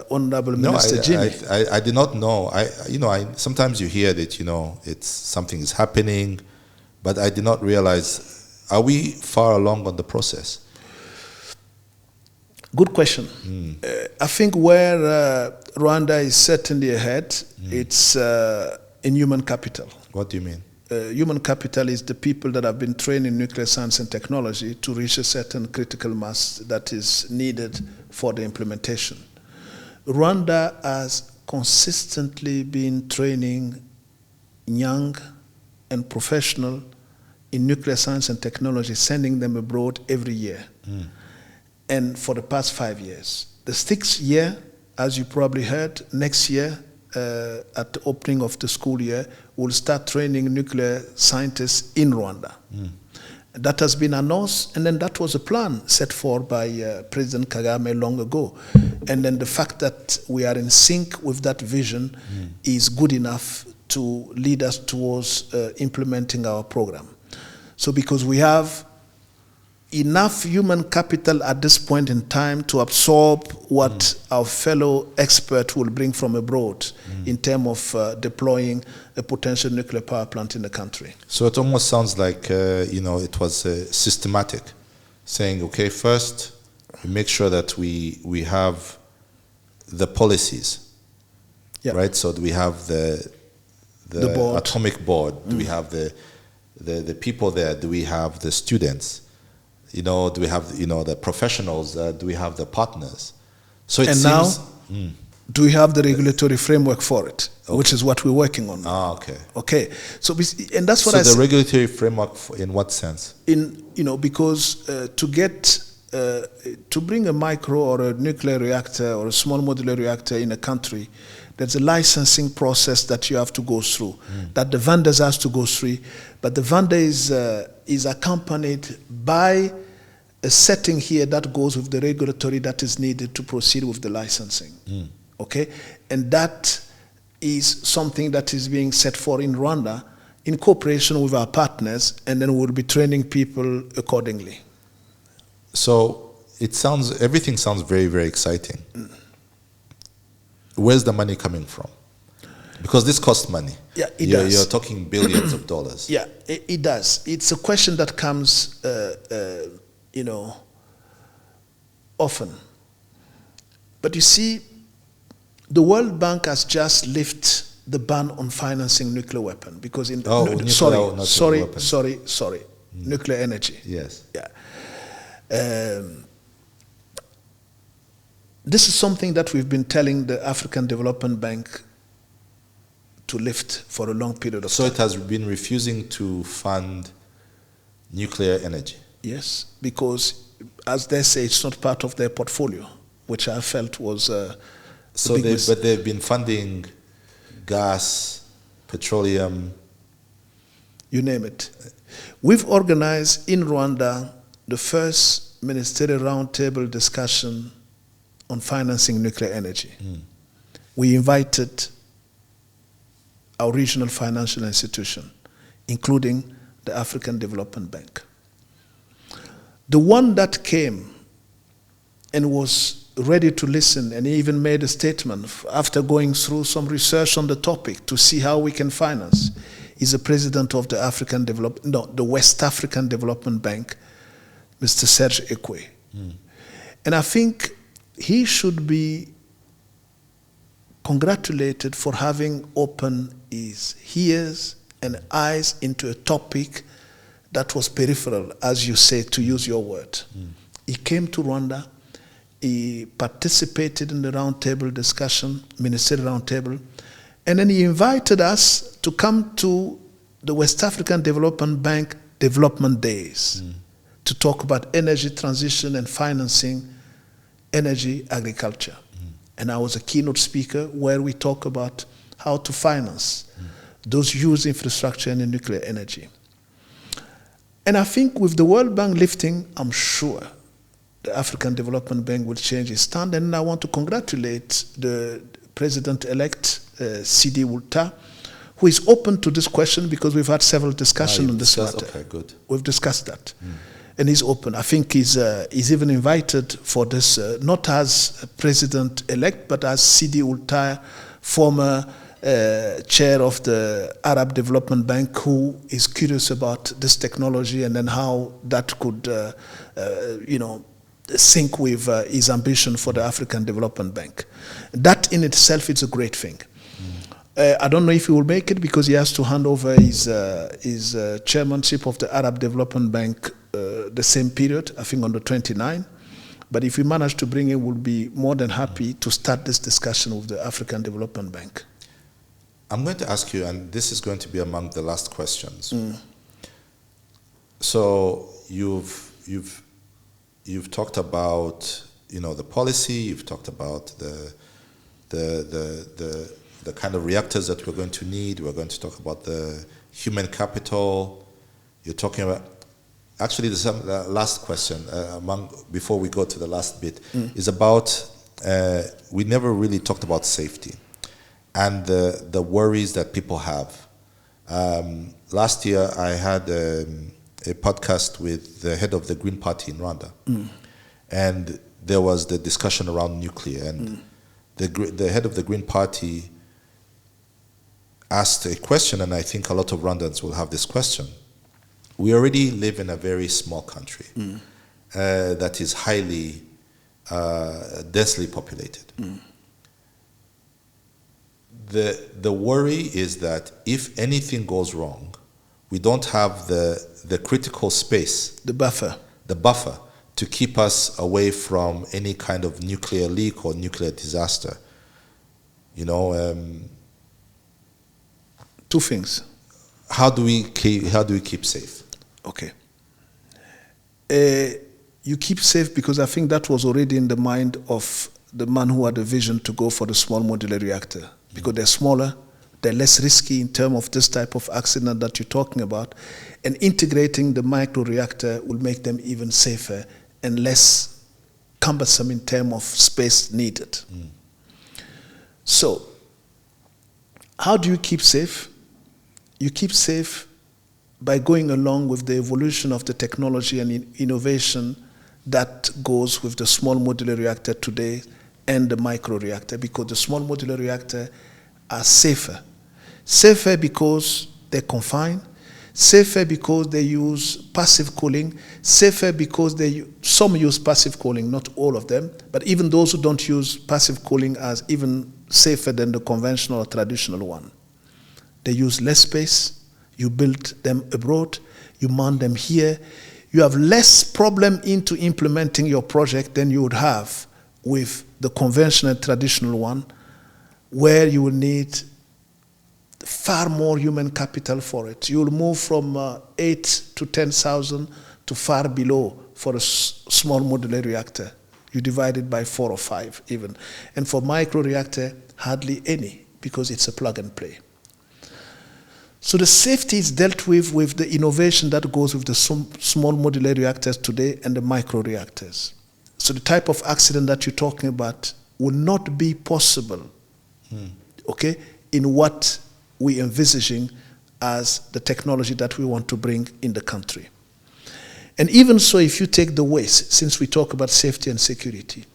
Honorable Minister Jimmy. I did not know. Sometimes you hear that, it's something is happening, but I did not realize, are we far along on the process? Good question. I think where Rwanda is certainly ahead, it's in human capital. What do you mean? Human capital is the people that have been trained in nuclear science and technology to reach a certain critical mass that is needed for the implementation. Rwanda has consistently been training young and professional in nuclear science and technology, sending them abroad every year. And for the past 5 years. The 6th year, as you probably heard, next year, at the opening of the school year, we'll start training nuclear scientists in Rwanda. That has been announced, and then that was a plan set forth by President Kagame long ago. And then the fact that we are in sync with that vision is good enough to lead us towards implementing our program. So because we have enough human capital at this point in time to absorb what our fellow expert will bring from abroad in terms of deploying a potential nuclear power plant in the country. So it almost sounds like, it was systematic, saying, okay, first, we make sure that we have the policies, right? So we have the board. atomic board, do we have the people there, do we have the students? Do we have, the professionals? Do we have the partners? So it seems. Now, do we have the regulatory framework for it, which is what we're working on now. Okay. Okay. So, and that's what So the regulatory framework, in what sense? Because to bring a micro or a nuclear reactor or a small modular reactor in a country, there's a licensing process that you have to go through, that the vendors has to go through, but the vendor is accompanied by a setting here that goes with the regulatory that is needed to proceed with the licensing. Okay? And that is something that is being set for in Rwanda in cooperation with our partners, and then we'll be training people accordingly. So everything sounds very, very exciting. Where's the money coming from? Because this costs money. Yeah, it does. You're talking billions of dollars. Yeah, it does. It's a question that comes, often. But you see, the World Bank has just lifted the ban on financing nuclear weapon because nuclear energy. Yes. Yeah. This is something that we've been telling the African Development Bank to lift for a long period of time. So it has been refusing to fund nuclear energy? Yes, because as they say, it's not part of their portfolio, which I felt was but they've been funding gas, petroleum. You name it. We've organized in Rwanda the first ministerial roundtable discussion on financing nuclear energy. We invited our regional financial institution, including the African Development Bank. The one that came and was ready to listen and even made a statement after going through some research on the topic to see how we can finance is the president of the West African Development Bank, Mr. Serge Ekwe. And I think he should be congratulated for having opened his ears and eyes into a topic that was peripheral, as you say, to use your word. He came to Rwanda, he participated in the roundtable discussion, ministerial roundtable, and then he invited us to come to the West African Development Bank Development Days to talk about energy transition and financing energy agriculture. And I was a keynote speaker where we talk about how to finance those huge infrastructure in nuclear energy. And I think with the World Bank lifting, I'm sure the African Development Bank will change its stand. And I want to congratulate the President-elect, Sidi Wulta, who is open to this question because we've had several discussions on this matter. Okay, good. We've discussed that. And he's open. I think he's even invited for this, not as President-elect, but as Sidi Wulta, former chair of the Arab Development Bank, who is curious about this technology and then how that could, sync with his ambition for the African Development Bank. That in itself is a great thing. I don't know if he will make it because he has to hand over his chairmanship of the Arab Development Bank the same period, I think on the 29th. But if we manage to bring him, we'll be more than happy to start this discussion with the African Development Bank. I'm going to ask you, and this is going to be among the last questions. So you've talked about the policy. You've talked about the kind of reactors that we're going to need. We're going to talk about the human capital. You're talking about actually the last question before we go to the last bit is about we never really talked about safety and the worries that people have. Last year I had a podcast with the head of the Green Party in Rwanda, and there was the discussion around nuclear, and the head of the Green Party asked a question, and I think a lot of Rwandans will have this question. We already live in a very small country that is highly densely populated. The worry is that if anything goes wrong, we don't have the critical space, the buffer to keep us away from any kind of nuclear leak or nuclear disaster. Two things. How do we keep safe? Okay. You keep safe because I think that was already in the mind of the man who had a vision to go for the small modular reactor, because they're smaller, they're less risky in terms of this type of accident that you're talking about, and integrating the micro reactor will make them even safer and less cumbersome in terms of space needed. So, how do you keep safe? You keep safe by going along with the evolution of the technology and innovation that goes with the small modular reactor today and the micro reactor, because the small modular reactor are safer. Safer because they're confined, safer because they use passive cooling, safer because some use passive cooling, not all of them, but even those who don't use passive cooling are even safer than the conventional or traditional one. They use less space, you build them abroad, you mount them here, you have less problem into implementing your project than you would have with the conventional traditional one, where you will need far more human capital for it. You will move from 8 to 10,000 to far below for a small modular reactor. You divide it by 4 or 5 even. And for micro reactor, hardly any, because it's a plug and play. So the safety is dealt with the innovation that goes with the small modular reactors today and the micro reactors. So the type of accident that you're talking about will not be possible, okay, in what we're envisaging as the technology that we want to bring in the country. And even so, if you take the waste, since we talk about safety and security,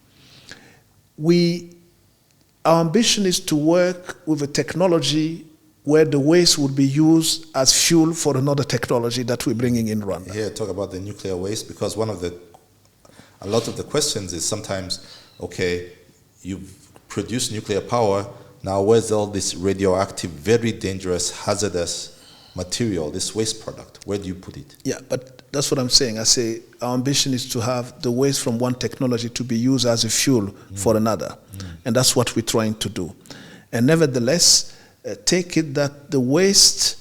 our ambition is to work with a technology where the waste would be used as fuel for another technology that we're bringing in Rwanda. Here, talk about the nuclear waste, because a lot of the questions is sometimes, okay, you've produced nuclear power, now where's all this radioactive, very dangerous, hazardous material, this waste product? Where do you put it? Yeah, but that's what I'm saying. I say our ambition is to have the waste from one technology to be used as a fuel for another. And that's what we're trying to do. And nevertheless, take it that the waste,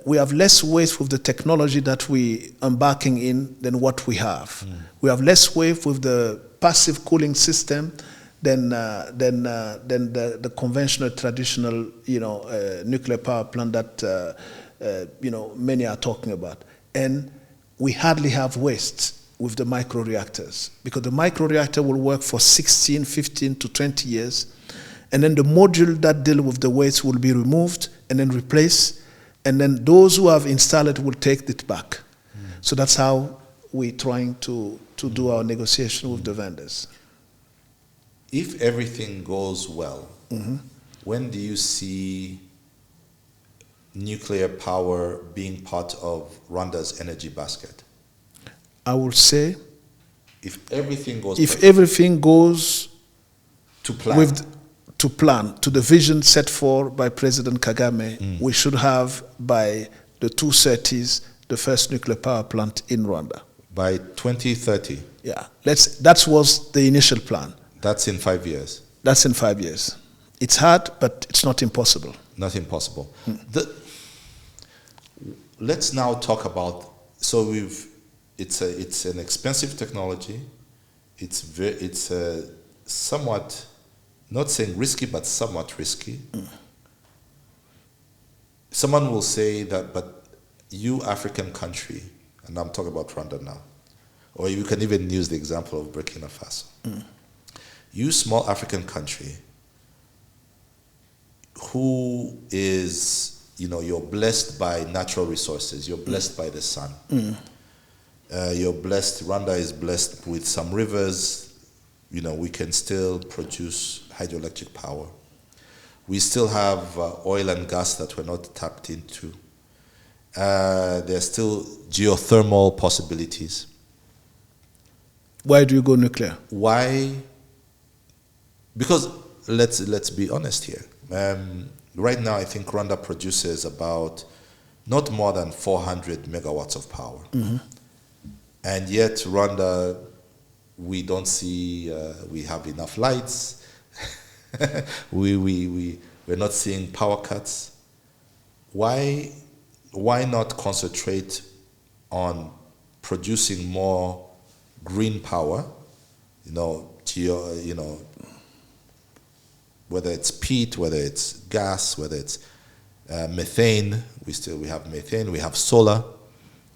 we have less waste with the technology that we're embarking in than what we have. We have less waste with the passive cooling system than the conventional, traditional, nuclear power plant that many are talking about. And we hardly have waste with the micro reactors, because the micro reactor will work for 16, 15 to 20 years, and then the module that deal with the waste will be removed and then replaced, and then those who have installed it will take it back. So that's how we're trying to do our negotiation with the vendors. If everything goes well, when do you see nuclear power being part of Rwanda's energy basket? I will say, if everything goes to plan, to the vision set for by President Kagame, we should have by the 2030s the first nuclear power plant in Rwanda. By 2030? Yeah, that was the initial plan. That's in 5 years? That's in 5 years. It's hard, but it's not impossible. Not impossible. Let's now talk about, it's an expensive technology. It's somewhat, not saying risky, but somewhat risky. Someone will say that, but you African country, and I'm talking about Rwanda now, or you can even use the example of Burkina Faso. You small African country who is, you're blessed by natural resources, you're blessed by the sun. You're blessed, Rwanda is blessed with some rivers, we can still produce hydroelectric power. We still have oil and gas that we're not tapped into. There's still geothermal possibilities. Why do you go nuclear? Why? Because let's be honest here. Right now, I think Rwanda produces about not more than 400 megawatts of power. And yet Rwanda, we don't see, we have enough lights. We're not seeing power cuts. Why not concentrate on producing more green power, whether it's peat, whether it's gas, whether it's methane. We have methane, we have solar.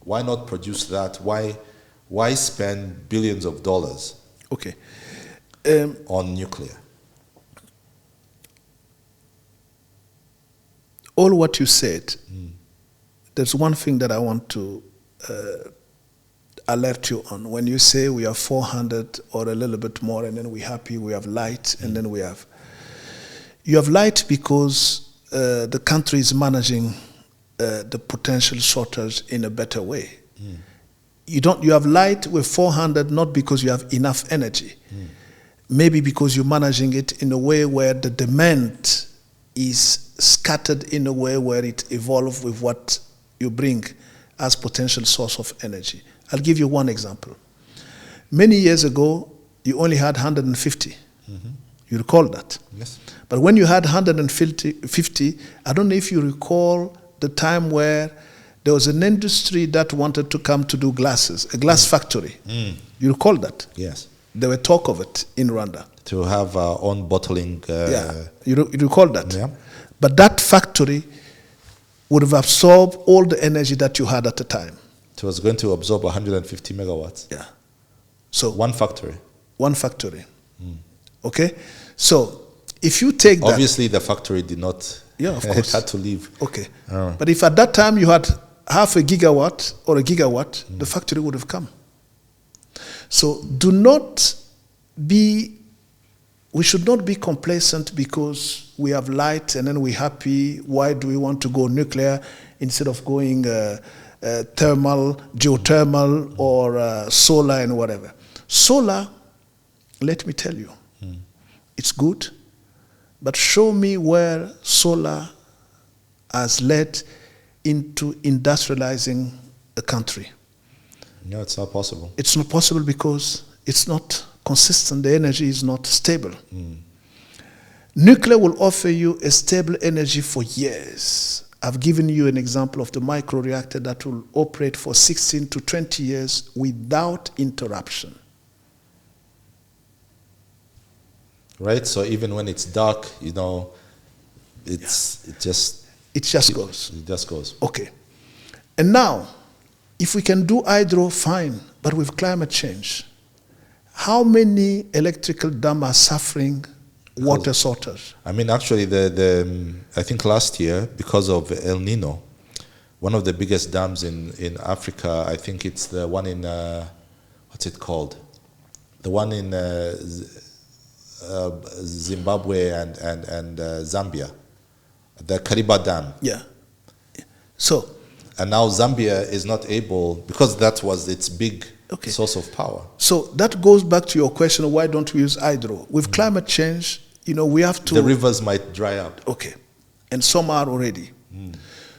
Why not produce that? Why spend billions of dollars on nuclear? All what you said, there's one thing that I want to alert you on. When you say we have 400 or a little bit more, and then we're happy, we have light, and then you have light because the country is managing the potential shortage in a better way. You have light with 400 not because you have enough energy, maybe because you're managing it in a way where the demand is scattered in a way where it evolves with what you bring as potential source of energy. I'll give you one example. Many years ago, you only had 150. You recall that? Yes. But when you had 150, I don't know if you recall the time where there was an industry that wanted to come to do glasses, a glass factory. You recall that? Yes. There were talk of it in Rwanda. To have our own bottling. Yeah, you recall that? Yeah. But that factory would have absorbed all the energy that you had at the time. It was going to absorb 150 megawatts. Yeah. So One factory. one factory. Okay? So if you take that. Obviously, the factory did not. Yeah, of course. It had to leave. Okay. Oh. But if at that time you had half a gigawatt or a gigawatt, the factory would have come. So we should not be complacent because we have light and then we're happy. Why do we want to go nuclear instead of going thermal, geothermal, or solar and whatever? Solar, let me tell you, it's good, but show me where solar has led into industrializing a country. No, it's not possible. It's not possible because it's not consistent. The energy is not stable. Nuclear will offer you a stable energy for years. I've given you an example of the microreactor that will operate for 16 to 20 years without interruption. Right? So even when it's dark, it just goes. It just goes. Okay. And now, if we can do hydro, fine. But with climate change, how many electrical dams are suffering water shortage? I mean, actually, I think last year, because of El Nino, one of the biggest dams in Africa, I think it's the one in, what's it called? The one in Zimbabwe and Zambia, the Kariba Dam. Yeah. So. And now Zambia is not able, because that was its big source of power. So that goes back to your question of why don't we use hydro? With climate change, we have to... The rivers might dry up. Okay. And some are already.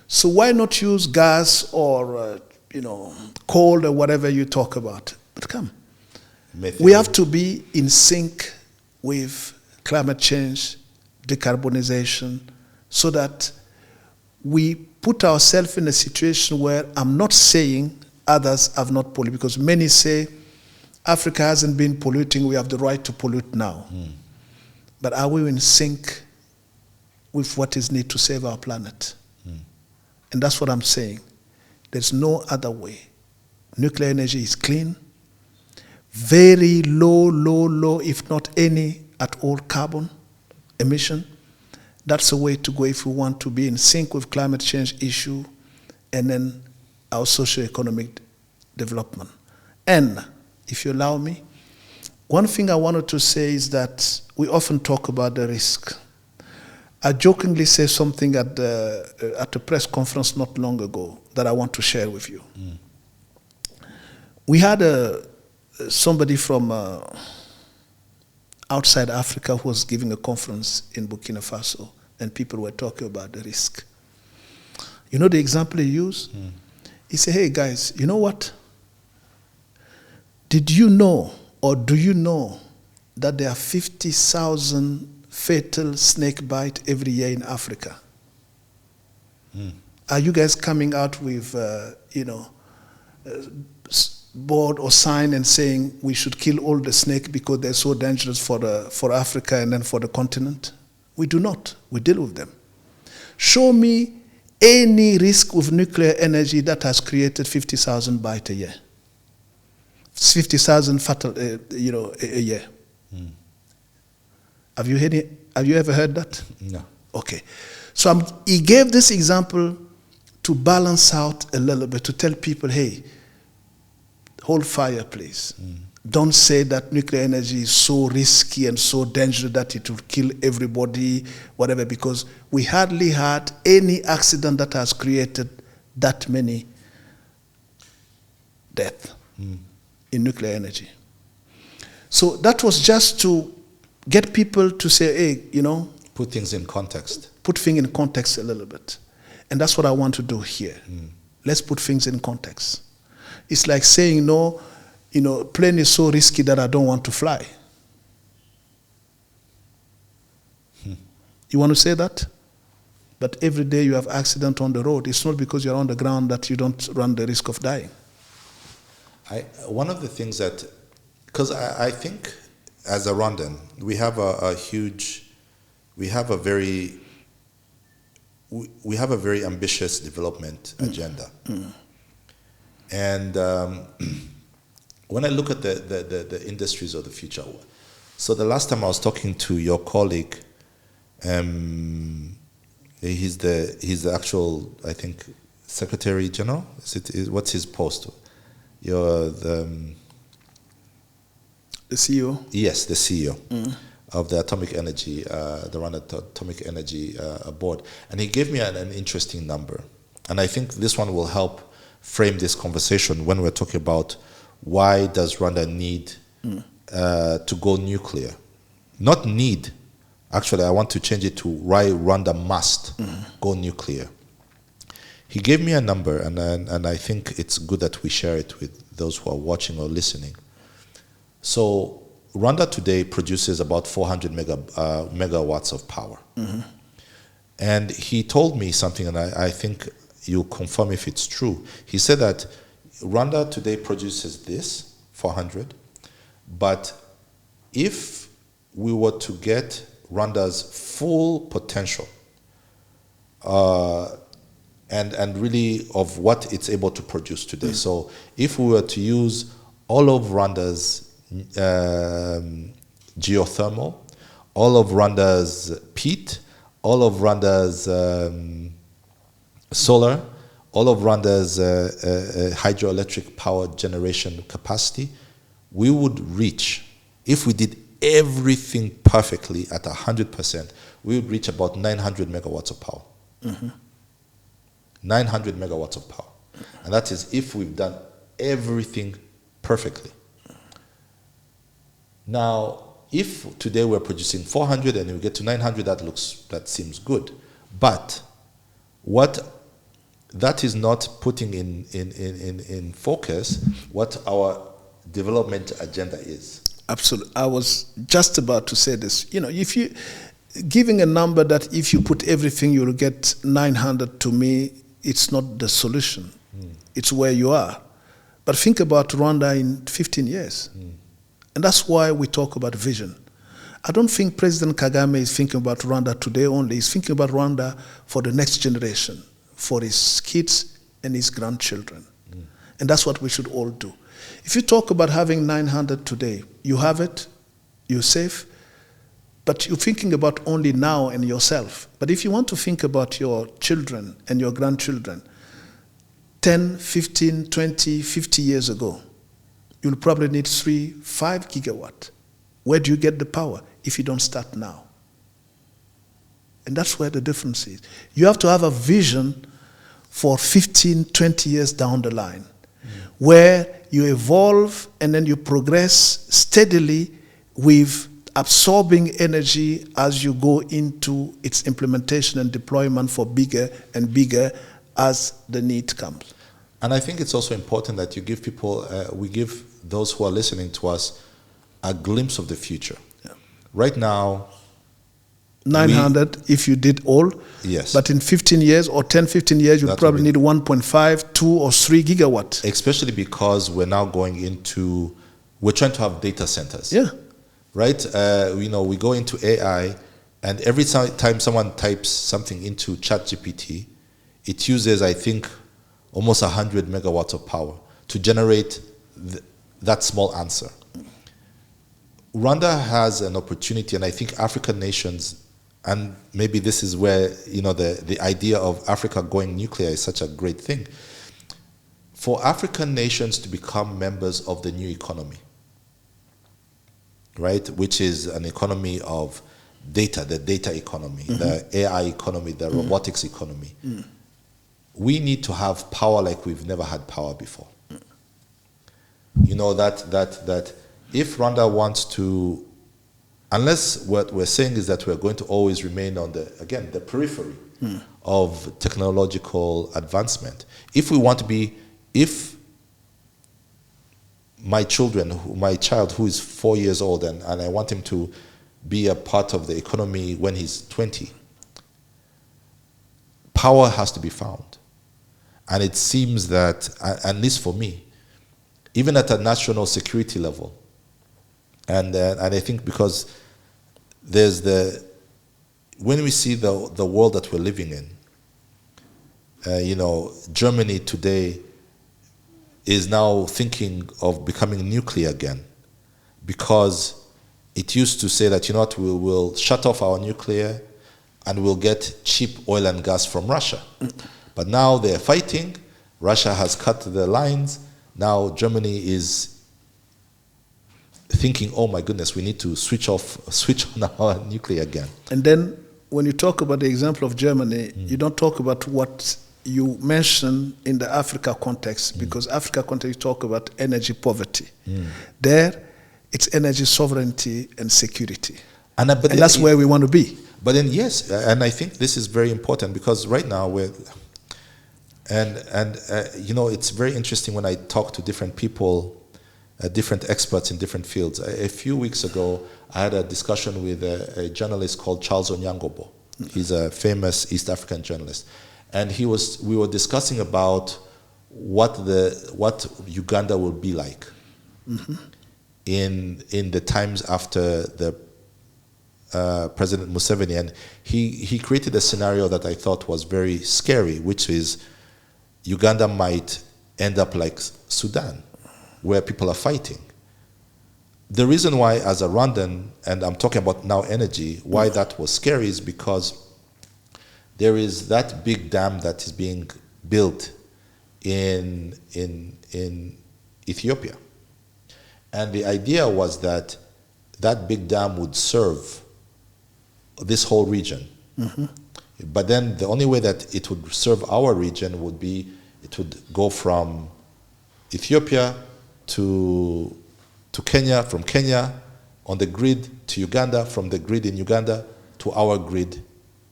So why not use gas or, coal or whatever you talk about? But come. Methane. We have to be in sync with climate change, decarbonization, so that we put ourselves in a situation where I'm not saying others have not polluted, because many say Africa hasn't been polluting, we have the right to pollute now. But are we in sync with what is needed to save our planet? And that's what I'm saying. There's no other way. Nuclear energy is clean, very low, if not any at all carbon emission. That's the way to go if we want to be in sync with climate change issue and then our socio-economic development. And if you allow me, one thing I wanted to say is that we often talk about the risk. I jokingly say something at a press conference not long ago that I want to share with you. We had somebody from outside Africa who was giving a conference in Burkina Faso, and people were talking about the risk. You know the example he used? He said, hey guys, you know what? Did you know, or do you know, that there are 50,000 fatal snake bites every year in Africa? Are you guys coming out with, board or sign and saying we should kill all the snake because they're so dangerous for Africa and then for the continent? We do not. We deal with them. Show me any risk with nuclear energy that has created 50,000 bites a year. 50,000 fatal, a year. Have you ever heard that? No. Okay. So he gave this example to balance out a little bit, to tell people, hey, hold fire, please. Don't say that nuclear energy is so risky and so dangerous that it will kill everybody, whatever, because we hardly had any accident that has created that many deaths in nuclear energy. So that was just to get people to say, hey, Put things in context. Put things in context a little bit. And that's what I want to do here. Let's put things in context. It's like saying, no, plane is so risky that I don't want to fly. You want to say that? But every day you have accident on the road. It's not because you're on the ground that you don't run the risk of dying. One of the things that, because I think as a Rwandan, we have a very we have a very ambitious development agenda. And when I look at the industries of the future, so the last time I was talking to your colleague, he's the actual, I think, Secretary General. What's his post? You're the CEO. Yes, the CEO of the Atomic Energy, the Rwanda Atomic Energy Board, and he gave me an interesting number, and I think this one will help frame this conversation when we're talking about why does Rwanda need to go nuclear. Not need, actually I want to change it to why Rwanda must go nuclear. He gave me a number, and I think it's good that we share it with those who are watching or listening. So Rwanda today produces about 400 megawatts of power. And he told me something, and I think you'll confirm if it's true. He said that Rwanda today produces this, 400, but if we were to get Rwanda's full potential, and really of what it's able to produce today. So if we were to use all of Rwanda's geothermal, all of Rwanda's peat, all of Rwanda's solar, all of Rwanda's hydroelectric power generation capacity, we would reach, if we did everything perfectly at 100%, we would reach about 900 megawatts of power. 900 megawatts of power. And that is if we've done everything perfectly. Now, if today we're producing 400 and we get to 900, that seems good. But what that is not putting in focus what our development agenda is. Absolutely. I was just about to say this. If you giving a number that if you put everything you'll get 900, to me, it's not the solution. It's where you are. But think about Rwanda in 15 years. And that's why we talk about vision. I don't think President Kagame is thinking about Rwanda today only. He's thinking about Rwanda for the next generation, for his kids and his grandchildren. And that's what we should all do. If you talk about having 900 today, you have it, you're safe, but you're thinking about only now and yourself. But if you want to think about your children and your grandchildren, 10, 15, 20, 50 years ago, you'll probably need 3, 5 gigawatt. Where do you get the power if you don't start now? And that's where the difference is. You have to have a vision for 15, 20 years down the line, where you evolve and then you progress steadily with absorbing energy as you go into its implementation and deployment for bigger and bigger as the need comes. And I think it's also important that you give people, we give those who are listening to us a glimpse of the future. Yeah. Right now, 900 if you did all. Yes. But in 15 years or 10, 15 years, you'll probably need 1.5, 2 or 3 gigawatt. Especially because we're now going into, we're trying to have data centers. Yeah. Right? We go into AI, and every time someone types something into ChatGPT, it uses, I think, almost 100 megawatts of power to generate that small answer. Rwanda has an opportunity, and I think African nations, and maybe this is where the idea of Africa going nuclear is such a great thing. For African nations to become members of the new economy, right, which is an economy of data, the data economy, the AI economy, the robotics economy, we need to have power like we've never had power before. That if Rwanda wants to, unless what we're saying is that we're going to always remain on the periphery of technological advancement. If we want to be, if my child who is 4 years old and I want him to be a part of the economy when he's 20, power has to be found. And it seems that, at least for me, even at a national security level, and I think because there's when we see the world that we're living in, Germany today is now thinking of becoming nuclear again, because it used to say that, we will shut off our nuclear and we'll get cheap oil and gas from Russia. But now they're fighting. Russia has cut the lines. Now Germany is thinking, oh my goodness, we need to switch on our nuclear again. And then when you talk about the example of Germany, you don't talk about what you mentioned in the Africa context, because Africa context, you talk about energy poverty. There, it's energy sovereignty and security. And that's where we want to be. But then, yes, and I think this is very important, because right now it's very interesting when I talk to different people, different experts in different fields. A few weeks ago, I had a discussion with a journalist called Charles Onyangobo. He's a famous East African journalist. And we were discussing about what Uganda will be like in the times after the President Museveni, and he created a scenario that I thought was very scary, which is Uganda might end up like Sudan, where people are fighting. The reason why, as a Rwandan, and I'm talking about now energy, why that was scary is because there is that big dam that is being built in Ethiopia. And the idea was that big dam would serve this whole region. But then the only way that it would serve our region would be it would go from Ethiopia to Kenya, from Kenya on the grid to Uganda, from the grid in Uganda to our grid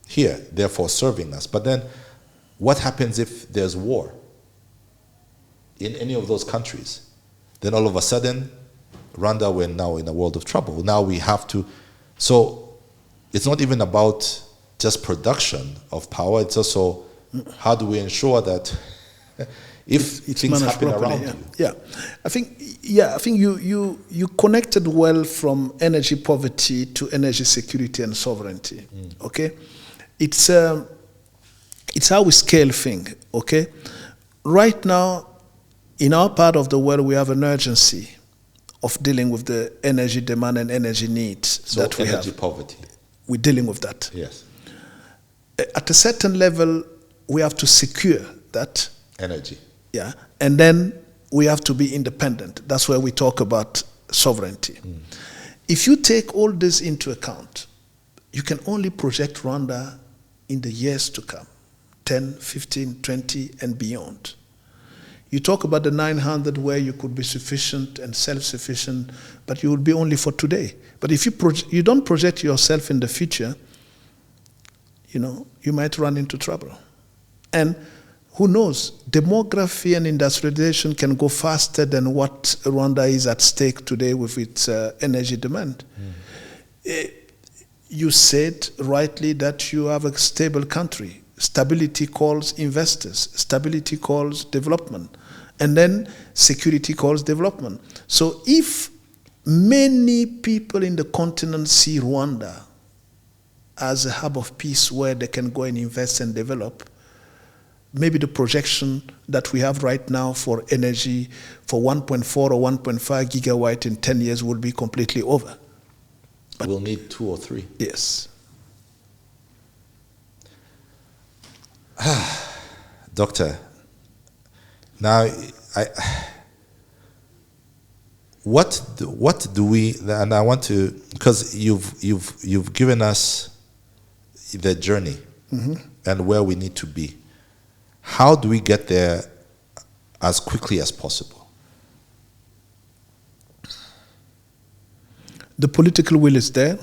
here, therefore serving us. But then what happens if there's war in any of those countries? Then all of a sudden, Rwanda, we're now in a world of trouble. Now we have to, so it's not even about just production of power, it's also how do we ensure that if it's things happen properly, around you. I think you connected well from energy poverty to energy security and sovereignty. Okay? It's how we scale things, okay? Right now, in our part of the world, we have an urgency of dealing with the energy demand and energy needs that we have. Energy poverty. We're dealing with that. Yes. At a certain level, we have to secure that. Energy. Yeah. And then we have to be independent. That's where we talk about sovereignty. If you take all this into account, you can only project Rwanda in the years to come, 10, 15, 20, and beyond. You talk about the 900 where you could be sufficient and self-sufficient, but you will be only for today. But if you don't project yourself in the future, you might run into trouble. And who knows, demography and industrialization can go faster than what Rwanda is at stake today with its energy demand. You said rightly that you have a stable country. Stability calls investors. Stability calls development. And then security calls development. So if many people in the continent see Rwanda as a hub of peace where they can go and invest and develop, maybe the projection that we have right now for energy for 1.4 or 1.5 gigawatt in 10 years will be completely over. But we'll need 2 or 3. Yes. Doctor, now what do we, and I want to, because you've given us the journey and where we need to be. How do we get there as quickly as possible? The political will is there.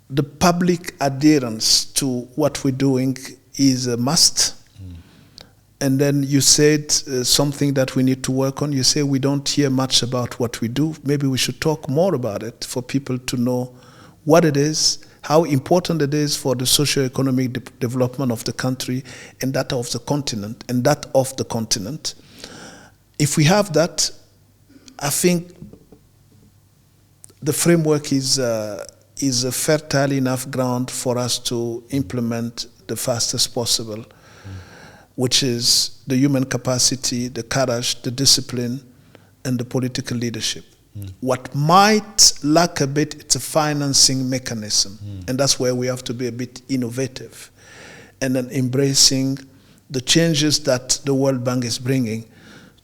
The public adherence to what we're doing is a must. And then you said something that we need to work on. You say we don't hear much about what we do. Maybe we should talk more about it for people to know what it is, how important it is for the socio-economic development of the country and that of the continent, If we have that, I think the framework is is a fertile enough ground for us to implement the fastest possible, which is the human capacity, the courage, the discipline, and the political leadership. What might lack a bit, it's a financing mechanism. And that's where we have to be a bit innovative. And then embracing the changes that the World Bank is bringing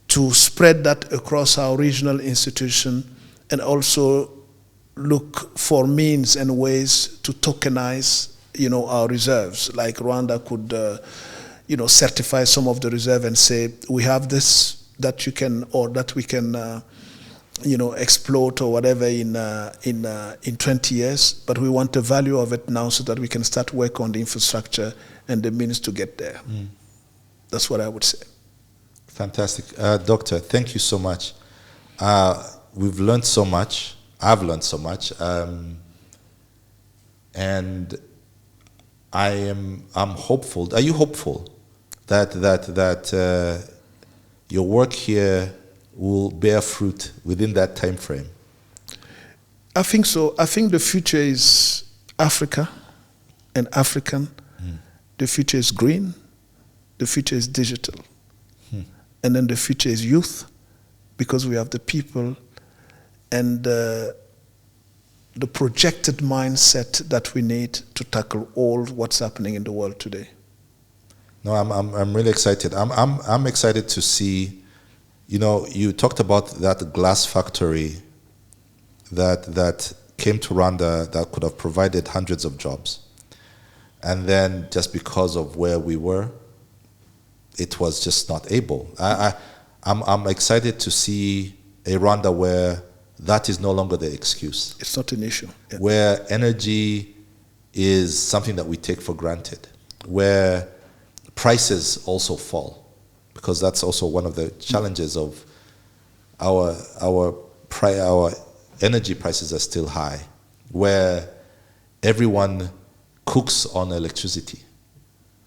to spread that across our regional institution, and also look for means and ways to tokenize, our reserves. Like Rwanda could, certify some of the reserve and say, we have this that you can, or that we can, exploit or whatever in 20 years, but we want the value of it now so that we can start work on the infrastructure and the means to get there. That's what I would say. Fantastic. Doctor, thank you so much. We've learned so much. I've learned so much. And I'm hopeful. Are you hopeful that your work here will bear fruit within that time frame? I think so. I think the future is Africa and African. The future is green. The future is digital. And then the future is youth, because we have the people and the projected mindset that we need to tackle all what's happening in the world today. No, I'm really excited. I'm excited to see. You talked about that glass factory that came to Rwanda that could have provided hundreds of jobs, and then just because of where we were, it was just not able. I'm excited to see a Rwanda where that is no longer the excuse. It's not an issue. Yeah. Where energy is something that we take for granted, where prices also fall, because that's also one of the challenges of our energy prices are still high, where everyone cooks on electricity,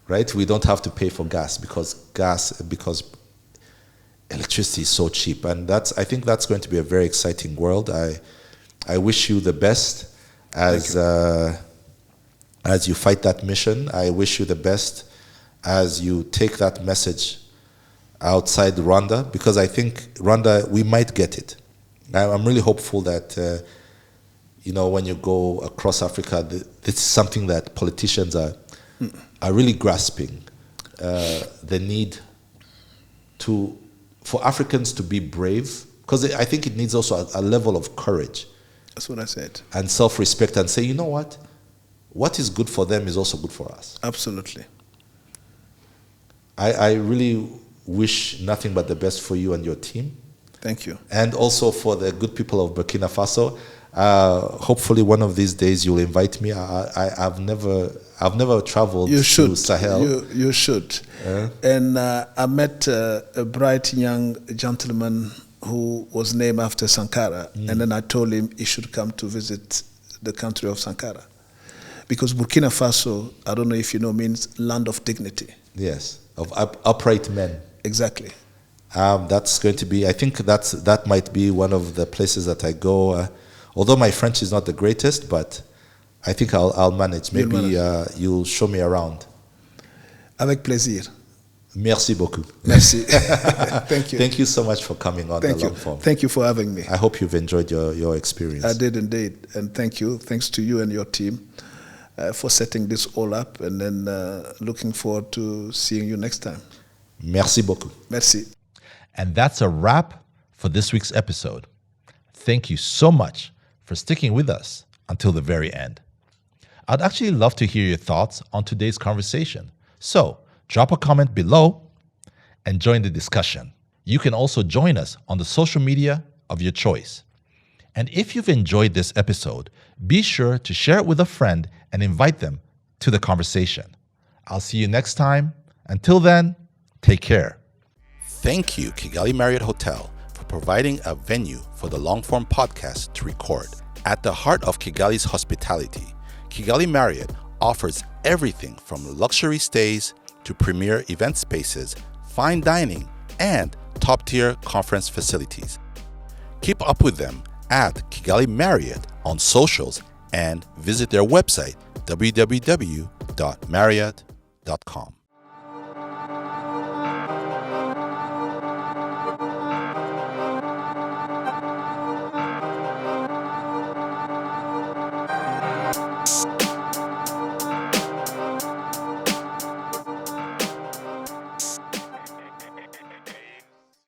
right? We don't have to pay for gas because electricity is so cheap, and I think that's going to be a very exciting world. I wish you the best as you fight that mission. I wish you the best as you take that message outside Rwanda, because I think Rwanda, we might get it. I'm really hopeful that when you go across Africa, this is something that politicians are really grasping, the need for Africans to be brave, because I think it needs also a level of courage. That's what I said. And self-respect, and say, you know what is good for them is also good for us. Absolutely. I really wish nothing but the best for you and your team. Thank you. And also for the good people of Burkina Faso. Hopefully one of these days you'll invite me. I've never traveled to Sahel. You should. And I met a bright young gentleman who was named after Sankara, and then I told him he should come to visit the country of Sankara, because Burkina Faso, I don't know if you know, means land of dignity. Yes, of upright men. Exactly. That's going to be, I think that might be one of the places that I go. Although my French is not the greatest, but I think I'll manage. Maybe you'll show me around. Avec plaisir. Merci beaucoup. Merci. Thank you. Thank you so much for coming on the long form. Thank you for having me. I hope you've enjoyed your experience. I did indeed. And thank you. Thanks to you and your team for setting this all up, and then looking forward to seeing you next time. Merci beaucoup. Merci. And that's a wrap for this week's episode. Thank you so much for sticking with us until the very end. I'd actually love to hear your thoughts on today's conversation. So drop a comment below and join the discussion. You can also join us on the social media of your choice. And if you've enjoyed this episode, be sure to share it with a friend and invite them to the conversation. I'll see you next time. Until then, take care. Thank you, Kigali Marriott Hotel, for providing a venue for the long-form podcast to record. At the heart of Kigali's hospitality, Kigali Marriott offers everything from luxury stays to premier event spaces, fine dining, and top-tier conference facilities. Keep up with them at Kigali Marriott on socials and visit their website, www.marriott.com.